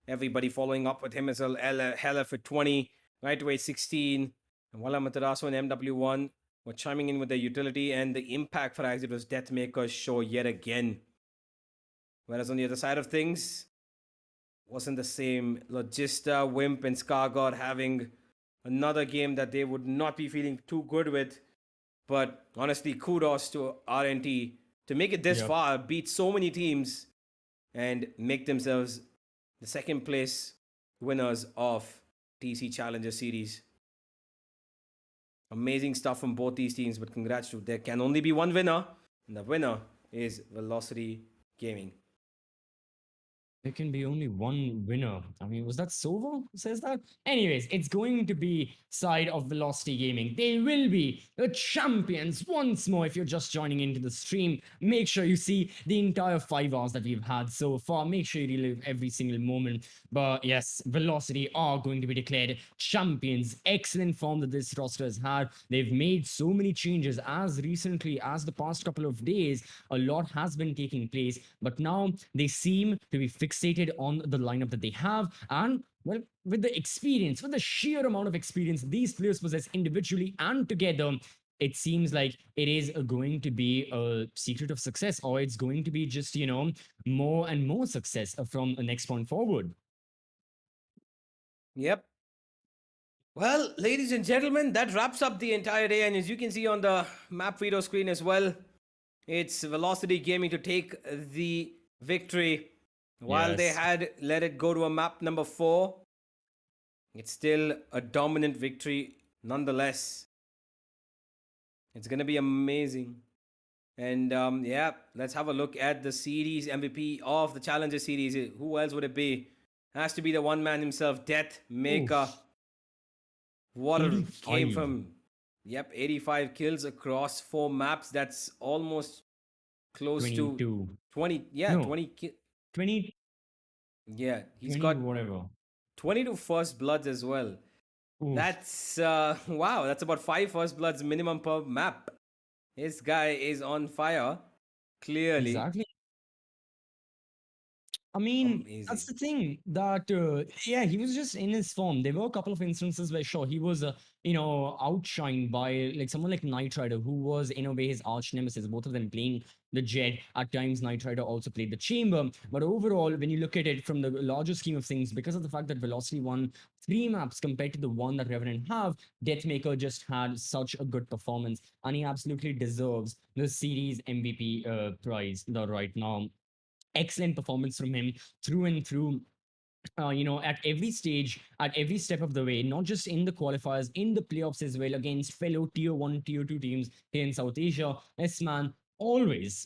Everybody following up with him as well. Hella for 20, right away 16. And Wala Mataraso and MW1 were chiming in with their utility, and the impact for Exit was Deathmaker's show yet again. Whereas on the other side of things, wasn't the same. Logista, Wimp, and Scargod having another game that they would not be feeling too good with. But honestly, kudos to RNT to make it this far, beat so many teams, and make themselves the second place winners of TC Challenger Series. Amazing stuff from both these teams, but congrats to there can only be one winner, and the winner is Velocity Gaming. There can be only one winner. I mean, was that Sova who says that? Anyways, it's going to be side of Velocity Gaming. They will be the champions once more. If you're just joining into the stream, make sure you see the entire 5 hours that we've had so far. Make sure you relive every single moment. But yes, Velocity are going to be declared champions. Excellent form that this roster has had. They've made so many changes as recently as the past couple of days. A lot has been taking place, but now they seem to be fixated on the lineup that they have, and well, with the experience, with the sheer amount of experience these players possess individually and together, it seems like it is going to be a secret of success, or it's going to be just, you know, more and more success from the next point forward. Yep. Well, ladies and gentlemen, that wraps up the entire day, and as you can see on the map video screen as well, it's Velocity Gaming to take the victory. While they had let it go to a map number 4, it's still a dominant victory nonetheless. It's going to be amazing. And yeah, let's have a look at the series MVP of the Challenger series. Who else would it be? Has to be the one man himself, Deathmaker. What a came from. Yep, 85 kills across 4 maps. That's almost close 22. to 20. Yeah, No. 20 kills. 20. Yeah, he's 20 got whatever. 22 first bloods as well. Oof. That's wow, that's about 5 first bloods minimum per map. This guy is on fire, clearly. Exactly. I mean, that's the thing that, yeah, he was just in his form. There were a couple of instances where, sure, he was, you know, outshined by like someone like Knight Rider, who was in a way his arch nemesis, both of them playing the Jet. At times, Knight Rider also played the Chamber. But overall, when you look at it from the larger scheme of things, because of the fact that Velocity won 3 maps compared to the one that Revenant have, Deathmaker just had such a good performance, and he absolutely deserves the series MVP prize right now. Excellent performance from him through and through. You know, at every stage, at every step of the way, not just in the qualifiers, in the playoffs as well, against fellow tier 1, tier 2 teams here in South Asia, S-Man always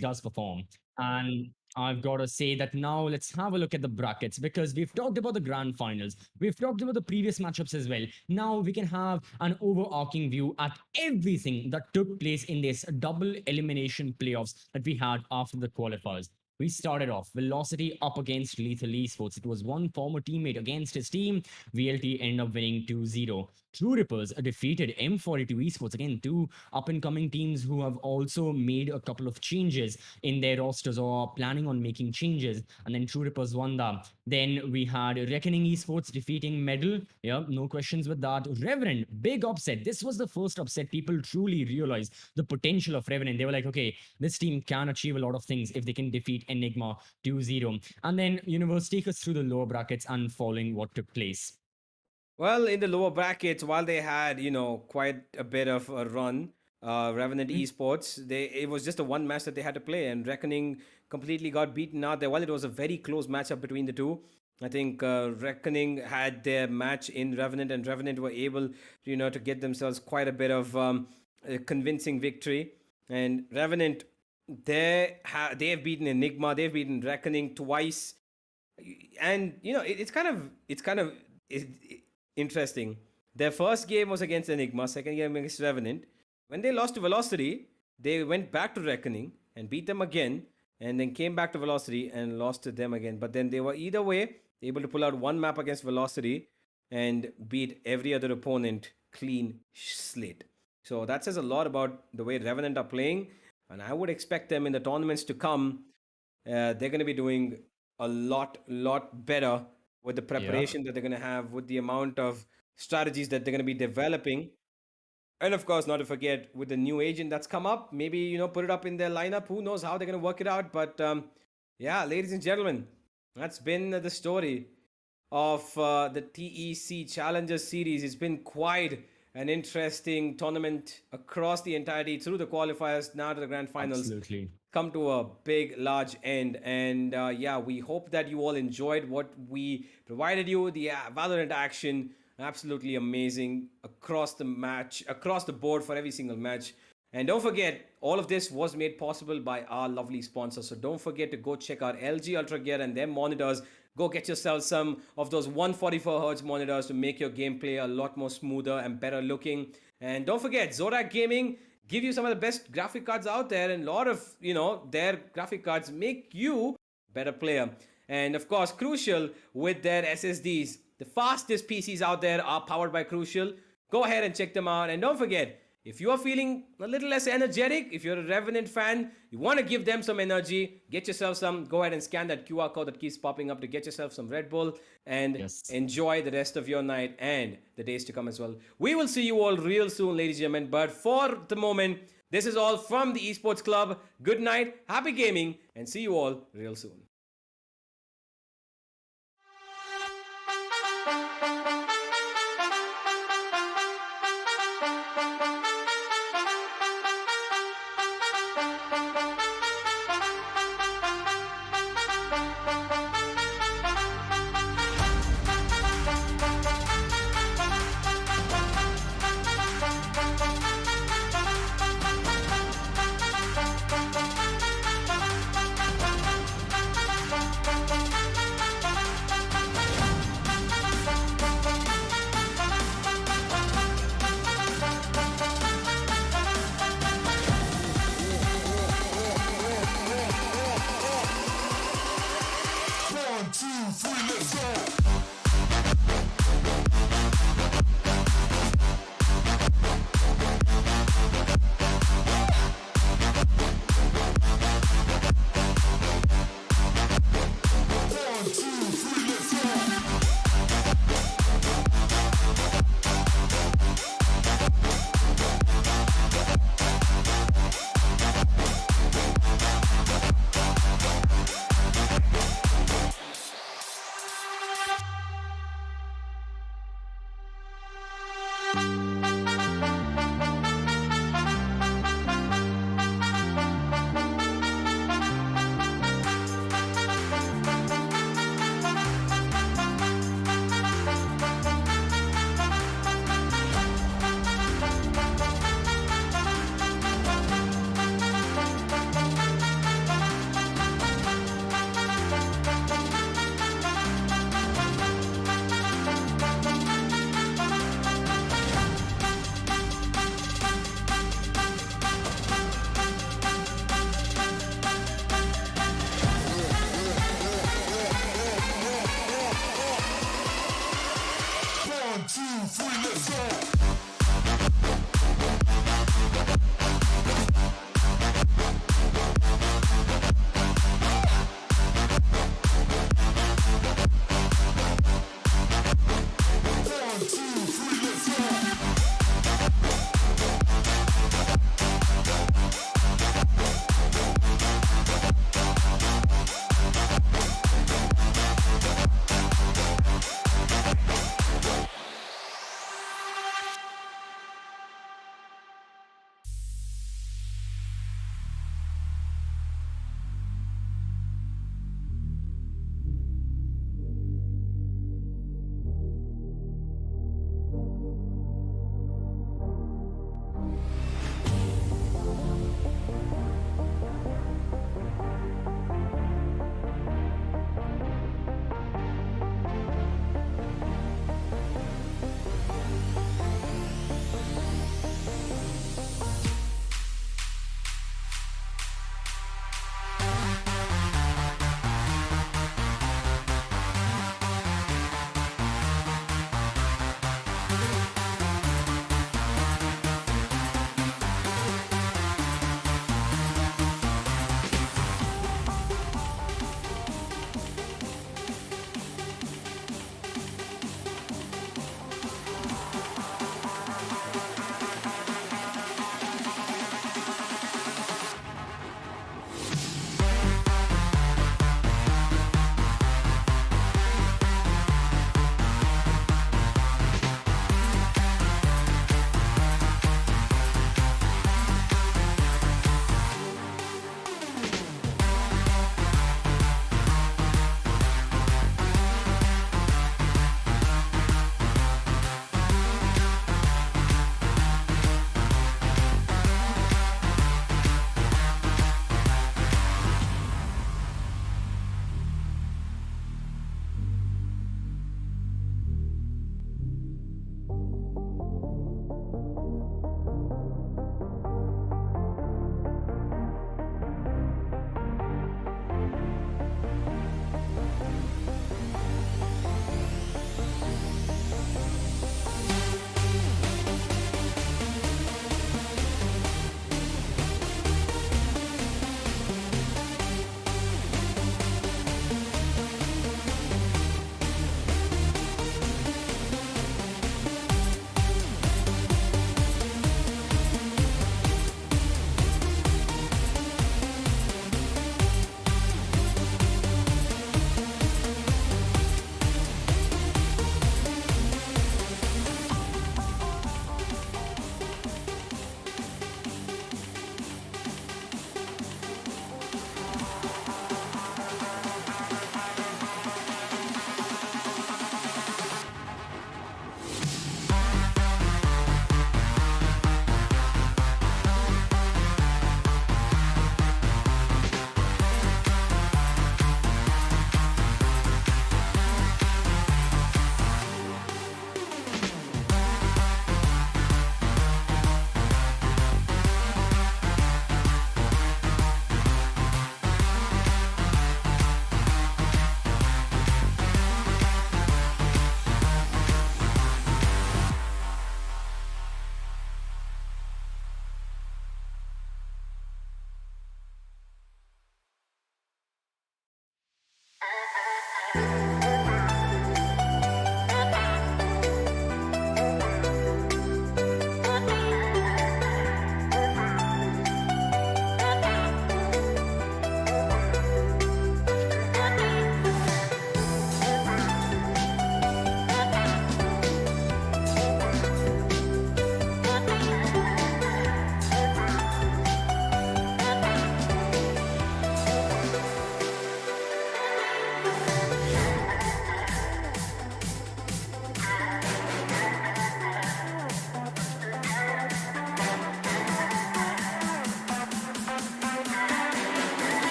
does perform. And I've got to say that now let's have a look at the brackets, because we've talked about the grand finals. We've talked about the previous matchups as well. Now we can have an overarching view at everything that took place in this double elimination playoffs that we had after the qualifiers. We started off Velocity up against Lethal Esports. It was one former teammate against his team. VLT ended up winning 2-0. True Rippers defeated M42 Esports. Again, 2 up-and-coming teams who have also made a couple of changes in their rosters or are planning on making changes. And then True Rippers won that. Then we had Reckoning Esports defeating Medal. Yeah, no questions with that. Revenant, big upset. This was the first upset. People truly realized the potential of Revenant. They were like, okay, this team can achieve a lot of things if they can defeat Enigma 2-0. And then Universe, take us through the lower brackets and following what took place. Well, in the lower brackets, while they had, you know, quite a bit of a run, Revenant Esports. It was just a one match that they had to play, and Reckoning completely got beaten out there. While it was a very close matchup between the two, I think Reckoning had their match in Revenant, and Revenant were able, to get themselves quite a bit of a convincing victory. And Revenant, they have beaten Enigma, they've beaten Reckoning twice, and it's kind of interesting. Their first game was against Enigma, second game against Revenant. When they lost to Velocity, they went back to Reckoning and beat them again, and then came back to Velocity and lost to them again. But then they were either way able to pull out one map against Velocity and beat every other opponent clean slate. So that says a lot about the way Revenant are playing, and I would expect them in the tournaments to come. They're going to be doing a lot better with the preparation that they're going to have, with the amount of strategies that they're going to be developing. And of course, not to forget, with the new agent that's come up, maybe, put it up in their lineup. Who knows how they're going to work it out. But yeah, ladies and gentlemen, that's been the story of the TEC Challenger Series. It's been quite an interesting tournament across the entirety, through the qualifiers, now to the grand finals. Absolutely. Come to a big, large end. And yeah, we hope that you all enjoyed what we provided you. The Valorant action, absolutely amazing across the match, across the board for every single match. And don't forget, all of this was made possible by our lovely sponsors. So don't forget to go check out LG Ultragear and their monitors. Go get yourself some of those 144Hz monitors to make your gameplay a lot more smoother and better looking. And don't forget, ZOTAC Gaming give you some of the best graphic cards out there, and a lot of, their graphic cards make you a better player. And of course, Crucial with their SSDs. The fastest PCs out there are powered by Crucial. Go ahead and check them out. And don't forget, if you are feeling a little less energetic, if you're a Revenant fan, you want to give them some energy, get yourself some, go ahead and scan that QR code that keeps popping up to get yourself some Red Bull and enjoy the rest of your night and the days to come as well. We will see you all real soon, ladies and gentlemen. But for the moment, this is all from the Esports Club. Good night, happy gaming, and see you all real soon.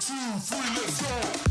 2, 3, let's go.